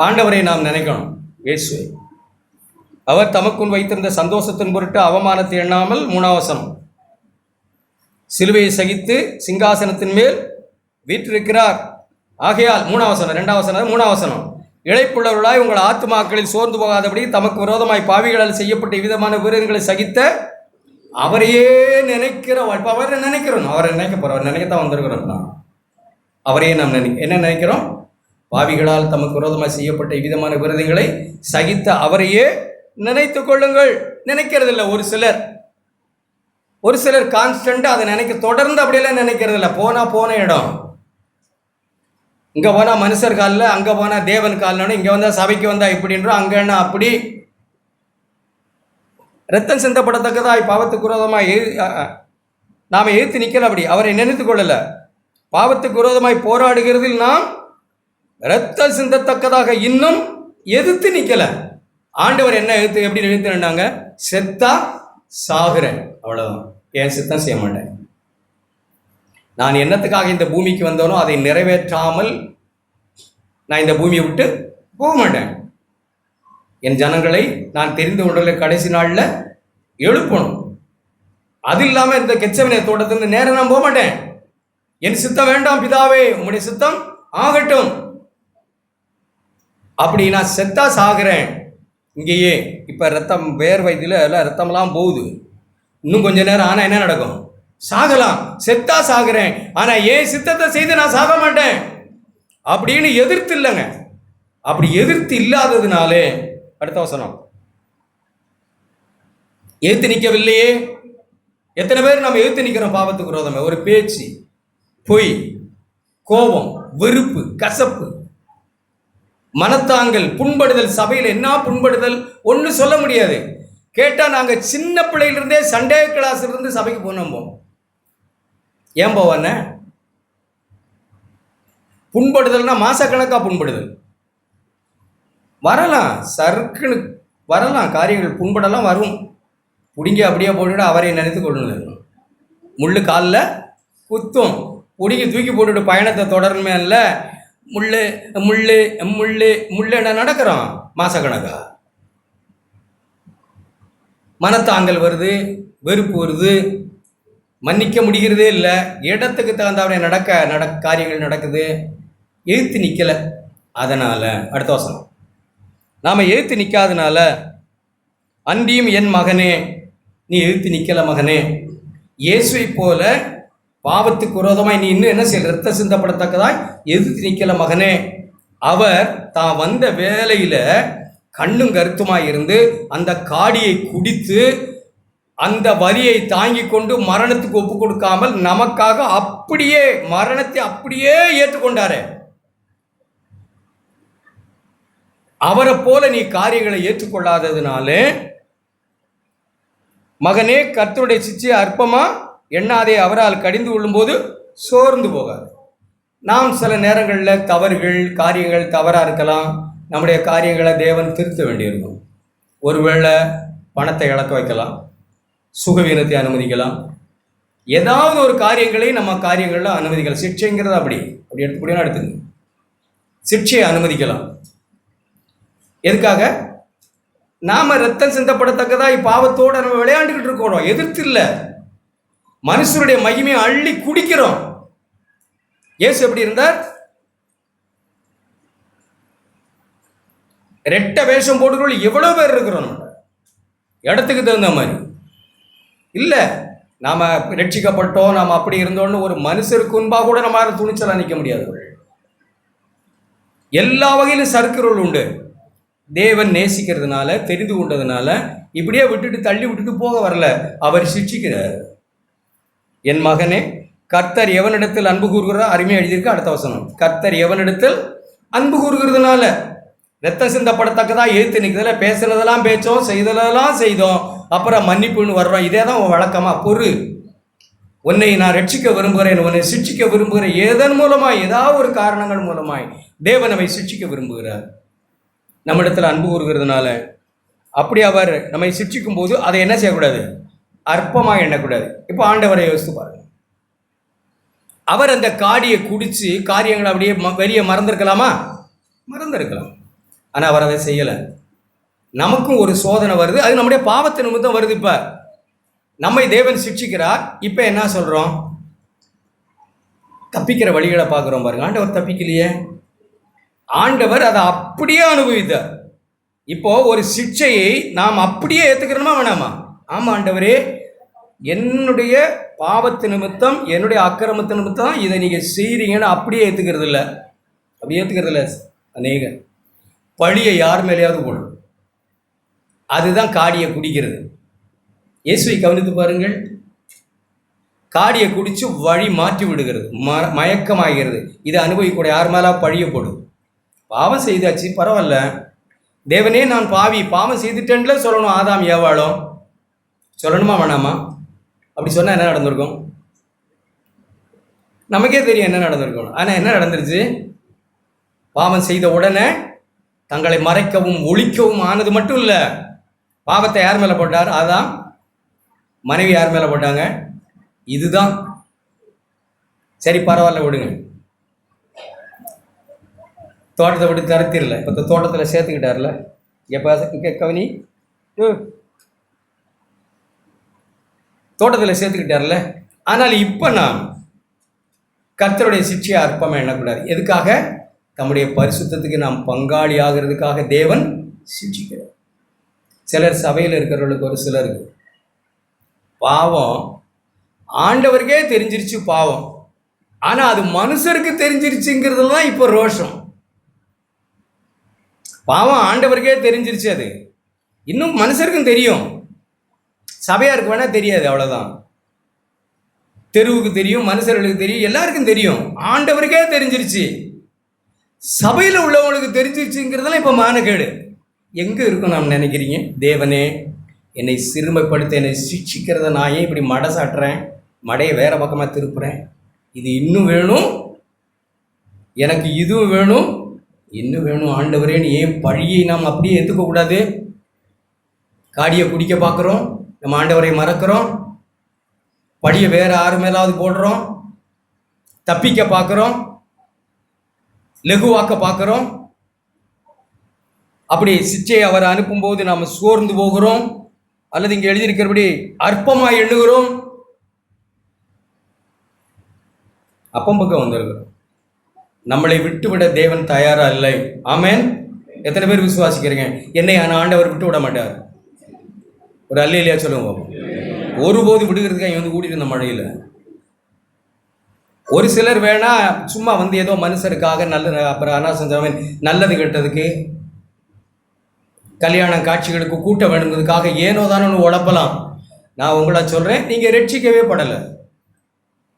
ஆண்டவரை நாம் நினைக்கணும், இயேசுவை. அவர் தமக்குள் வைத்திருந்த சந்தோஷத்தின் பொருட்டு அவமானத்தை எண்ணாமல், 3ஆம் வசனம், சிலுவையை சகித்து சிங்காசனத்தின் மேல் வீற்றிருக்கிறார். ஆகையால் 3ஆம் வசனம், 2ஆம் வசனம், 3ஆம் வசனம், இழைப்புள்ளவர்களாய் உங்கள் ஆத்துமாக்களில் சோர்ந்து போகாதபடி தமக்கு விரோதமாய் பாவிகளால் செய்யப்பட்ட விதமான விரோதங்களை சகித்த அவரையே நினைக்கிற வாழ்ப்பு. அவரை நினைக்கிறோம், அவரை நினைக்க போகிறோம், அவர் நினைக்கத்தான் வந்திருக்கிறோம். நான் அவரையே நாம் என்ன நினைக்கிறோம்? பாவிகளால் தமக்கு விரோதமாக செய்யப்பட்ட விதமான விரோதங்களை சகித்த அவரையே நினைத்து கொள்ளுங்கள். நினைக்கிறதில்ல ஒரு சிலர் கான்ஸ்டன்ட்டாக அதை நினைக்க, தொடர்ந்து அப்படியெல்லாம் நினைக்கிறதில்ல. போன இடம், இங்கே போனால் மனுஷர் காலில், அங்கே போனால் தேவன் காலில், இங்கே வந்தால் சபைக்கு வந்தால் இப்படின்றோம், அங்கன்னா அப்படி. ரத்தம் சிந்தப்படத்தக்கதாய் பாவத்துக்கு விரோதமாக நாம் எதிர்த்து நிற்கல. அப்படி அவரை நினைத்து கொள்ளலை. பாவத்துக்கு விரோதமாய் போராடுகிறதில் நாம் ரத்தம் சிந்தத்தக்கதாக இன்னும் எதிர்த்து நிற்கலை. ஆண்டவர் என்ன எப்படி நினைத்துனாங்க? செத்தா சாகுறேன், அவ்வளோதான். என் சித்தம் செய்ய மாட்டேன். நான் என்னத்துக்காக இந்த பூமிக்கு வந்தோனோ அதை நிறைவேற்றாமல் நான் இந்த பூமியை விட்டு போக மாட்டேன். என் ஜனங்களை நான் தெரிந்து கொண்டுள்ள கடைசி நாளில் எழுப்பணும். அது இல்லாமல் இந்த கெச்சவனை தோட்டத்திலிருந்து நேரம் நான் போக மாட்டேன். என் சித்தம் வேண்டாம் பிதாவே, உங்களுடைய சித்தம் ஆகட்டும். அப்படி நான் செத்தா சாகுறேன். இங்கேயே இப்போ ரத்தம் வேர்வைதில் எல்லாம் ரத்தமெல்லாம் போகுது. இன்னும் கொஞ்ச நேரம் ஆனால் என்ன நடக்கும்? சாகலாம். செத்தா சாகுறேன், ஆனால் ஏன் சித்தத்தை செய்து நான் சாக மாட்டேன் அப்படின்னு எதிர்த்து இல்லைங்க. அப்படி எதிர்த்து இல்லாததுனாலே, அடுத்த வசனம், எதிர்த்து நிற்கவில்லையே. எத்தனை பேர் நம்ம எதிர்த்து நிற்கிறோம் பாவத்துக்கு விரோதமே? ஒரு பேச்சு, பொய், கோபம், வெறுப்பு, கசப்பு, மனத்தாங்கல், புண்படுதல். சபையில் என்ன புண்படுதல் ஒன்று சொல்ல முடியாது. கேட்டால் நாங்கள் சின்ன பிள்ளையிலிருந்தே சண்டே கிளாஸ் இருந்து சபைக்கு போனோம். ஏன் போவானே? புண்படுதல்னா மாசக்கணக்காக புண்படுதல் வரலாம், சர்க்குன்னு வரலாம், காரியங்கள் புண்படலாம் வரும். பிடிங்கி அப்படியே போட்டுவிட்டு அவரை நினைத்து கொள்ளணும். முள்ளு காலில் குத்தும், பிடிங்கி தூக்கி போட்டுவிட்டு பயணத்தை தொடரணுமே. இல்லை முள்ளு முள்ளு முள்ளு முள்ளு என்ன நடக்கிறோம் மாசக்கணக்கா. மனத்தாங்கல் வருது, வெறுப்பு வருது, மன்னிக்க முடிகிறதே இல்லை. இடத்துக்கு தகுந்தவரை காரியங்கள் நடக்குது. எதிர்த்து நிற்கலை. அதனால் அடுத்த வசனம், நாம் எதிர்த்து நிற்காதனால, அன்றியும் என் மகனே நீ எதிர்த்து நிற்கலை மகனே, இயேசுவை போல பாவத்துக்கு விரோதமாய் நீ இன்னும் என்ன செய்ய, ரத்த சிந்தப்படத்தக்கதாய் எதிர்த்து நிற்கலை மகனே. அவர் தான் வந்த வேலையில் கண்ணும் கருத்துமாய் இருந்து அந்த காடியை குடித்து அந்த வரியை தாங்கி கொண்டு மரணத்துக்கு ஒப்பு கொடுக்காமல் நமக்காக அப்படியே மரணத்தை அப்படியே ஏற்றுக்கொண்டாரே. அவரை போல நீ காரியங்களை ஏற்றுக்கொள்ளாததுனாலே, மகனே கர்த்தருடைய சிச்சையை அற்பமா எண்ணாதே, அவரால் கடிந்து கொள்ளும்போது சோர்ந்து போகாது. நாம் சில நேரங்களில் தவறுகள், காரியங்கள் தவறாக இருக்கலாம். நம்முடைய காரியங்களை தேவன் திருத்த வேண்டியிருக்கும். ஒருவேளை பணத்தை இழக்க வைக்கலாம், சுகவீனத்தை அனுமதிக்கலாம், ஏதாவது ஒரு காரியங்களை நம்ம காரியங்களில் அனுமதிக்கலாம். சிக்ஷைங்கிறது அப்படி எடுத்துக்கூடியனா எடுத்துங்க. சிக்ஷையை அனுமதிக்கலாம். எதுக்காக? நாம ரத்தம் சிந்தப்படத்தக்கதா பாவத்தோட நம்ம விளையாண்டுக்கிட்டு இருக்கிறோம். எதிர்த்து இல்லை, மனுஷருடைய மகிமையை அள்ளி குடிக்கிறோம். இயேசு எப்படி இருந்தார்? ரெட்ட வேஷம் போட்டுக்கொள்ள எவ்வளவு பேர் இருக்கிறோம். நம்ம இடத்துக்கு தகுந்த மாதிரி இல்லை. நாம் ரட்சிக்கப்பட்டோம், நாம் அப்படி இருந்தோன்னு ஒரு மனுஷருக்கு முன்பாக கூட நம்ம துணிச்சலாக நிற்க முடியாது. எல்லா வகையிலும் சறுக்குறவர்கள் உண்டு. தேவன் நேசிக்கிறதுனால, தெரிந்து கொண்டதுனால இப்படியே விட்டுட்டு தள்ளி விட்டுட்டு போக வரல, அவர் சிட்சிக்கிறார். என் மகனே, கர்த்தர் எவனிடத்தில் அன்பு கூறுகிறார், அருமையாக எழுதியிருக்கு அடுத்த வசனம். கர்த்தர் எவனிடத்தில் அன்பு கூறுகிறதுனால ரத்தம் சிந்தப்படத்தக்கதா எழுத்து நிற்கிறதுல பேசுனதெல்லாம் பேச்சோம், செய்ததெல்லாம் செய்தோம், அப்புறம் மன்னிப்புன்னு வர்றோம். இதே தான் வழக்கமாக. பொறு, உன்னை நான் ரட்சிக்க விரும்புகிறேன், உன்னை சிட்சிக்க விரும்புகிறேன். ஏதன் மூலமாய், ஏதாவது ஒரு காரணங்கள் மூலமாய் தேவன் நம்மை சிட்சிக்க விரும்புகிறார். நம்மிடத்தில் அன்பு கூறுகிறதுனால அப்படி அவர் நம்மை சிட்சிக்கும் போது அதை என்ன செய்யக்கூடாது? அற்பமாக எண்ணக்கூடாது. இப்போ ஆண்டவரை யோசித்து பாருங்க. அவர் அந்த காடியை குடித்து காரியங்களை அப்படியே வெளியே மறந்துருக்கலாமா? மறந்துருக்கலாம். ஆனால் அவர் அதை செய்யலை. நமக்கும் ஒரு சோதனை வருது, அது நம்முடைய பாவத்து நிமித்தம் வருது. இப்போ நம்மை தேவன் சிட்சிக்கிறார். இப்போ என்ன சொல்கிறோம்? தப்பிக்கிற வழிகளை பார்க்குறோம் பாருங்க. ஆண்டவர் தப்பிக்கலையே, ஆண்டவர் அதை அப்படியே அனுபவித்தார். இப்போ ஒரு சிட்சையை நாம் அப்படியே ஏற்றுக்கிறோமா வேணாமா? ஆமாம் ஆண்டவரே, என்னுடைய பாவத்து நிமித்தம், என்னுடைய அக்கிரமத்து நிமித்தம் இதை நீங்கள் செய்கிறீங்கன்னு அப்படியே ஏற்றுக்கிறது இல்லை. அப்படி ஏற்றுக்கிறது இல்லை. அநேக பழியை யார் மேலேயாவது போடும். அதுதான் காடியை குடிக்கிறது. இயேசுவை கவனித்து பாருங்கள். காடியை குடித்து வழி மாற்றி விடுகிறது, மயக்கமாகிறது. இதை அனுபவிக்கூட யார் மேலே பழிய போடும். பாவம் செய்தாச்சு, பரவாயில்ல, தேவனே நான் பாவி, பாவம் செய்துட்டேன்ல சொல்லணும். ஆதாம் ஏவாளும் சொல்லணுமா வேணாமா? அப்படி சொன்னால் என்ன நடந்திருக்கும்? நமக்கே தெரியும் என்ன நடந்திருக்கும். ஆனால் என்ன நடந்துருச்சு? பாவம் செய்த உடனே தங்களை மறைக்கவும் ஒழிக்கவும் ஆனது மட்டும் இல்லை, பாவத்தை யார் மேலே போட்டார்? ஆதாம். மனைவி யார் மேலே போட்டாங்க? இதுதான். சரி பரவாயில்ல, விடுங்க, தோட்டத்தை விட்டு தரத்திரல. இப்போ தோட்டத்தில் சேர்த்துக்கிட்டார்ல. எப்போ கவனி, தோட்டத்தில் சேர்த்துக்கிட்டார்ல. ஆனால் இப்போ நாம் கர்த்தருடைய சிட்சையை அற்பமாக எண்ணக்கூடாது. எதுக்காக? தம்முடைய பரிசுத்தத்துக்கு நாம் பங்காளி ஆகிறதுக்காக தேவன் சிட்சிக்கிறார். சிலர் சபையில் இருக்கிறவர்களுக்கு, ஒரு சிலருக்கு பாவம் ஆண்டவருக்கே தெரிஞ்சிருச்சு பாவம், ஆனால் அது மனுஷருக்கு தெரிஞ்சிருச்சுங்கிறதுல தான் இப்போ ரோஷம். பாவம் ஆண்டவருக்கே தெரிஞ்சிருச்சு, அது இன்னும் மனுஷருக்கும் தெரியும், சபையாருக்கு வேணால் தெரியாது, அவ்வளோதான். தெருவுக்கு தெரியும், மனுஷர்களுக்கு தெரியும், எல்லாருக்கும் தெரியும். ஆண்டவருக்கே தெரிஞ்சிருச்சு, சபையில் உள்ளவங்களுக்கு தெரிஞ்சிருச்சுங்கிறதெல்லாம் இப்போ மானக்கேடு. எங்கே இருக்கும் நாம் நினைக்கிறீங்க? தேவனே, என்னை சிறுமைப்படுத்த, என்னை சிக்ஷிக்கிறத நான் ஏன் இப்படி மடை சாட்டுறேன், மடையை வேறு பக்கமாக திருப்புறேன், இது இன்னும் வேணும், எனக்கு இதுவும் வேணும், இன்னும் வேணும் ஆண்டவரேன்னு ஏன் பழியை நாம் அப்படியே ஏற்றுக்கக்கூடாது? காடியை குடிக்க பார்க்குறோம், நம்ம ஆண்டவரை மறக்கிறோம், பழியை வேறு யாரு மேலாவது போடுறோம், தப்பிக்க பார்க்குறோம், லகுவாக்க பார்க்குறோம். அப்படி சிச்சையை அவர் அனுப்பும்போது நாம் சோர்ந்து போகிறோம், அல்லது இங்கே எழுதியிருக்கிறபடி அற்பமாக எண்ணுகிறோம். அப்பம் பக்கம் வந்திருக்கிறோம். நம்மளை விட்டுவிட தேவன் தயாரா இல்லை. ஆமேன். எத்தனை பேர் விசுவாசிக்கிறீங்க? என்னை ஆண்டவர் விட்டு விட மாட்டார். ஒரு அல்லேலூயா சொல்லுங்க. ஒருபோது விடுகிறதுக்காக இவன் வந்து கூட்டிட்டு இருந்த மழையில். ஒரு சிலர் வேணா சும்மா வந்து ஏதோ மனுஷருக்காக நல்ல, அப்புறம் அனாசந்தவன் நல்லது கெட்டதுக்கு, கல்யாண காட்சிகளுக்கு கூட்ட வேணுங்கிறதுக்காக ஏனோ தானே ஒன்று உழப்பலாம். நான் உங்களை சொல்கிறேன், நீங்கள் ரட்சிக்கவே படலை.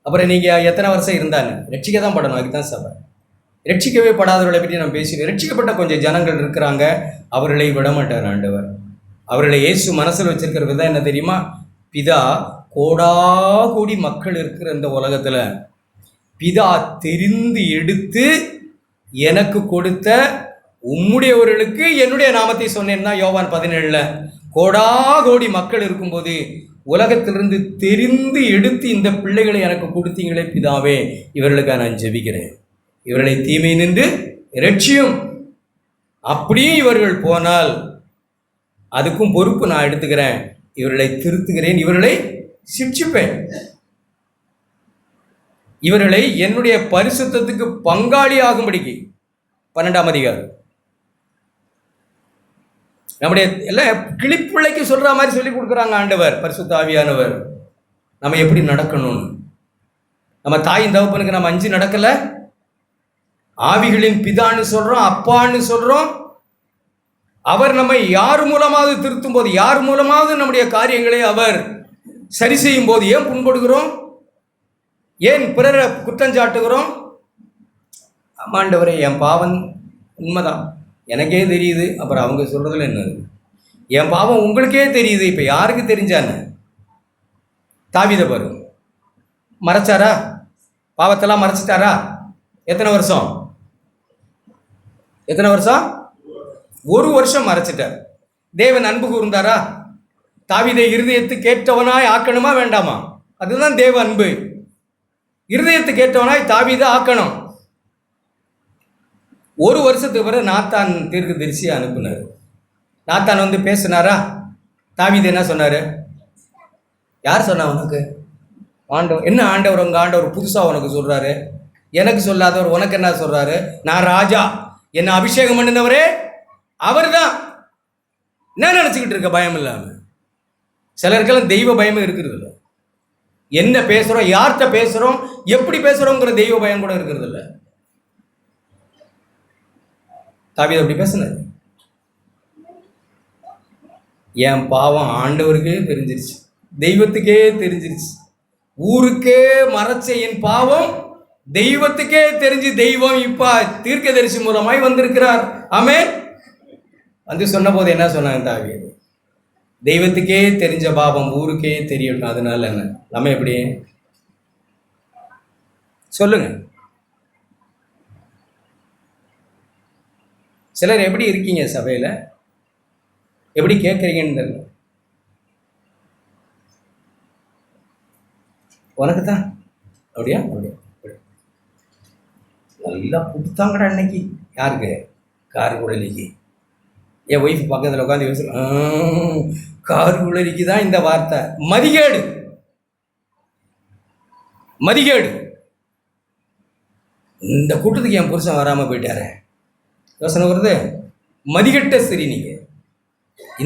அப்புறம் நீங்கள் எத்தனை வருஷம் இருந்தாங்க? ரட்சிக்க தான் படணும், அதுதான் சபை. ரட்சிக்கவே படாதவர்களை பற்றி நான் பேசுவேன். ரட்சிக்கப்பட்ட கொஞ்சம் ஜனங்கள் இருக்கிறாங்க, அவர்களை விட மாட்டார் ஆண்டவர். அவர்களை இயேசு மனசில் வச்சிருக்கிற விதம் என்ன தெரியுமா? பிதா, கோடா கோடி மக்கள் இருக்கிற இந்த உலகத்தில் பிதா தெரிந்து எடுத்து எனக்கு கொடுத்த உம்முடையவர்களுக்கு என்னுடைய நாமத்தை சொன்னேன்னா யோவான் 17 கோடா கோடி மக்கள் இருக்கும்போது உலகத்திலிருந்து தெரிந்து எடுத்து இந்த பிள்ளைகளை எனக்கு கொடுத்தீங்களே பிதாவே, இவர்களுக்காக நான் ஜெபிக்கிறேன், இவர்களை தீமை நின்று இரட்சியும். அப்படியும் இவர்கள் போனால் அதுக்கும் பொறுப்பு நான் எடுத்துக்கிறேன். இவர்களை திருத்துகிறேன், இவர்களை சிட்சிப்பேன், இவர்களை என்னுடைய பரிசுத்தத்துக்கு பங்காளி ஆகும்படிக்கு. 12ஆம் அதிகாரம் நம்முடைய எல்லாம் கிளிப்பிள்ளைக்கு சொல்ற மாதிரி சொல்லி கொடுக்குறாங்க ஆண்டவர், பரிசுத்த ஆவியானவர். நம்ம எப்படி நடக்கணும்னு. நம்ம தாயின் தகப்பனுக்கு நம்ம அஞ்சு நடக்கல. ஆவிகளின் பிதான்னு சொல்றோம், அப்பான்னு சொல்றோம். அவர் நம்மை யார் மூலமாவது திருத்தும் போது, யார் மூலமாவது நம்முடைய காரியங்களை அவர் சரி செய்யும் போது ஏன் புண்படுகிறோம்? ஏன் பிறரை குற்றஞ்சாட்டுகிறோம்? ஆண்டவரே, என் பாவம் உண்மைதான், எனக்கே தெரியுது. அப்புறம் அவங்க சொல்றதுல என்ன இருக்கு? என் பாவம் உங்களுக்கே தெரியுது, இப்போ யாருக்கு தெரிஞ்சான்னு? தாவீதை பாரு, மறைச்சாரா? பாவத்தெல்லாம் மறைச்சிட்டாரா? எத்தனை வருஷம்? ஒரு வருஷம் மறைச்சிட்டார். தேவன் அன்பு கூர்ந்தாரா? தாவீதை இருதயத்துக்கு ஏற்றவனாய் ஆக்கணுமா வேண்டாமா? அதுதான் தேவ அன்பு. இருதயத்துக்கு ஏற்றவனாய் தாவீதை ஆக்கணும். ஒரு வருஷத்துக்கு பிறகு நாத்தான் தீர்க்கதரிசியை அனுப்புனார். நாத்தான் வந்து பேசினாரா? தாவீது என்ன சொன்னார்? யார் சொன்னா உனக்கு? ஆண்டவர். என்ன ஆண்டவர்? உங்கள் ஆண்டவர் புதுசாக உனக்கு சொல்கிறாரு. எனக்கு சொல்லாதவர் உனக்கு என்ன சொல்கிறாரு? நான் ராஜா, என்னை அபிஷேகம் பண்ணினவரே அவர் தான். என்ன நினச்சிக்கிட்டு இருக்க? பயம் இல்லாமல். சிலருக்கெல்லாம் தெய்வ பயமும் இருக்கிறது இல்லை. என்ன பேசுகிறோம், யார்கிட்ட பேசுகிறோம், எப்படி பேசுகிறோங்கிற தெய்வ பயம் கூட இருக்கிறது இல்லை. தாவீது அப்படி பேசினார். என் பாவம் ஆண்டவருக்கே தெரிஞ்சிருச்சு, தெய்வத்துக்கே தெரிஞ்சிருச்சு. ஊருக்கே மறைச்ச என் பாவம் தெய்வத்துக்கே தெரிஞ்சு தெய்வம் இப்ப தீர்க்கதரிசி மூலமாய் வந்திருக்கிறார். ஆமென். வந்து சொன்ன போது என்ன சொன்னாங்க தாவீது? தெய்வத்துக்கே தெரிஞ்ச பாவம் ஊருக்கே தெரியட்டும். அதனால என்ன? நம்ம எப்படி சொல்லுங்க? சிலர் எப்படி இருக்கீங்க சபையில்? எப்படி கேட்குறீங்கன்னு தெரியல. உனக்கு தான் அப்படியா? நல்லா கொடுத்தாங்கடா இன்னைக்கு. யாருக்கு? காரு குழலிக்கு. என் ஒய்ஃப் பக்கத்தில் உட்காந்து யோசிச்சு, காரு குழலிக்கு தான் இந்த வார்த்தை. மதிகேடு. இந்த கூட்டத்துக்கு என் புருஷன் வராமல் போயிட்டாரே, யோசனை வருது. மதிகட்ட சரி, நீங்கள்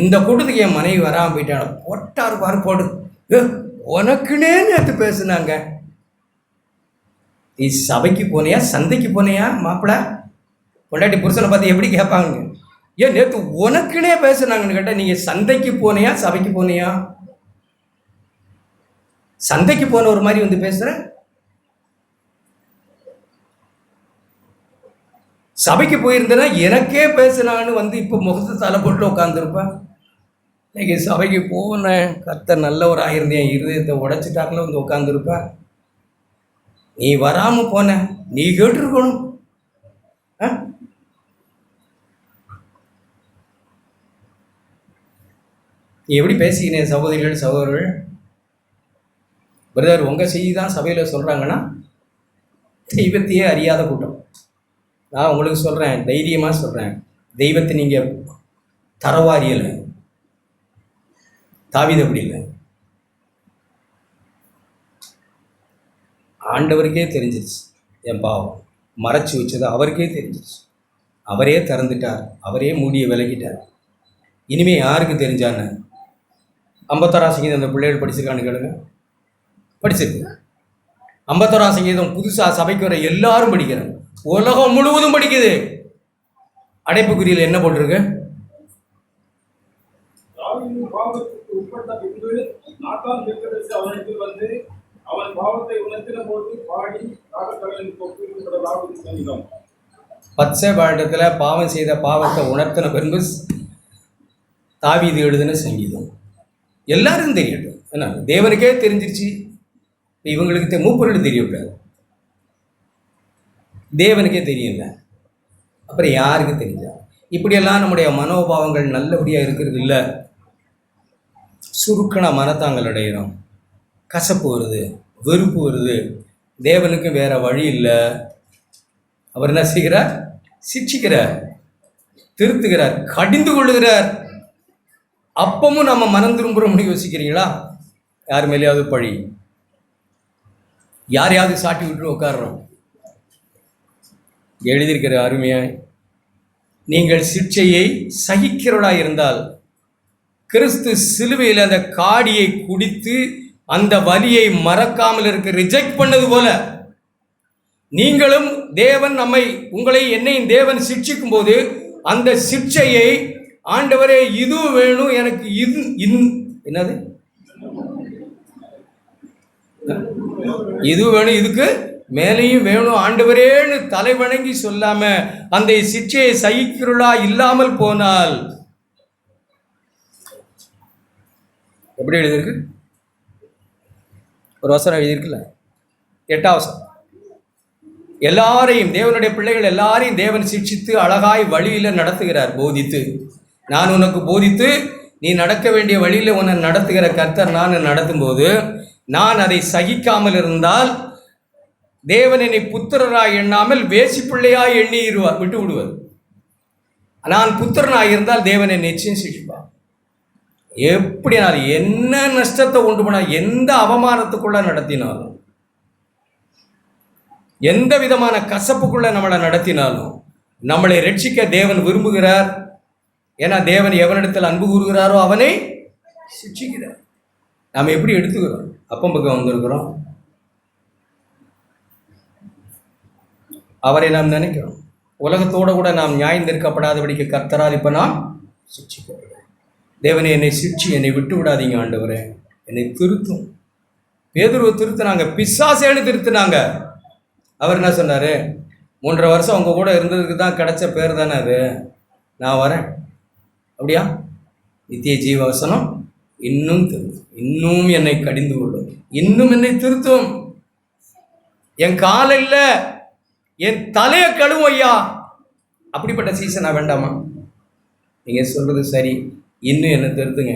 இந்த கூட்டத்துக்கு என் மனைவி வராமல் போயிட்டாங்க. போட்டார் பாரு, போடு. உனக்குன்னே நேற்று பேசுனாங்க. நீ சபைக்கு போனியா, சந்தைக்கு போனியா? மாப்பிள்ள பொண்டாட்டி புருஷனை பார்த்து எப்படி கேட்பாங்க? ஏன் நேற்று உனக்குன்னே பேசுனாங்கன்னு கேட்டால், நீங்கள் சந்தைக்கு போனியா, சபைக்கு போனியா? சந்தைக்கு போன ஒரு மாதிரி வந்து பேசுகிற, சபைக்கு போயிருந்தேன்னா எனக்கே பேசுனான்னு வந்து இப்போ முகத்தை தலை போட்டு உட்காந்துருப்பேன். இன்னைக்கு சபைக்கு போனேன், கர்த்தர் நல்லவர் ஆயிருந்தேன், இருதயத்தை உடைச்சிட்டாங்களோ வந்து உட்காந்துருப்பேன். நீ வராமல் போன, நீ கேட்டுருக்கணும். நீ எப்படி பேசிக்கினே சகோதரிகள் சகோதரர்கள்? பிரதர், உங்கள் செய்தி தான் சபையில் சொல்கிறாங்கன்னா தெய்வத்தையே அறியாத கூட்டம். நான் உங்களுக்கு சொல்கிறேன், தைரியமாக சொல்கிறேன், தெய்வத்தை நீங்கள் தரவாரியலை. தாவீது அப்படி இல்லை. ஆண்டவருக்கே தெரிஞ்சிருச்சு என் பாவம், மறைச்சி வச்சது அவருக்கே தெரிஞ்சிருச்சு. அவரே திறந்துட்டார், அவரே மூடிய விலகிட்டார். இனிமே யாருக்கு தெரிஞ்சான்னு? 51ஆம் சங்கீதம் அந்த பிள்ளைகள் படிச்சிருக்கான்னு கேளுங்க. படிச்சிருக்கு. 51ஆம் சங்கீதம் புதுசாக சபைக்கு வர எல்லாரும் படிக்கிறாங்க. உலகம் முழுவதும் படிக்குது. அடைப்புக்குறியில் என்ன போட்டிருக்கு? பத்சேபாவிடத்தில் பாவம் செய்த பாவத்தை உணர்த்தின பின்பு தாவீது எழுதின சங்கீதம். எல்லாருக்கும் தெரியட்டும். என்ன, தேவனுக்கே தெரிஞ்சிருச்சு, இவங்களுக்கு மூப்பர்களுக்கு தெரியக்கூடாது. தேவனுக்கே தெரியல, அப்புறம் யாருக்கு தெரிஞ்சா? இப்படியெல்லாம் நம்முடைய மனோபாவங்கள் நல்லபடியாக இருக்கிறது இல்லை. சுருக்கண மனத்தாங்கள் அடைகிறோம், கசப்பு வருது, வெறுப்பு வருது. தேவனுக்கு வேற வழி இல்லை. அவர் என்ன செய்கிறார்? சிட்சிக்கிறார். திருத்துகிறார், கடிந்து கொள்ளுகிறார். அப்பமும் நம்ம மனம் திரும்புகிறோம்னு யோசிக்கிறீங்களா? யார் மேலேயாவது பழி, யாரையாவது சாட்டி விட்டு உட்காடுறோம். எழுதியிருக்கிற அருமையாய், நீங்கள் சிற்சையை சகிக்கிறவர்களாக இருந்தால், கிறிஸ்து சிலுவையில் அந்த காடியை குடித்து அந்த வலியை மறக்காமல் இருக்க ரிஜெக்ட் பண்ணது போல, நீங்களும் தேவன் உங்களை என்னையும் தேவன் சிட்சிக்கும் போது அந்த சிட்சையை, ஆண்டவரே இது வேணும் எனக்கு, இது என்னது இது வேணும், இதுக்கு மேலேயும் வேணும் ஆண்டவரேன்னு தலை வணங்கி சொல்லாம அந்த சிட்சையை சகிக்கிறா இல்லாமல் போனால் எப்படி எழுதியிருக்கு? ஒரு வசனம் எழுதியிருக்குல்ல, 8ஆம் வசனம். எல்லாரையும், தேவனுடைய பிள்ளைகள் எல்லாரையும் தேவன் சிட்சித்து அழகாய் வழியில் நடத்துகிறார். போதித்து, நான் உனக்கு போதித்து நீ நடக்க வேண்டிய வழியில் உன்னை நடத்துகிற கர்த்தர் நான் நடத்தும்போது, நான் அதை சகிக்காமல் இருந்தால் தேவன் என்னை புத்திரராய் எண்ணாமல் வேசி பிள்ளையாய் எண்ணிடுவார், விட்டு விடுவார். நான் புத்திரனாய் இருந்தால் தேவன் என்னை நிச்சயம் சிக்ஷிப்பார். எப்படி நான் என்ன நஷ்டத்தை உண்டு பண்ண, எந்த அவமானத்துக்குள்ள நடத்தினாலும், எந்த விதமான கசப்புக்குள்ள நம்மளை நடத்தினாலும் நம்மளை ரட்சிக்க தேவன் விரும்புகிறார். ஏன்னா தேவன் எவனிடத்தில் அன்பு கூறுகிறாரோ அவனை சிட்சிக்கிறார். நாம் எப்படி எடுத்துக்கிறோம்? அப்பம் பக்கம் வந்திருக்கிறோம், அவரை நாம் நினைக்கிறோம். உலகத்தோடு கூட நாம் நியாயந்திருக்கப்படாதபடிக்கு கர்த்தரால் இப்போ நாம் சிட்சிக்கிறோம். தேவனை என்னை சிட்சி, என்னை விட்டு விடாதீங்க ஆண்டவரே, என்னை திருத்தும். பேதுருவை திருத்தினாங்க, பிசாசேன்னு திருத்தினாங்க. அவர் என்ன சொன்னார்? 3.5 வருஷம் அவங்க கூட இருந்ததுக்கு தான் கிடைச்ச பேர் தானே அது, நான் வரேன். அப்படியா? நித்திய ஜீவவசனம் இன்னும் திருத்தும், இன்னும் என்னை கடிந்து கொள்ளும், இன்னும் என்னை திருத்தும். என் காலையில் என் தலையை கழுவும் ஐயா. அப்படிப்பட்ட சீசனா வேண்டாமா? நீங்கள் சொல்கிறது சரி, இன்னும் என்ன திருத்துங்க.